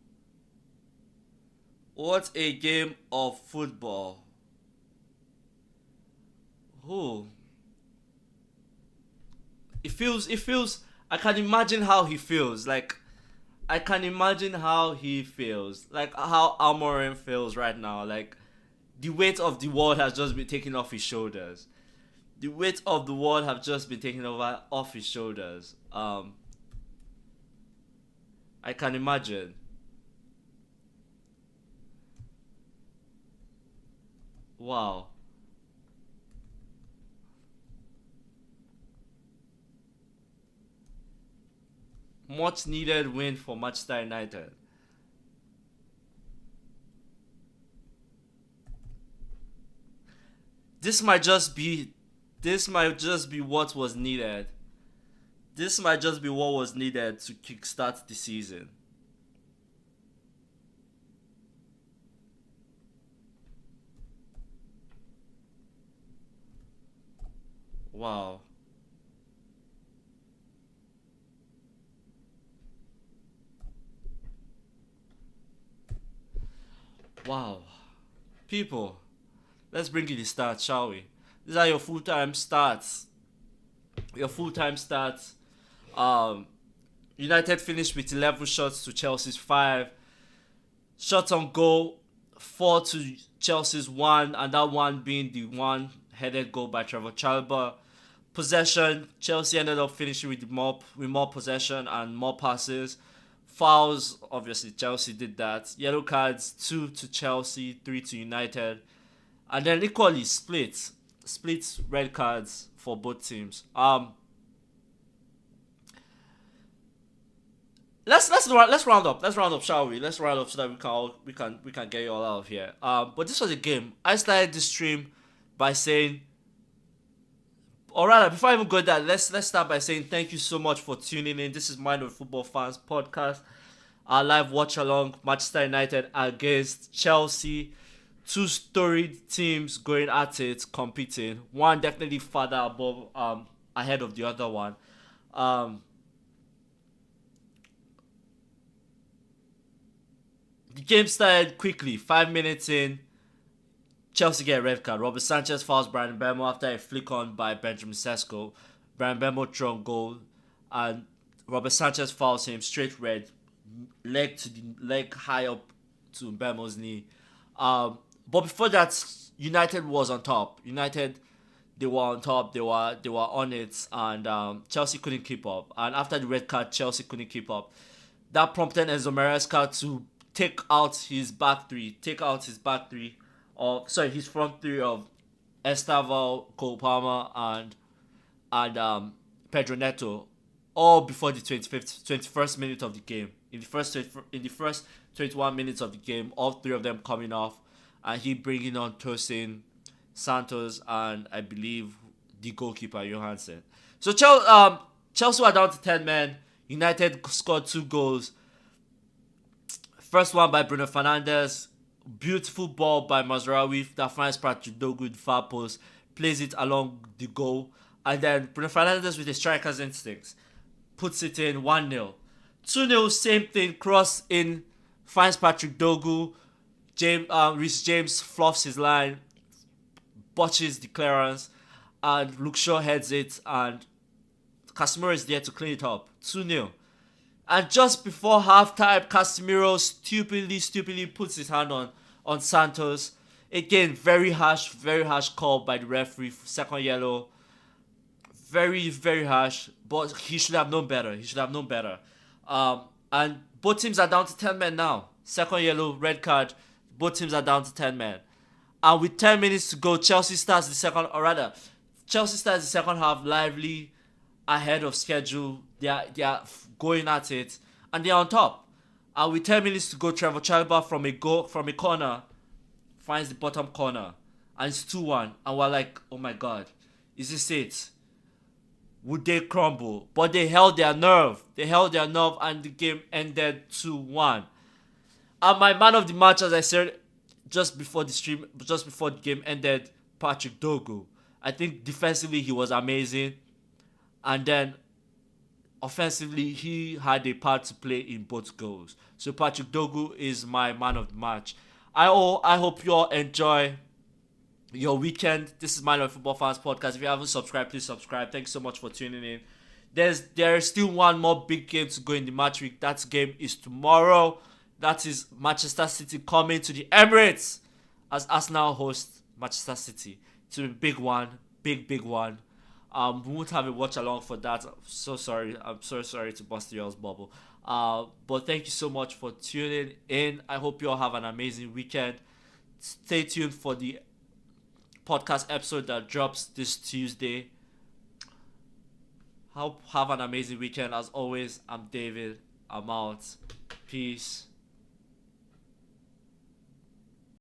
Oh. It feels, I can imagine how he feels. Like how Amorim feels right now. Like, the weight of the world has just been taken off his shoulders. I can imagine. Wow. Much needed win for Manchester United. This might just be what was needed. This might just be what was needed to kickstart the season. Wow. Wow. People, let's bring in the stats, shall we? These are your full-time stats. Your full-time stats. Um, United finished with 11 shots to Chelsea's 5. Shots on goal, 4 to Chelsea's 1, and that one being the one headed goal by Trevor Chalobah. Possession, Chelsea ended up finishing with more possession and more passes. Fouls, obviously Chelsea did that. Yellow cards, 2 to Chelsea, 3 to United. And then equally split red cards for both teams. Let's round up. Let's round up, shall we? Let's round up so that we can get you all out of here. But this was a game. I started the stream by saying, or rather, before I even go there, let's start by saying thank you so much for tuning in. This is Mind of Football Fans podcast. Our live watch along Manchester United against Chelsea. Two storied teams going at it, competing. One definitely further above, ahead of the other one. The game started quickly. 5 minutes in, Chelsea get a red card. Robert Sanchez fouls Brian Mbeumo after a flick on by Benjamin Sesko. Brian Mbeumo threw on goal, and Robert Sanchez fouls him, straight red, leg high up to Mbeumo's knee. But before that, United was on top. They were on top. They were on it, and Chelsea couldn't keep up. And after the red card, Chelsea couldn't keep up. That prompted Enzo Maresca to take out his front three of Estevao, Cole Palmer, and Pedro Neto, all before the 21st minute of the game. In the first 21 minutes of the game, all three of them coming off, and he bringing on Tosin, Santos, and I believe the goalkeeper Johansson. So Chelsea were down to 10 men. United scored 2 goals. First one by Bruno Fernandes. Beautiful ball by Mazraoui that finds Patrick Dogu in the far post, plays it along the goal, and then Bruno Fernandes with a striker's instincts puts it in 1-0. 2-0, same thing, cross in, finds Patrick Dogu. Reece James fluffs his line, botches the clearance, and Luke Shaw heads it, and Casemiro is there to clean it up. 2-0. And just before halftime, Casemiro stupidly puts his hand on Santos. Again, very harsh call by the referee. Second yellow. Very, very harsh. But he should have known better. And both teams are down to 10 men now. Second yellow, red card. Both teams are down to 10 men. And with 10 minutes to go, Chelsea starts the second half lively, ahead of schedule. They are going at it, and they're on top. And with 10 minutes to go, Trevor Chalobah from a corner finds the bottom corner, and it's 2-1. And we're like, oh my god, is this it? Would they crumble? But they held their nerve, and the game ended 2-1. And my man of the match, as I said just before the game ended, Patrick Dogu. I think defensively he was amazing, and then offensively he had a part to play in both goals. So Patrick Dogu is my man of the match. I hope you all enjoy your weekend. This is Mind of Football Fans podcast. If you haven't subscribed, please subscribe. Thanks so much for tuning in. There is still one more big game to go in the match week. That game is tomorrow. That is Manchester City coming to the Emirates as Arsenal host Manchester City. It's a big one, big one. We won't have a watch along for that. I'm so sorry to bust y'all's bubble. But thank you so much for tuning in. I hope you all have an amazing weekend. Stay tuned for the podcast episode that drops this Tuesday. Have an amazing weekend. As always, I'm David. I'm out. Peace.